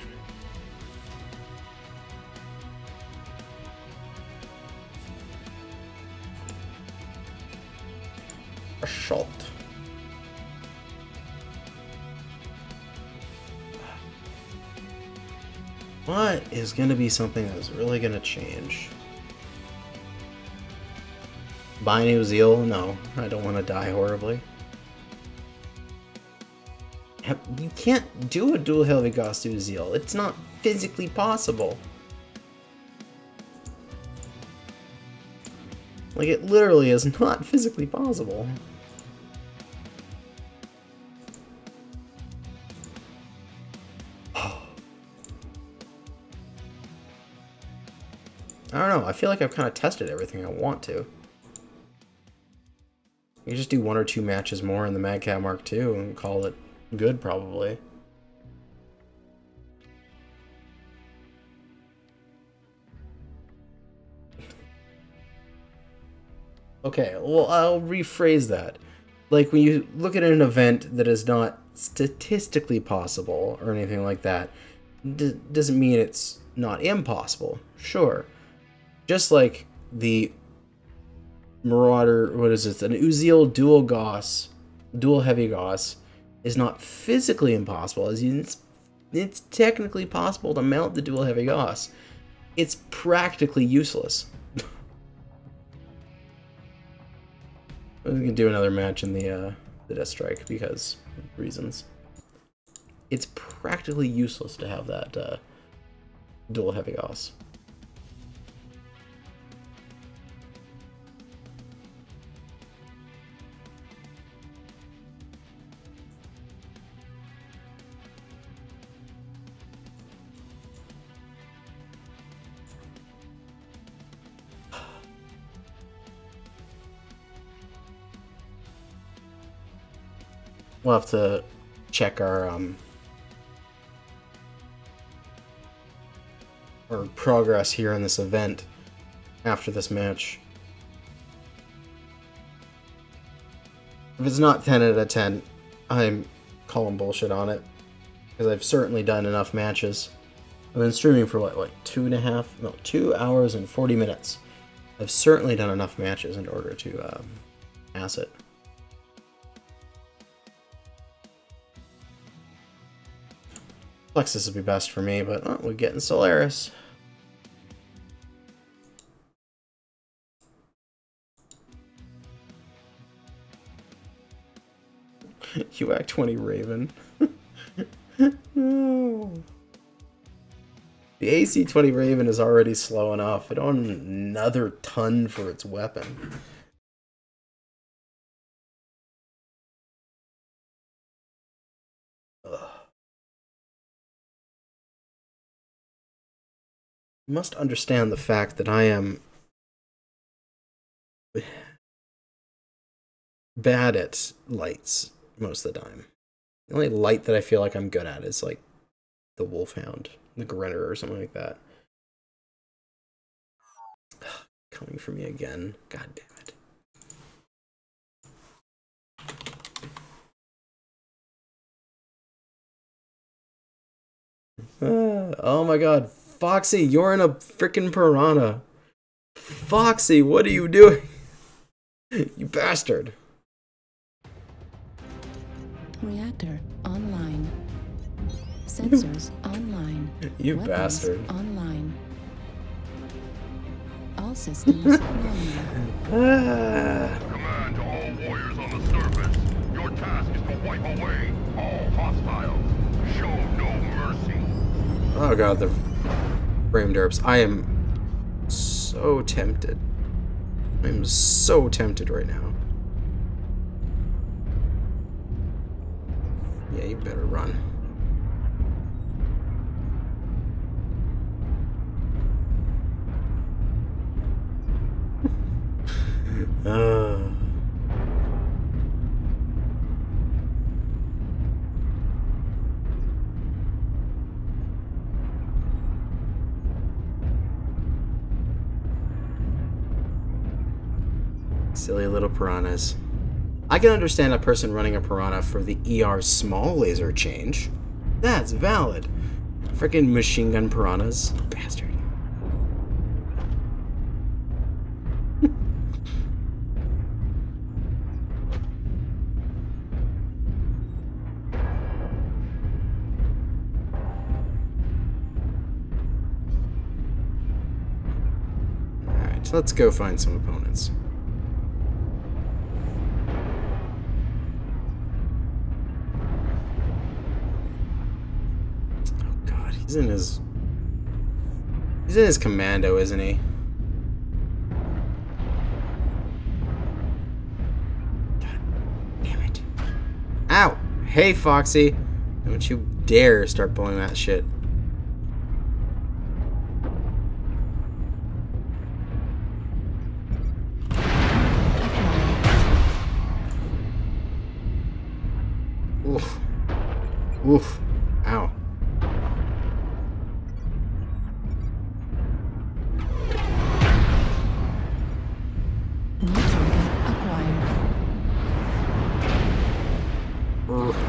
Assault. What is going to be something that's really going to change? Buy new Zeal? No, I don't want to die horribly. You can't do a dual heavy Gauss to Zeal. It's not physically possible. Like, it literally is not physically possible. I don't know, I feel like I've kind of tested everything I want to. You can just do 1 or 2 matches more in the Mad Cat Mark II and call it good, probably. Okay, well, I'll rephrase that. Like, when you look at an event that is not statistically possible or anything like that, doesn't mean it's not impossible. Sure. Just like the Marauder, what is it? An Uziel dual Gauss, dual heavy Gauss, is not physically impossible. As in, it's technically possible to mount the dual heavy Gauss. It's practically useless. We can do another match in the Death Strike because of reasons. It's practically useless to have that dual heavy Gauss. We'll have to check our or progress here in this event after this match. If it's not 10 out of 10, I'm calling bullshit on it. Because I've certainly done enough matches. I've been streaming for what, like 2 hours and 40 minutes. I've certainly done enough matches in order to pass it. Plexus would be best for me, but we're getting Solaris. UAC 20 Raven. No. The AC-20 Raven is already slow enough. I don't want another ton for its weapon. Ugh. You must understand the fact that I am bad at lights most of the time. The only light that I feel like I'm good at is like the Wolfhound, the Grinner, or something like that. Coming for me again. God damn it. Oh my god. Foxy, you're in a freaking Piranha. Foxy, what are you doing? You bastard. Reactor online. Sensors online. You Weapons bastard. Online. All systems online. Command to all warriors on the surface. Your task is to wipe away all hostiles. Show no mercy. Oh god, the frame derps. I am so tempted. I'm so tempted right now. Yeah, you better run. Silly little piranhas. I can understand a person running a Piranha for the ER small laser change. That's valid. Frickin' machine gun Piranhas. Bastard. Alright, let's go find some opponents. He's in his commando, isn't he? God damn it. Ow! Hey, Foxy! Don't you dare start pulling that shit. Oof. Oof. Ow.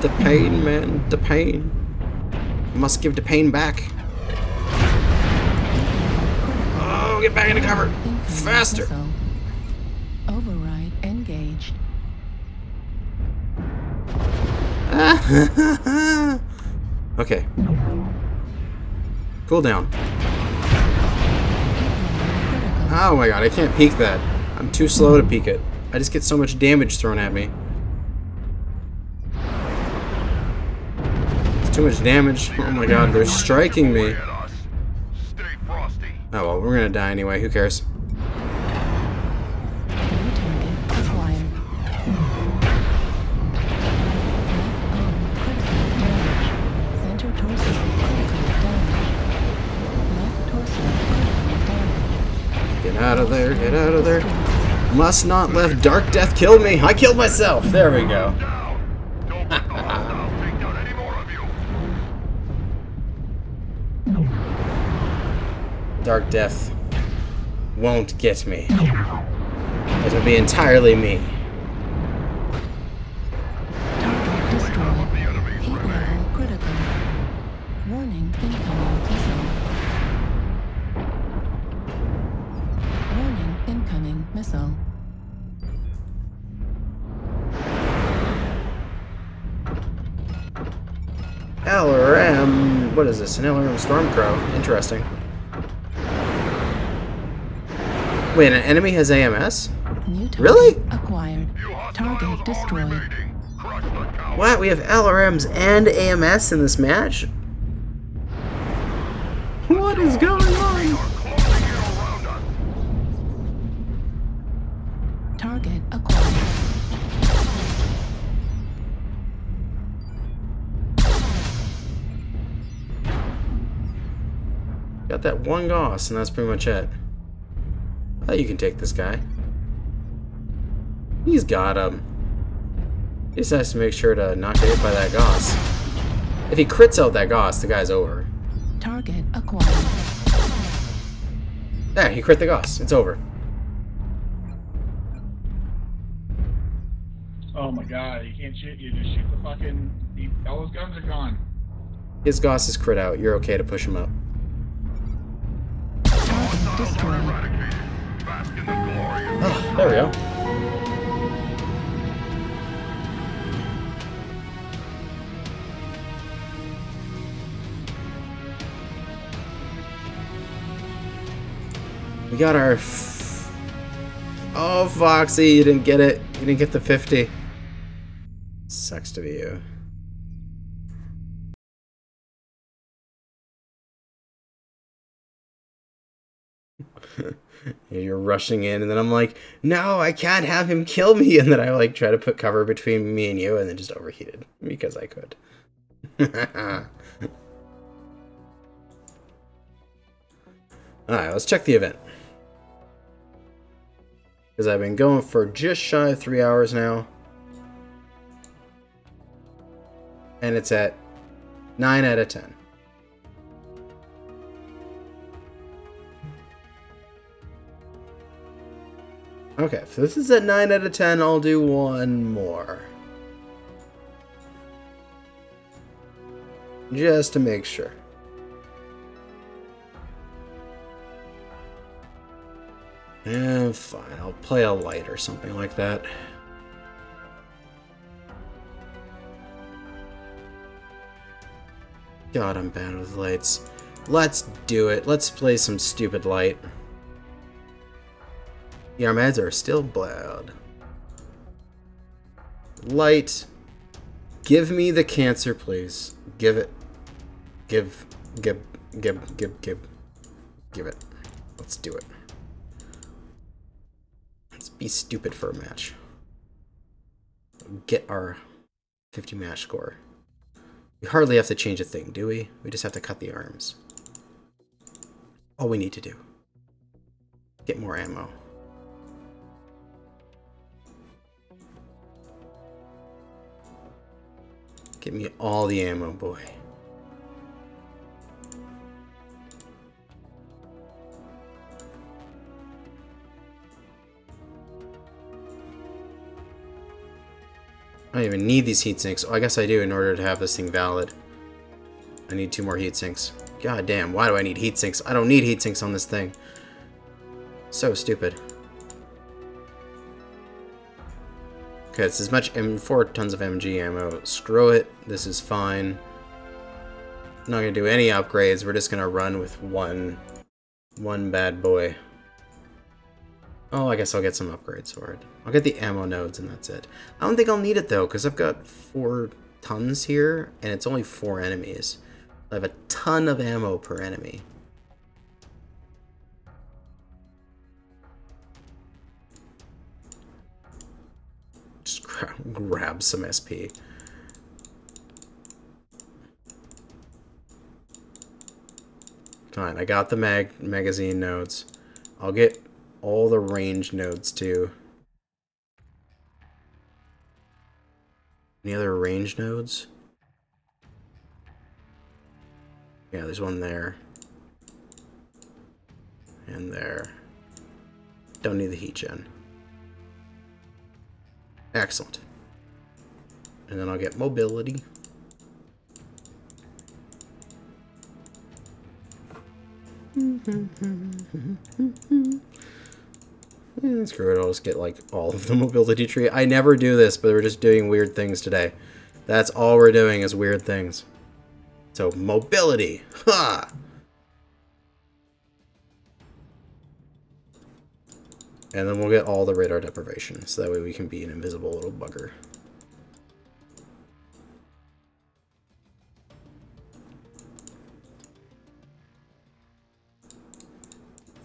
The pain, man. The pain. You must give the pain back. Oh, get back into cover. Faster. Override engaged. Okay. Cool down. Oh my god, I can't peek that. I'm too slow to peek it. I just get so much damage thrown at me. Too much damage. Oh my god, they're striking me. Oh well, we're gonna die anyway. Who cares? Get out of there. Get out of there. Must not let Dark Death kill me. I killed myself. There we go. Dark Death won't get me. It'll be entirely me. Target destroyed. Heat level critical. Warning, incoming missile. Warning, incoming missile. LRM. What is this? An LRM Stormcrow. Interesting. Wait, an enemy has AMS? New target Really? acquired. Target destroyed. What? We have LRMs and AMS in this match? What is going on? Target acquired. Got that one Gauss, and that's pretty much it. Oh, you can take this guy. He's got him. He just has to make sure to not get hit by that Gauss. If he crits out that Gauss, the guy's over. Target acquired. There, he crit the Gauss. It's over. Oh my god, you can't shoot, you just shoot the fucking... all those guns are gone. His Gauss is crit out. You're okay to push him up. Target destroyed. Oh, there we go. We got our... Oh, Foxy, you didn't get it. You didn't get the 50. Sucks to be you. You're rushing in, and then I'm like, no, I can't have him kill me. And then I like try to put cover between me and you, and then just overheated because I could. Alright, let's check the event. Because I've been going for just shy of 3 hours now. And it's at 9 out of 10. Okay, if this is at 9 out of 10, I'll do one more. Just to make sure. And fine, I'll play a light or something like that. God, I'm bad with lights. Let's do it. Let's play some stupid light. Yeah, our meds are still bad. Light. Give me the cancer, please. Give it. Give it. Let's do it. Let's be stupid for a match. Get our 50 match score. We hardly have to change a thing, do we? We just have to cut the arms. All we need to do. Get more ammo. Give me all the ammo, boy. I don't even need these heat sinks. Oh, I guess I do in order to have this thing valid. I need 2 more heat sinks. God damn, why do I need heat sinks? I don't need heat sinks on this thing. So stupid. Okay, it's as much 4 tons of MG ammo. Screw it. This is fine. I'm not gonna do any upgrades. We're just gonna run with one bad boy. Oh, I guess I'll get some upgrades for it. I'll get the ammo nodes and that's it. I don't think I'll need it though, because I've got 4 tons here, and it's only 4 enemies. I have a ton of ammo per enemy. Just grab some SP. Fine, I got the magazine nodes. I'll get all the range nodes too. Any other range nodes? Yeah, there's one there. and there. Don't need the heat gen. Excellent. And then I'll get mobility. Screw it, I'll just get like all of the mobility tree. I never do this, but we're just doing weird things today. That's all we're doing is weird things. So mobility, ha! And then we'll get all the radar deprivation, so that way we can be an invisible little bugger.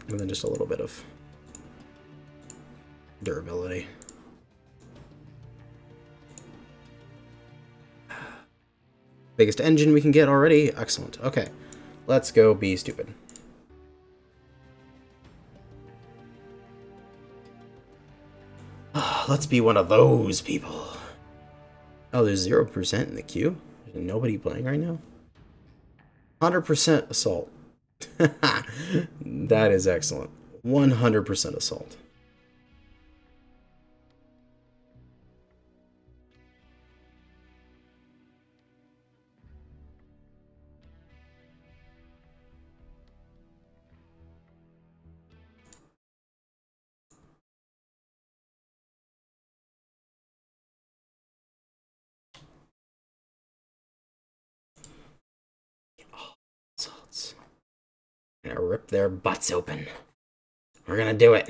And then just a little bit of durability. Biggest engine we can get already. Excellent. Okay. Let's go be stupid. Let's be one of those people. Oh, there's 0% in the queue? There's nobody playing right now? 100% assault. That is excellent. 100% assault. Assaults. Gonna rip their butts open. We're gonna do it.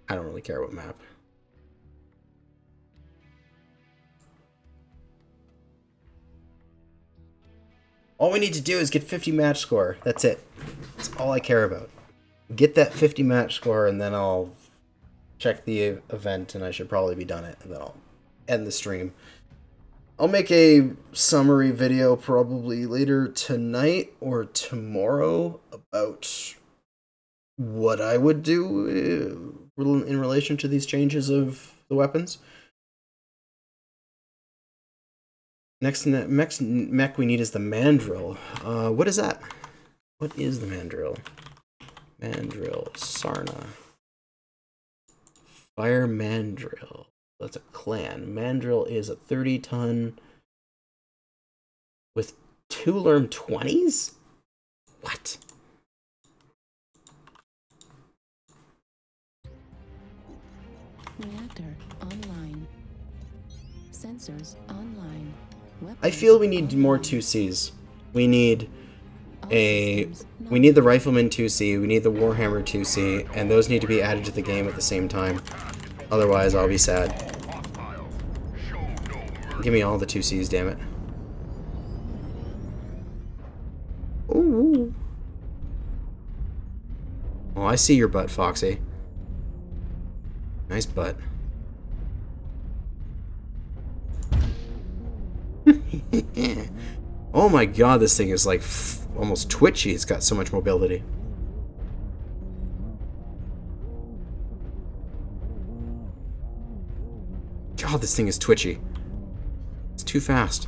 I don't really care what map. All we need to do is get 50 match score. That's it. That's all I care about. Get that 50 match score and then I'll check the event and I should probably be done it. And then I'll end the stream. I'll make a summary video probably later tonight or tomorrow about what I would do in relation to these changes of the weapons. Next mech we need is the mandrill. What is that? What is the mandrill? Mandrill, Sarna. Fire mandrill. That's a clan. Mandrill is a 30-ton with 2 Lerm 20s? What? Reactor online. Sensors online. I feel we need more 2Cs. We need the Rifleman 2C, we need the Warhammer 2C, and those need to be added to the game at the same time. Otherwise, I'll be sad. Give me all the 2Cs, damn it. Ooh. Oh, I see your butt, Foxy. Nice butt. Oh my god, this thing is like almost twitchy. It's got so much mobility. God, this thing is twitchy. It's too fast.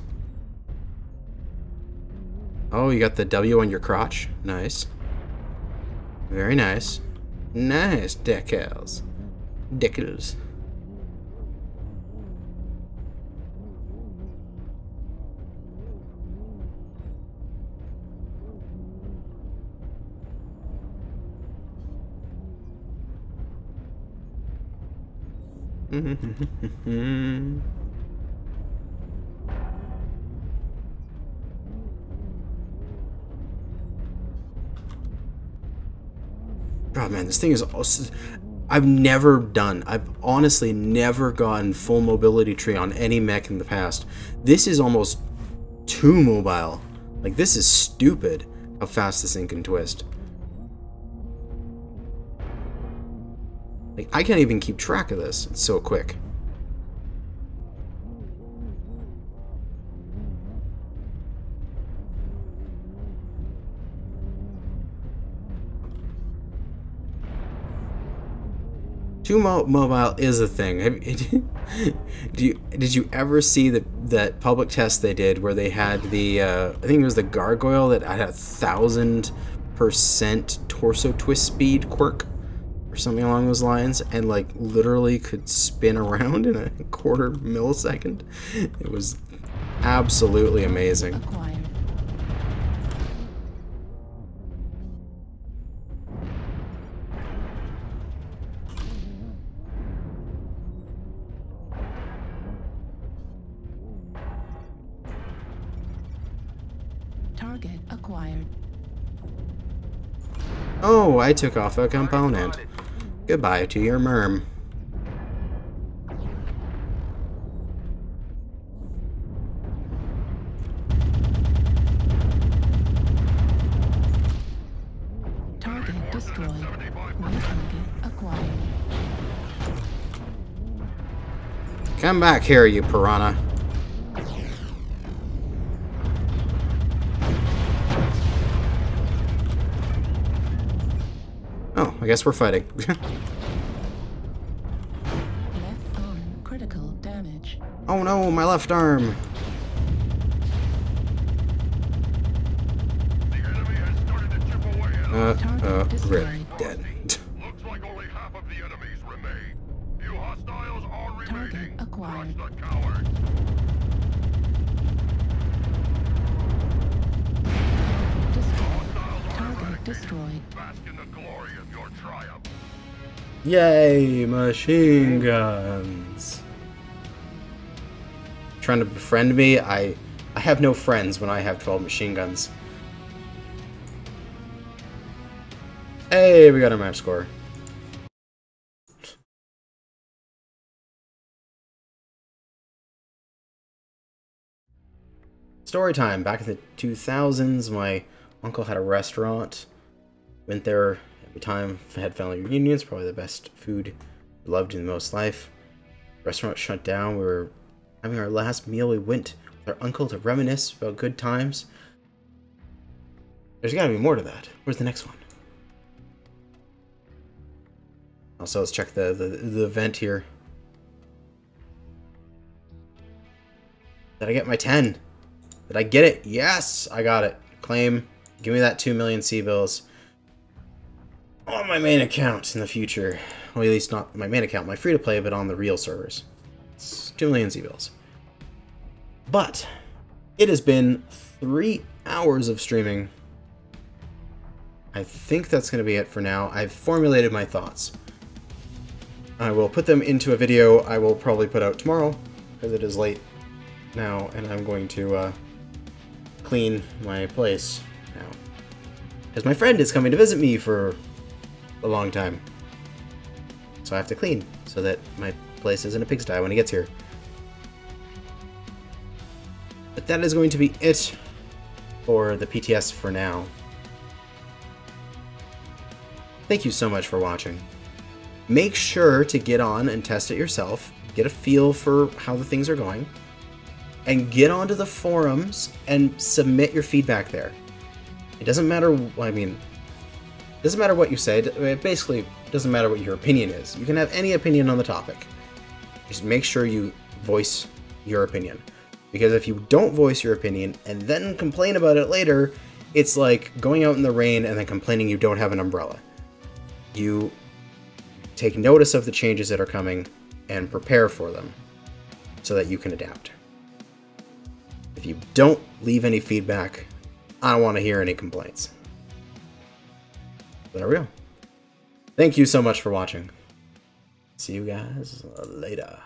Oh, you got the W on your crotch. Nice. Very nice. Nice decals. Decals. God, man, this thing is also... I've honestly never gotten full mobility tree on any mech in the past. This is almost too mobile. Like, this is stupid how fast this thing can twist. Like, I can't even keep track of this. It's so quick. Mobile is a thing. Did you ever see that public test they did where they had the I think it was the gargoyle that had 1,000% torso twist speed quirk or something along those lines, and like literally could spin around in a quarter millisecond? It was absolutely amazing. Acquired. Target acquired. Oh, I took off a component. Goodbye to your merm. Target destroyed. New target acquired. Come back here, you piranha. Oh, I guess we're fighting. Left arm critical damage. Oh no, my left arm. The enemy has started to chip away at us. Rip. Dead. Looks like only half of the enemies remain. Few hostiles are Target remaining. acquired. Crush the cowards. Destroyed. Target destroyed. Bask in the glory of your triumph. Yay, machine guns. Trying to befriend me? I have no friends when I have 12 machine guns. Hey, we got our match score. Story time. Back in the 2000s, my uncle had a restaurant. Went there every time, had family reunions. Probably the best food loved in the most life. Restaurant shut down. We were having our last meal. We went with our uncle to reminisce about good times. There's got to be more to that. Where's the next one? Also, let's check the event here. Did I get my 10? Did I get it? Yes, I got it. Claim. Give me that 2 million C-bills on my main account in the future. Well, at least not my main account, my free-to-play, but on the real servers. It's 2 million C-bills. But it has been 3 hours of streaming. I think that's going to be it for now. I've formulated my thoughts. I will put them into a video I will probably put out tomorrow, because it is late now, and I'm going to clean my place now. Because my friend is coming to visit me for a long time. So I have to clean, so that my place isn't a pigsty when he gets here. But that is going to be it for the PTS for now. Thank you so much for watching. Make sure to get on and test it yourself, get a feel for how the things are going, and get onto the forums and submit your feedback there. It doesn't matter, I mean, it doesn't matter what you say, it basically doesn't matter what your opinion is. You can have any opinion on the topic. Just make sure you voice your opinion. Because if you don't voice your opinion and then complain about it later, it's like going out in the rain and then complaining you don't have an umbrella. You take notice of the changes that are coming and prepare for them so that you can adapt. If you don't leave any feedback, I don't want to hear any complaints. There we go. Thank you so much for watching. See you guys later.